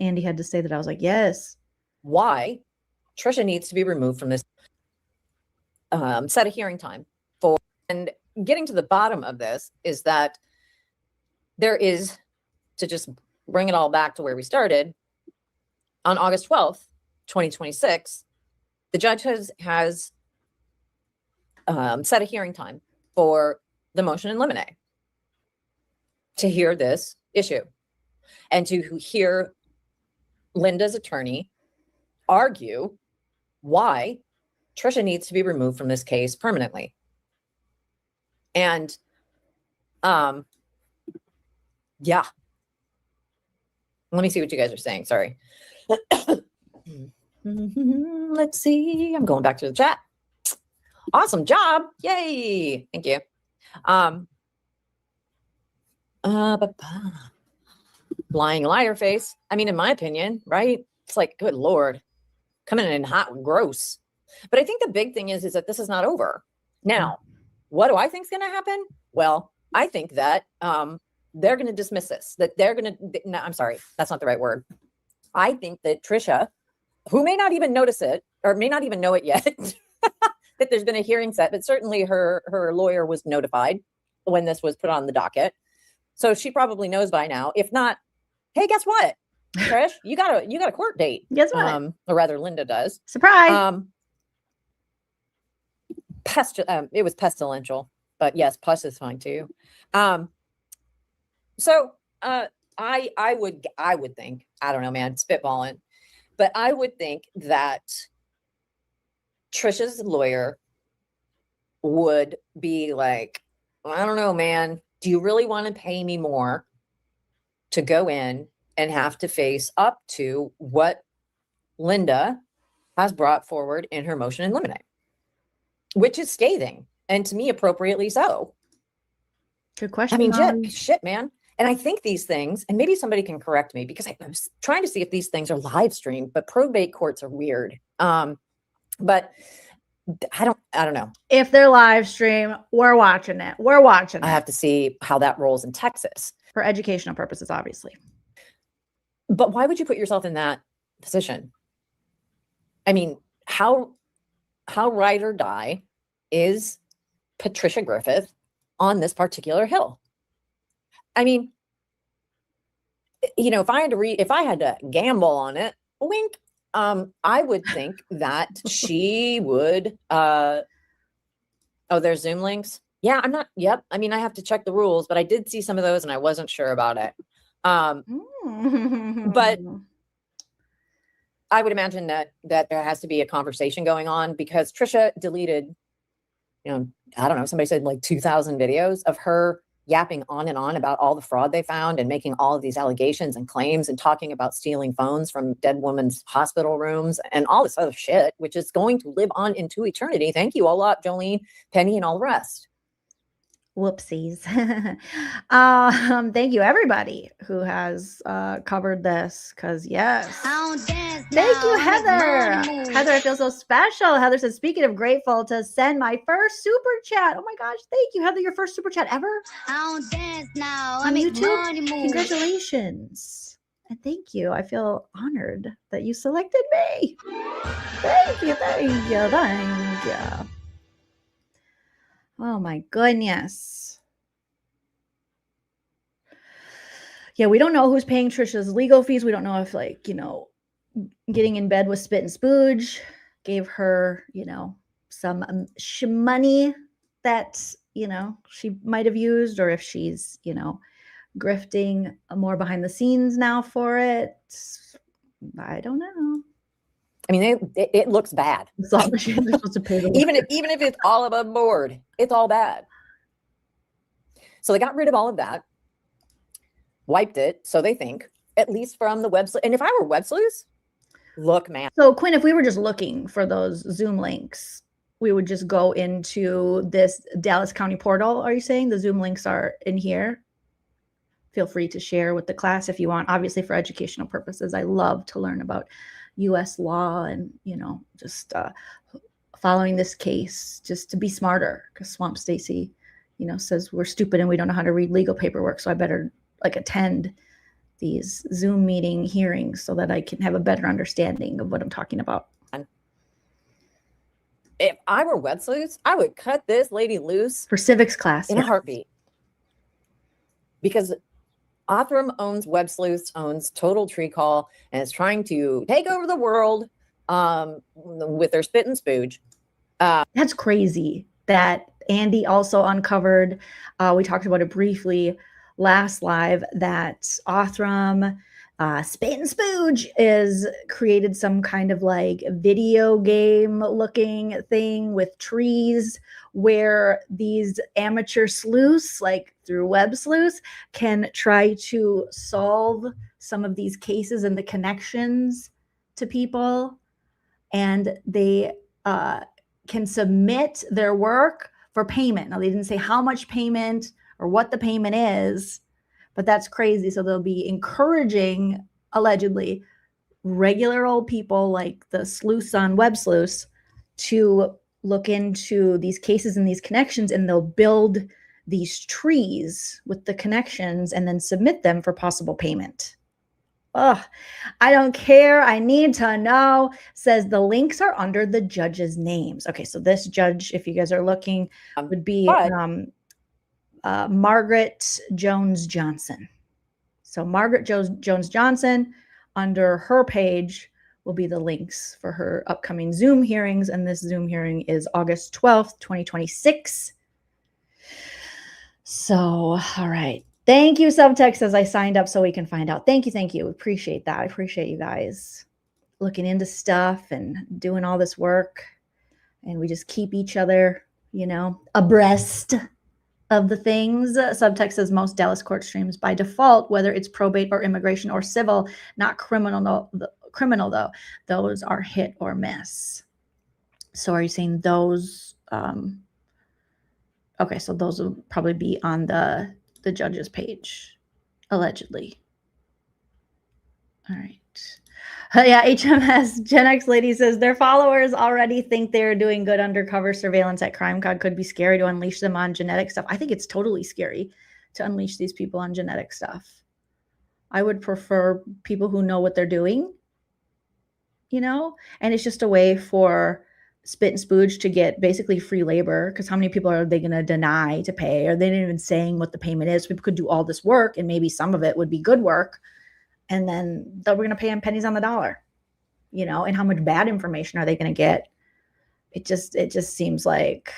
Andy had to say that I was like, yes. Why Tricia needs to be removed from this set a hearing time for, and getting to the bottom of this is that there is, to just bring it all back to where we started, on August 12th, 2026, the judge has set a hearing time for the motion in limine to hear this issue and to hear Linda's attorney argue why Tricia needs to be removed from this case permanently. And yeah. Let me see what you guys are saying. Sorry. Let's see. I'm going back to the chat. Awesome job. Yay. Thank you. Lying liar face. I mean, in my opinion, right? It's like, good Lord, coming in hot and gross. But I think the big thing is that this is not over. Now, what do I think is going to happen? Well, I think that they're going to dismiss this, that they're going to, no, I'm sorry, that's not the right word. I think that Tricia, who may not even notice it or may not even know it yet, that there's been a hearing set, but certainly her lawyer was notified when this was put on the docket. So she probably knows by now. If not, hey, guess what, Trish, you got a court date. Guess what? Or rather, Linda does. Surprise. It was pestilential, but yes, pus is fine too. So I would think, I don't know, man, spitballing, but I would think that Tricia's lawyer would be like, I don't know, man, do you really want to pay me more to go in and have to face up to what Linda has brought forward in her motion in limine, which is scathing, and to me, appropriately so. Good question. I mean, shit, man. And I think these things, and maybe somebody can correct me, because I was trying to see if these things are live streamed, but probate courts are weird. But I don't know. If they're live stream, we're watching it. We're watching it. I have to see how that rolls in Texas. For educational purposes, obviously. But why would you put yourself in that position? I mean, how ride or die is Patricia Griffith on this particular hill? I mean, you know, if I had to gamble on it, wink, I would think that she would, oh, there's Zoom links. Yeah, I'm not, yep. I mean, I have to check the rules, but I did see some of those and I wasn't sure about it. But I would imagine that there has to be a conversation going on, because Tricia deleted, you know, I don't know, somebody said like 2,000 videos of her yapping on and on about all the fraud they found and making all of these allegations and claims and talking about stealing phones from dead women's hospital rooms and all this other shit, which is going to live on into eternity. Thank you a lot, Joleen, Penny, and all the rest. Whoopsies. Thank you, everybody who has covered this, because yes. Thank you, Heather. Heather, I feel so special. Heather says, speaking of grateful to send my first super chat. Oh my gosh, thank you, Heather. Your first super chat ever on YouTube. Congratulations. And thank you. I feel honored that you selected me. Thank you, thank you, thank you. Oh my goodness. Yeah, we don't know who's paying Tricia's legal fees. We don't know if, like, you know, getting in bed with Spit and Spooge gave her, you know, some money that, you know, she might have used, or if she's, you know, grifting more behind the scenes now for it. I don't know. I mean, it looks bad. Even if it's all above board, it's all bad. So they got rid of all of that, wiped it, so they think, at least from the website. And if I were websleuths, look, man. So Quinn, if we were just looking for those Zoom links, we would just go into this Dallas County portal. Are you saying the Zoom links are in here? Feel free to share with the class if you want. Obviously, for educational purposes, I love to learn about U.S. law and, you know, just following this case just to be smarter, because Swamp Stacy, you know, says we're stupid and we don't know how to read legal paperwork. So I better like attend these Zoom meeting hearings so that I can have a better understanding of what I'm talking about. If I were websleuths, I would cut this lady loose for civics class in a heartbeat, because Othram owns websleuths, owns Total Tree Call, and is trying to take over the world with their Spit and Spooge. That's crazy that Andy also uncovered. We talked about it briefly last live, that Othram Spit and Spooge is created some kind of like video game looking thing with trees where these amateur sleuths, like through web sleuths, can try to solve some of these cases and the connections to people. And they can submit their work for payment. Now, they didn't say how much payment or what the payment is, but that's crazy. So they'll be encouraging, allegedly, regular old people like the sleuths on web sleuths to look into these cases and these connections, and they'll build these trees with the connections and then submit them for possible payment. Oh, I don't care. I need to know. Says the links are under the judges' names. Okay, so this judge, if you guys are looking, would be Margaret Jones Johnson. So Margaret Jones Johnson, under her page will be the links for her upcoming Zoom hearings. And this Zoom hearing is August 12th, 2026. So, all right. Thank you, Subtext, as I signed up so we can find out. Thank you. Thank you. Appreciate that. I appreciate you guys looking into stuff and doing all this work. And we just keep each other, you know, abreast of the things. Subtext says most Dallas court streams by default, whether it's probate or immigration or civil, not criminal. Criminal though, those are hit or miss. So are you saying those? Okay, so those will probably be on the judge's page, allegedly. All right. Yeah, HMS Gen X lady says their followers already think they're doing good undercover surveillance at CrimeCon. Could be scary to unleash them on genetic stuff. I think it's totally scary to unleash these people on genetic stuff. I would prefer people who know what they're doing, you know, and it's just a way for Spit and Spooge to get basically free labor, because how many people are they going to deny to pay? Or they didn't even saying what the payment is. People could do all this work and maybe some of it would be good work. And then we're going to pay them pennies on the dollar, you know, and how much bad information are they going to get? It just seems like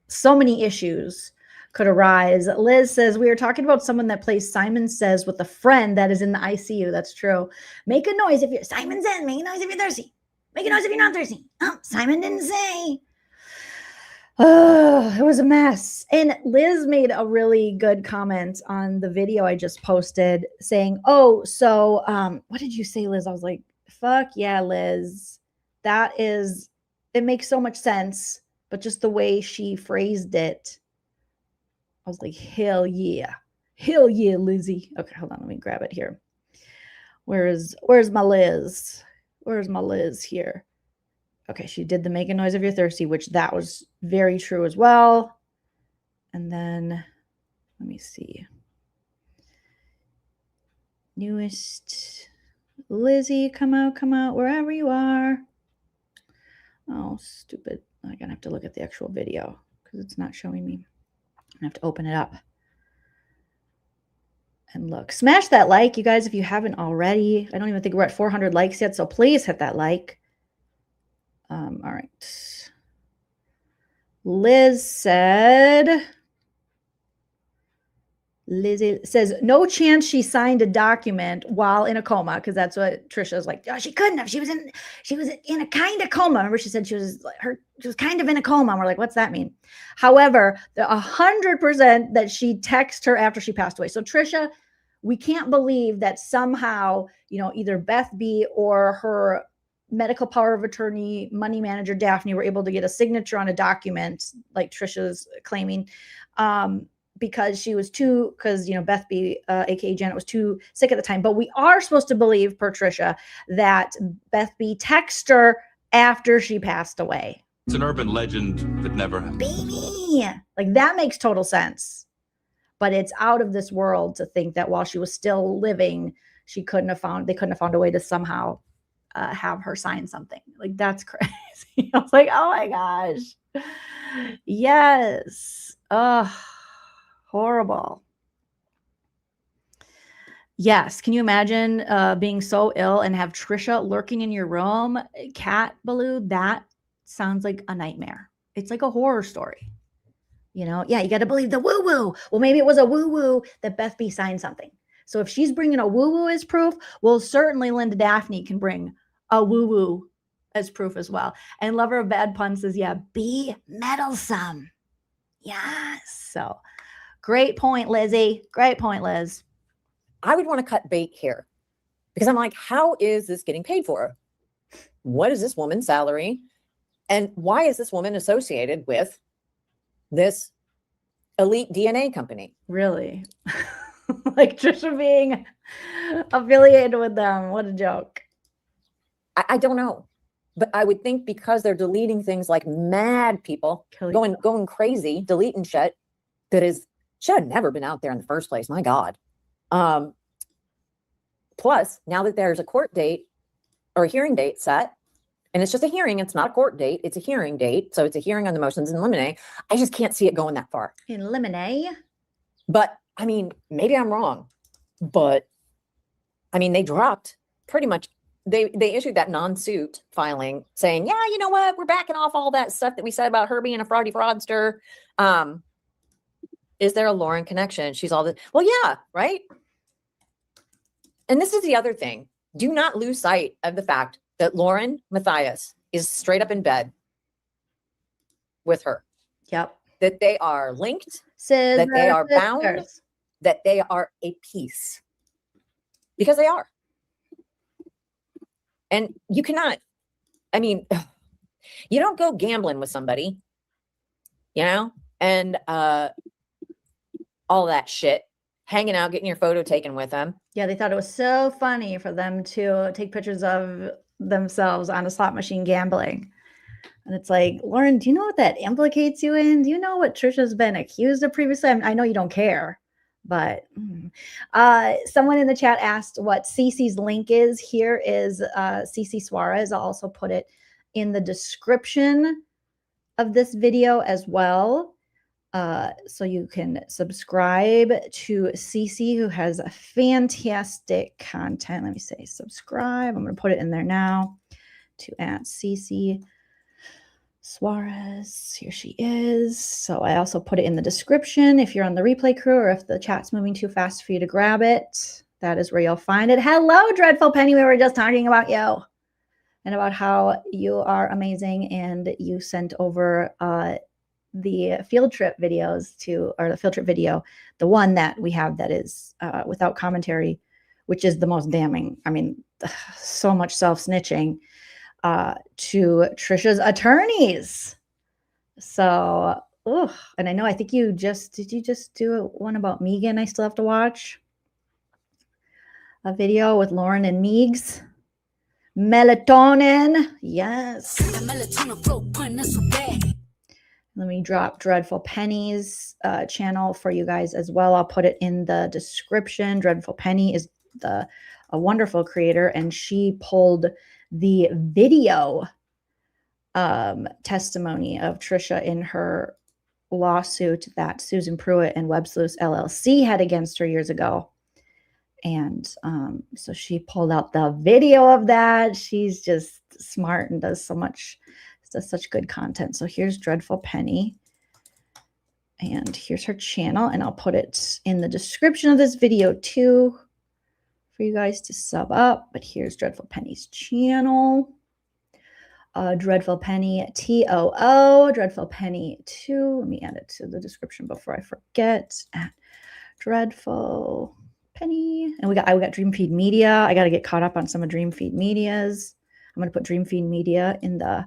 so many issues could arise. Liz says, we are talking about someone that plays Simon Says with a friend that is in the ICU. That's true. Make a noise if you're Simon Says, make a noise if you're thirsty. Make a noise if you're not thirsty. Oh, Simon didn't say. Oh, it was a mess. And Liz made a really good comment on the video I just posted saying, oh, so what did you say, Liz? I was like, fuck yeah, Liz. It makes so much sense. But just the way she phrased it, I was like, hell yeah. Hell yeah, Lizzie. Okay, hold on. Let me grab it here. Where's my Liz? Where's my Liz here? Okay, she did the make a noise if you're thirsty, which that was very true as well. And then, let me see. Newest Lizzie, come out, wherever you are. Oh, stupid. I'm going to have to look at the actual video because it's not showing me. I'm going to have to open it up and look. Smash that like, you guys, if you haven't already. I don't even think we're at 400 likes yet, so please hit that like. All right. Lizzie says, no chance she signed a document while in a coma, because that's what Tricia is like. Oh, she couldn't have. She was in a kind of coma. Remember, she said she was kind of in a coma. And we're like, what's that mean? However, the 100% that she texted her after she passed away. So Tricia, we can't believe that somehow, you know, either Beth B or her medical power of attorney, money manager Daphne were able to get a signature on a document like Tricia's claiming, because you know, Beth B, aka Janet, was too sick at the time. But we are supposed to believe, per Tricia, that Beth B texted her after she passed away. It's an urban legend that never happened. Baby, like that makes total sense. But it's out of this world to think that while she was still living, they couldn't have found a way to somehow have her sign something. Like, that's crazy. I was like, oh my gosh. Yes. Horrible. Yes. Can you imagine being so ill and have Tricia lurking in your room? Cat Baloo, that sounds like a nightmare. It's like a horror story. You know, yeah, you got to believe the woo-woo. Well, maybe it was a woo-woo that Beth B signed something. So if she's bringing a woo-woo as proof, well, certainly Linda Daphne can bring a woo-woo as proof as well. And Lover of Bad Puns says, yeah, be meddlesome. Yes. So great point, Lizzie. Great point, Liz. I would want to cut bait here because I'm like, how is this getting paid for? What is this woman's salary? And why is this woman associated with this elite DNA company? Really? Like Tricia being affiliated with them. What a joke. I don't know. But I would think because they're deleting things like mad people, going crazy, deleting shit that should have never been out there in the first place. My God. Plus, now that there's a court date or a hearing date set, and it's just a hearing, it's not a court date, it's a hearing date. So it's a hearing on the motions in limine. I just can't see it going that far. In limine? But I mean, maybe I'm wrong, but I mean, they dropped pretty much. They issued that non-suit filing saying, yeah, you know what? We're backing off all that stuff that we said about her being a fraudster. Is there a Lauren connection? She's all the, well, yeah, right. And this is the other thing. Do not lose sight of the fact that Lauren Matthias is straight up in bed with her. Yep. That they are linked, that they are bound, that they are a piece. Because they are. And you cannot, I mean, you don't go gambling with somebody, you know, and all that shit, hanging out, getting your photo taken with them. Yeah, they thought it was so funny for them to take pictures of themselves on a slot machine gambling. And it's like, Lauren, do you know what that implicates you in? Do you know what Tricia's been accused of previously? I mean, I know you don't care, but someone in the chat asked what Cece's link is. Here is Cece Suarez. I'll also put it in the description of this video as well. So you can subscribe to Cece, who has a fantastic content. Let me say subscribe. I'm going to put it in there now to @Cece Suarez. Here she is. So I also put it in the description if you're on the replay crew or if the chat's moving too fast for you to grab it. That is where you'll find it. Hello, Dreadful Penny. We were just talking about you and about how you are amazing, and you sent over the field trip videos or the field trip video, the one that we have that is without commentary, which is the most damning. I mean, so much self-snitching to Tricia's attorneys. So, and I know, I think did you just do one about Megan? I still have to watch a video with Lauren and Meigs. Melatonin. Yes. Let me drop Dreadful Penny's channel for you guys as well. I'll put it in the description. Dreadful Penny is a wonderful creator, and she pulled the video testimony of Tricia in her lawsuit that Susan Pruitt and Websleuths LLC had against her years ago. And so she pulled out the video of that. She's just smart and does such good content. So here's Dreadful Penny, and here's her channel, and I'll put it in the description of this video too for you guys to sub up. But here's Dreadful Penny's channel. Dreadful Penny TOO, Dreadful Penny 2. Let me add it to the description before I forget. Dreadful Penny. And I got Dream Feed Media. I got to get caught up on some of Dream Feed Media's. I'm going to put Dream Feed Media in the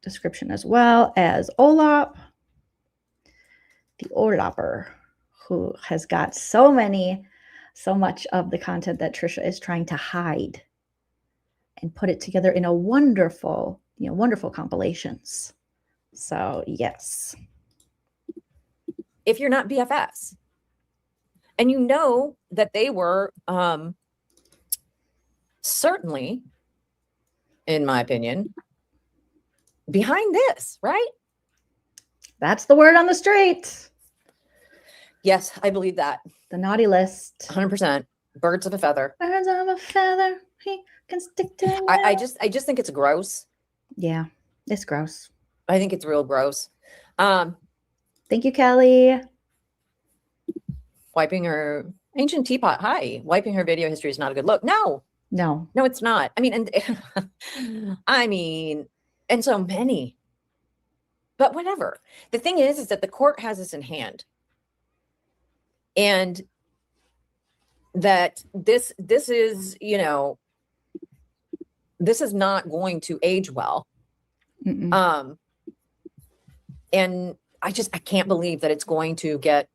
description, as well as Olap, the Olapper, who has got so much of the content that Tricia is trying to hide and put it together in a wonderful compilations. So yes. If you're not BFFs and you know that they were certainly, in my opinion, behind this, right? That's the word on the street. Yes, I believe that. The naughty list. 100%. Birds of a feather. Birds of a feather. He can stick to I just think it's gross. Yeah, it's gross. I think it's real gross. Thank you, Kelly. Wiping her ancient teapot. Hi. Wiping her video history is not a good look. No, it's not. I mean, and so many, but whatever. The thing is that the court has this in hand, and that this is, this is not going to age well. And I can't believe that it's going to get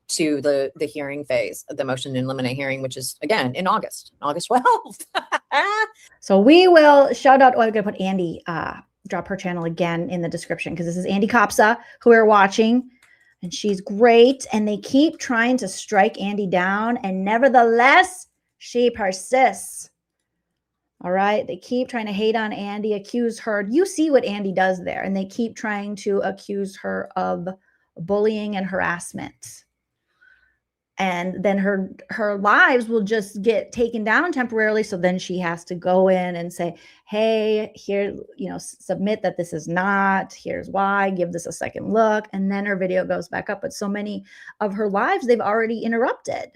to the hearing phase of the motion in limine hearing, which is again in August 12th. So we will shout out. I'm going to put Andy, drop her channel again in the description, because this is Andy Kopsa, who we're watching, and she's great. And they keep trying to strike Andy down, and nevertheless, she persists. All right. They keep trying to hate on Andy, accuse her. You see what Andy does there, and they keep trying to accuse her of bullying and harassment. And then her lives will just get taken down temporarily. So then she has to go in and say, hey, here, submit that this is not, here's why, give this a second look. And then her video goes back up. But so many of her lives, they've already interrupted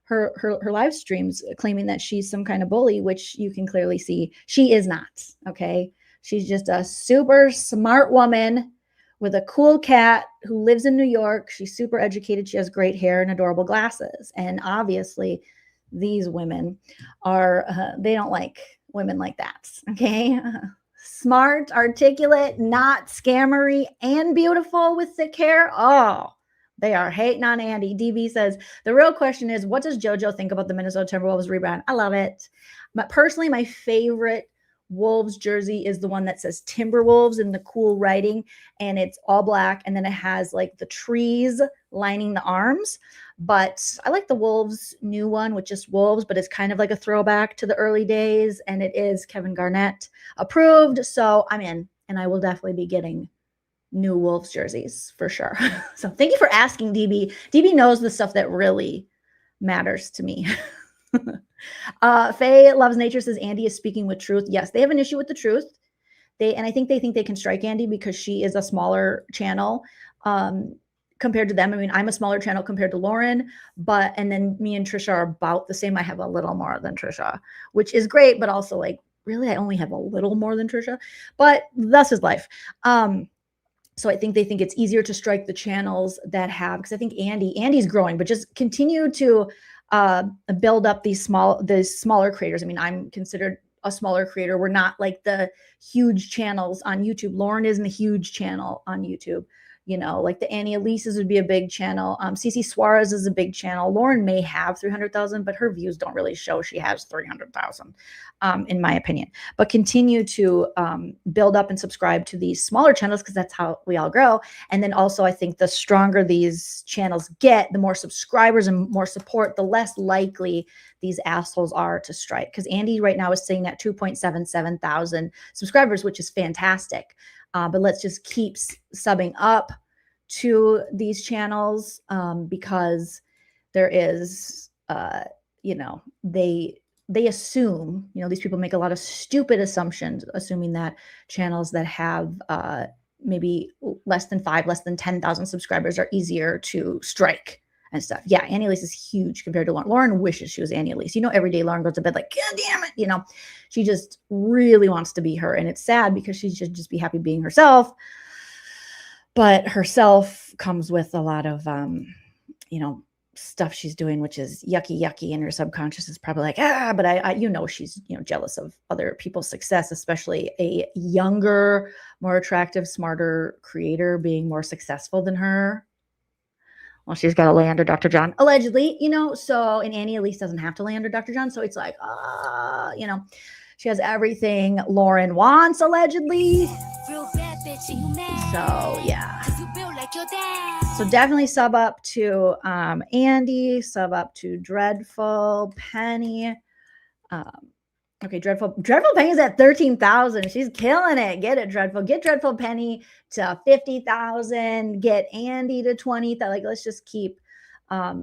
her live streams, claiming that she's some kind of bully, which you can clearly see she is not. Okay. She's just a super smart woman with a cool cat who lives in New York. She's super educated. She has great hair and adorable glasses. And obviously these women are, they don't like women like that. Okay. Smart, articulate, not scammery, and beautiful with thick hair. Oh, they are hating on Andy. DB says, the real question is, what does JoJo think about the Minnesota Timberwolves rebrand? I love it. But personally, my favorite Wolves jersey is the one that says Timberwolves in the cool writing, and it's all black, and then it has like the trees lining the arms. But I like the Wolves new one with just wolves, but it's kind of like a throwback to the early days, and it is Kevin Garnett approved. So I'm in, and I will definitely be getting new Wolves jerseys for sure. So thank you for asking, DB. DB knows the stuff that really matters to me. Faye Loves Nature says Andy is speaking with truth. Yes, they have an issue with the truth. And I think they can strike Andy because she is a smaller channel compared to them. I mean, I'm a smaller channel compared to Lauren, and then me and Tricia are about the same. I have a little more than Tricia, which is great, but also like, really, I only have a little more than Tricia, but thus is life. So I think they think it's easier to strike the channels that have, because I think Andy's growing, but just continue to build up these smaller creators. I mean, I'm considered a smaller creator. We're not like the huge channels on YouTube. Lauren isn't a huge channel on YouTube. Like the Annie Elise's would be a big channel. Cece Suarez is a big channel. Lauren may have 300,000, but her views don't really show she has 300,000, in my opinion. But continue to build up and subscribe to these smaller channels, because that's how we all grow. And then also, I think the stronger these channels get, the more subscribers and more support, the less likely these assholes are to strike. Because Andy right now is sitting at 2.77 thousand subscribers, which is fantastic. But let's just keep subbing up to these channels, because there is, they assume, these people make a lot of stupid assumptions, assuming that channels that have maybe less than 10,000 subscribers are easier to strike and stuff. Yeah, Annie Elise is huge compared to Lauren. Lauren wishes she was Annie Elise. Every day Lauren goes to bed like, God damn it, she just really wants to be her. And it's sad because she should just be happy being herself. But herself comes with a lot of, stuff she's doing, which is yucky. And her subconscious is probably like, but she's, jealous of other people's success, especially a younger, more attractive, smarter creator being more successful than her. Well, she's got to lay under Dr. John, allegedly, and Annie Elise doesn't have to lay under Dr. John. So it's like, she has everything Lauren wants, allegedly. So, yeah. So definitely sub up to Andy, sub up to Dreadful Penny. Okay, Dreadful Penny's at 13,000. She's killing it. Get it, Dreadful. Get Dreadful Penny to 50,000. Get Andy to 20,000. Like, let's just keep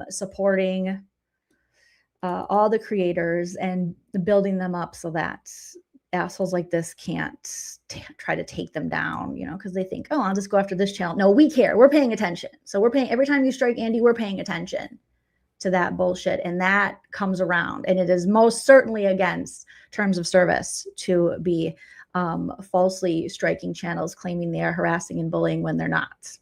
supporting all the creators and building them up so that assholes like this can't try to take them down, because they think, oh, I'll just go after this channel. No, we care. We're paying attention. So we're paying, every time you strike Andy, we're paying attention to that bullshit, and that comes around, and it is most certainly against terms of service to be falsely striking channels, claiming they are harassing and bullying when they're not.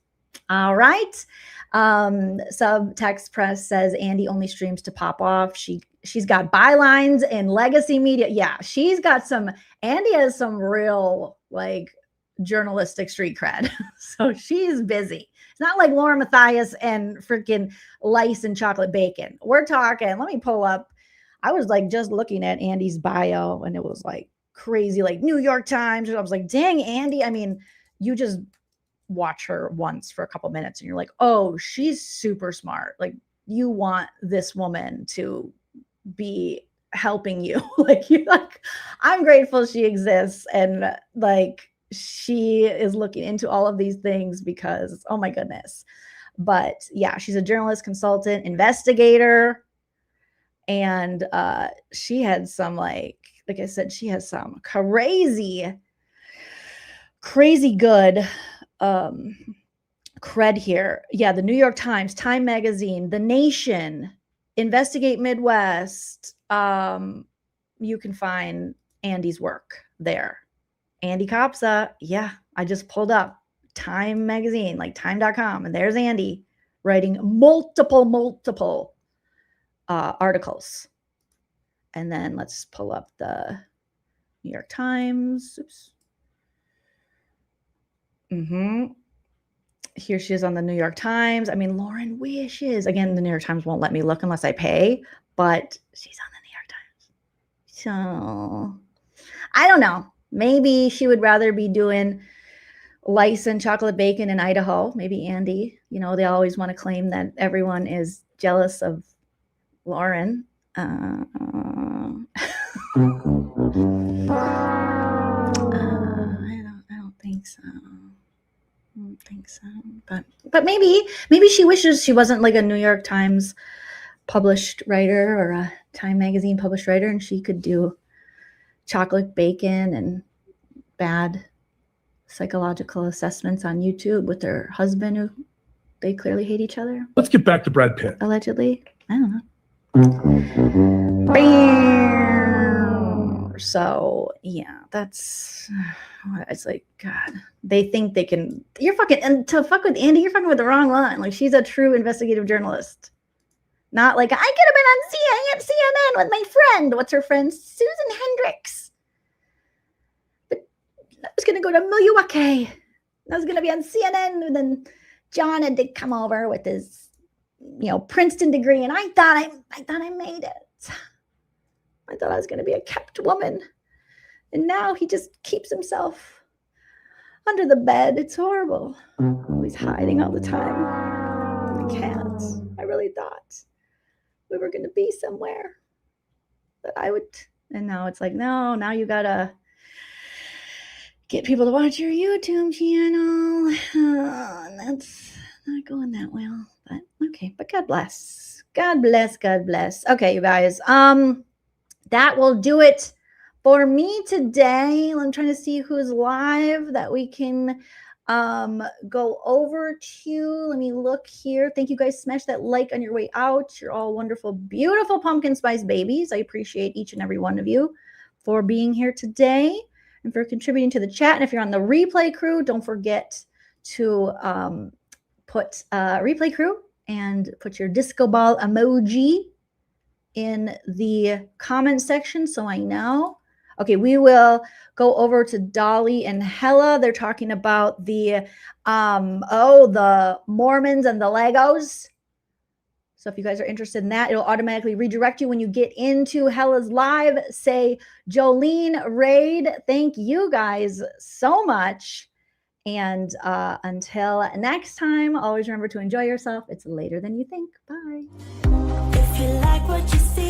All right. Subtext Press says Andy only streams to pop off. She's got bylines and legacy media. Yeah, she's got some. Andy has some real like journalistic street cred. So she's busy. It's not like Laura Mathias and freaking Lice and Chocolate Bacon. We're talking, let me pull up. I was like just looking at Andy's bio and it was like crazy, like New York Times. And I was like, dang, Andy. I mean, you just watch her once for a couple minutes and you're like, oh, she's super smart. Like you want this woman to be helping you. Like I'm grateful she exists. And like, she is looking into all of these things because, oh my goodness. But yeah, she's a journalist, consultant, investigator. And she had some, like I said, she has some crazy good cred here. Yeah, the New York Times, Time Magazine, The Nation, Investigate Midwest. You can find Andy's work there. Andy Kopsa, yeah, I just pulled up Time Magazine, like time.com, and there's Andy writing multiple articles. And then let's pull up the New York Times. Oops. Here she is on the New York Times. I mean, Lauren Wishes. Again, the New York Times won't let me look unless I pay, but she's on the New York Times. So I don't know. Maybe she would rather be doing lice and chocolate bacon in Idaho. Maybe Andy. You know, they always want to claim that everyone is jealous of Lauren. I don't think so. I don't think so. But maybe she wishes she wasn't like a New York Times published writer or a Time Magazine published writer, and she could do chocolate bacon and bad psychological assessments on YouTube with her husband, who they clearly hate each other. Let's get back to Brad Pitt. Allegedly. I don't know. So yeah, it's like, God, they think they can, and to fuck with Andy, you're fucking with the wrong one. Like, she's a true investigative journalist. Not like, I could have been on CNN with my friend. What's her friend? Susan Hendricks. But I was going to go to Milwaukee. I was going to be on CNN. And then John had to come over with his, Princeton degree. And I thought I made it. I thought I was going to be a kept woman. And now he just keeps himself under the bed. It's horrible. He's hiding all the time. I can't. I really thought we were going to be somewhere that I would. And now it's like, no, now you got to get people to watch your YouTube channel. And that's not going that well. But okay. But God bless. God bless. God bless. Okay, you guys. That will do it for me today. I'm trying to see who's live that we can go over to. Let me look here. Thank you guys. Smash that like on your way out. You're all wonderful, beautiful pumpkin spice babies. I appreciate each and every one of you for being here today and for contributing to the chat. And if you're on the replay crew, don't forget to put replay crew and put your disco ball emoji in the comment section so I know. Okay, we will go over to Dolly and Hella. They're talking about the Mormons and the Legos. So if you guys are interested in that, it'll automatically redirect you when you get into Hella's live. Say Jolene Raid. Thank you guys so much. And until next time, always remember to enjoy yourself. It's later than you think. Bye. If you like what you see.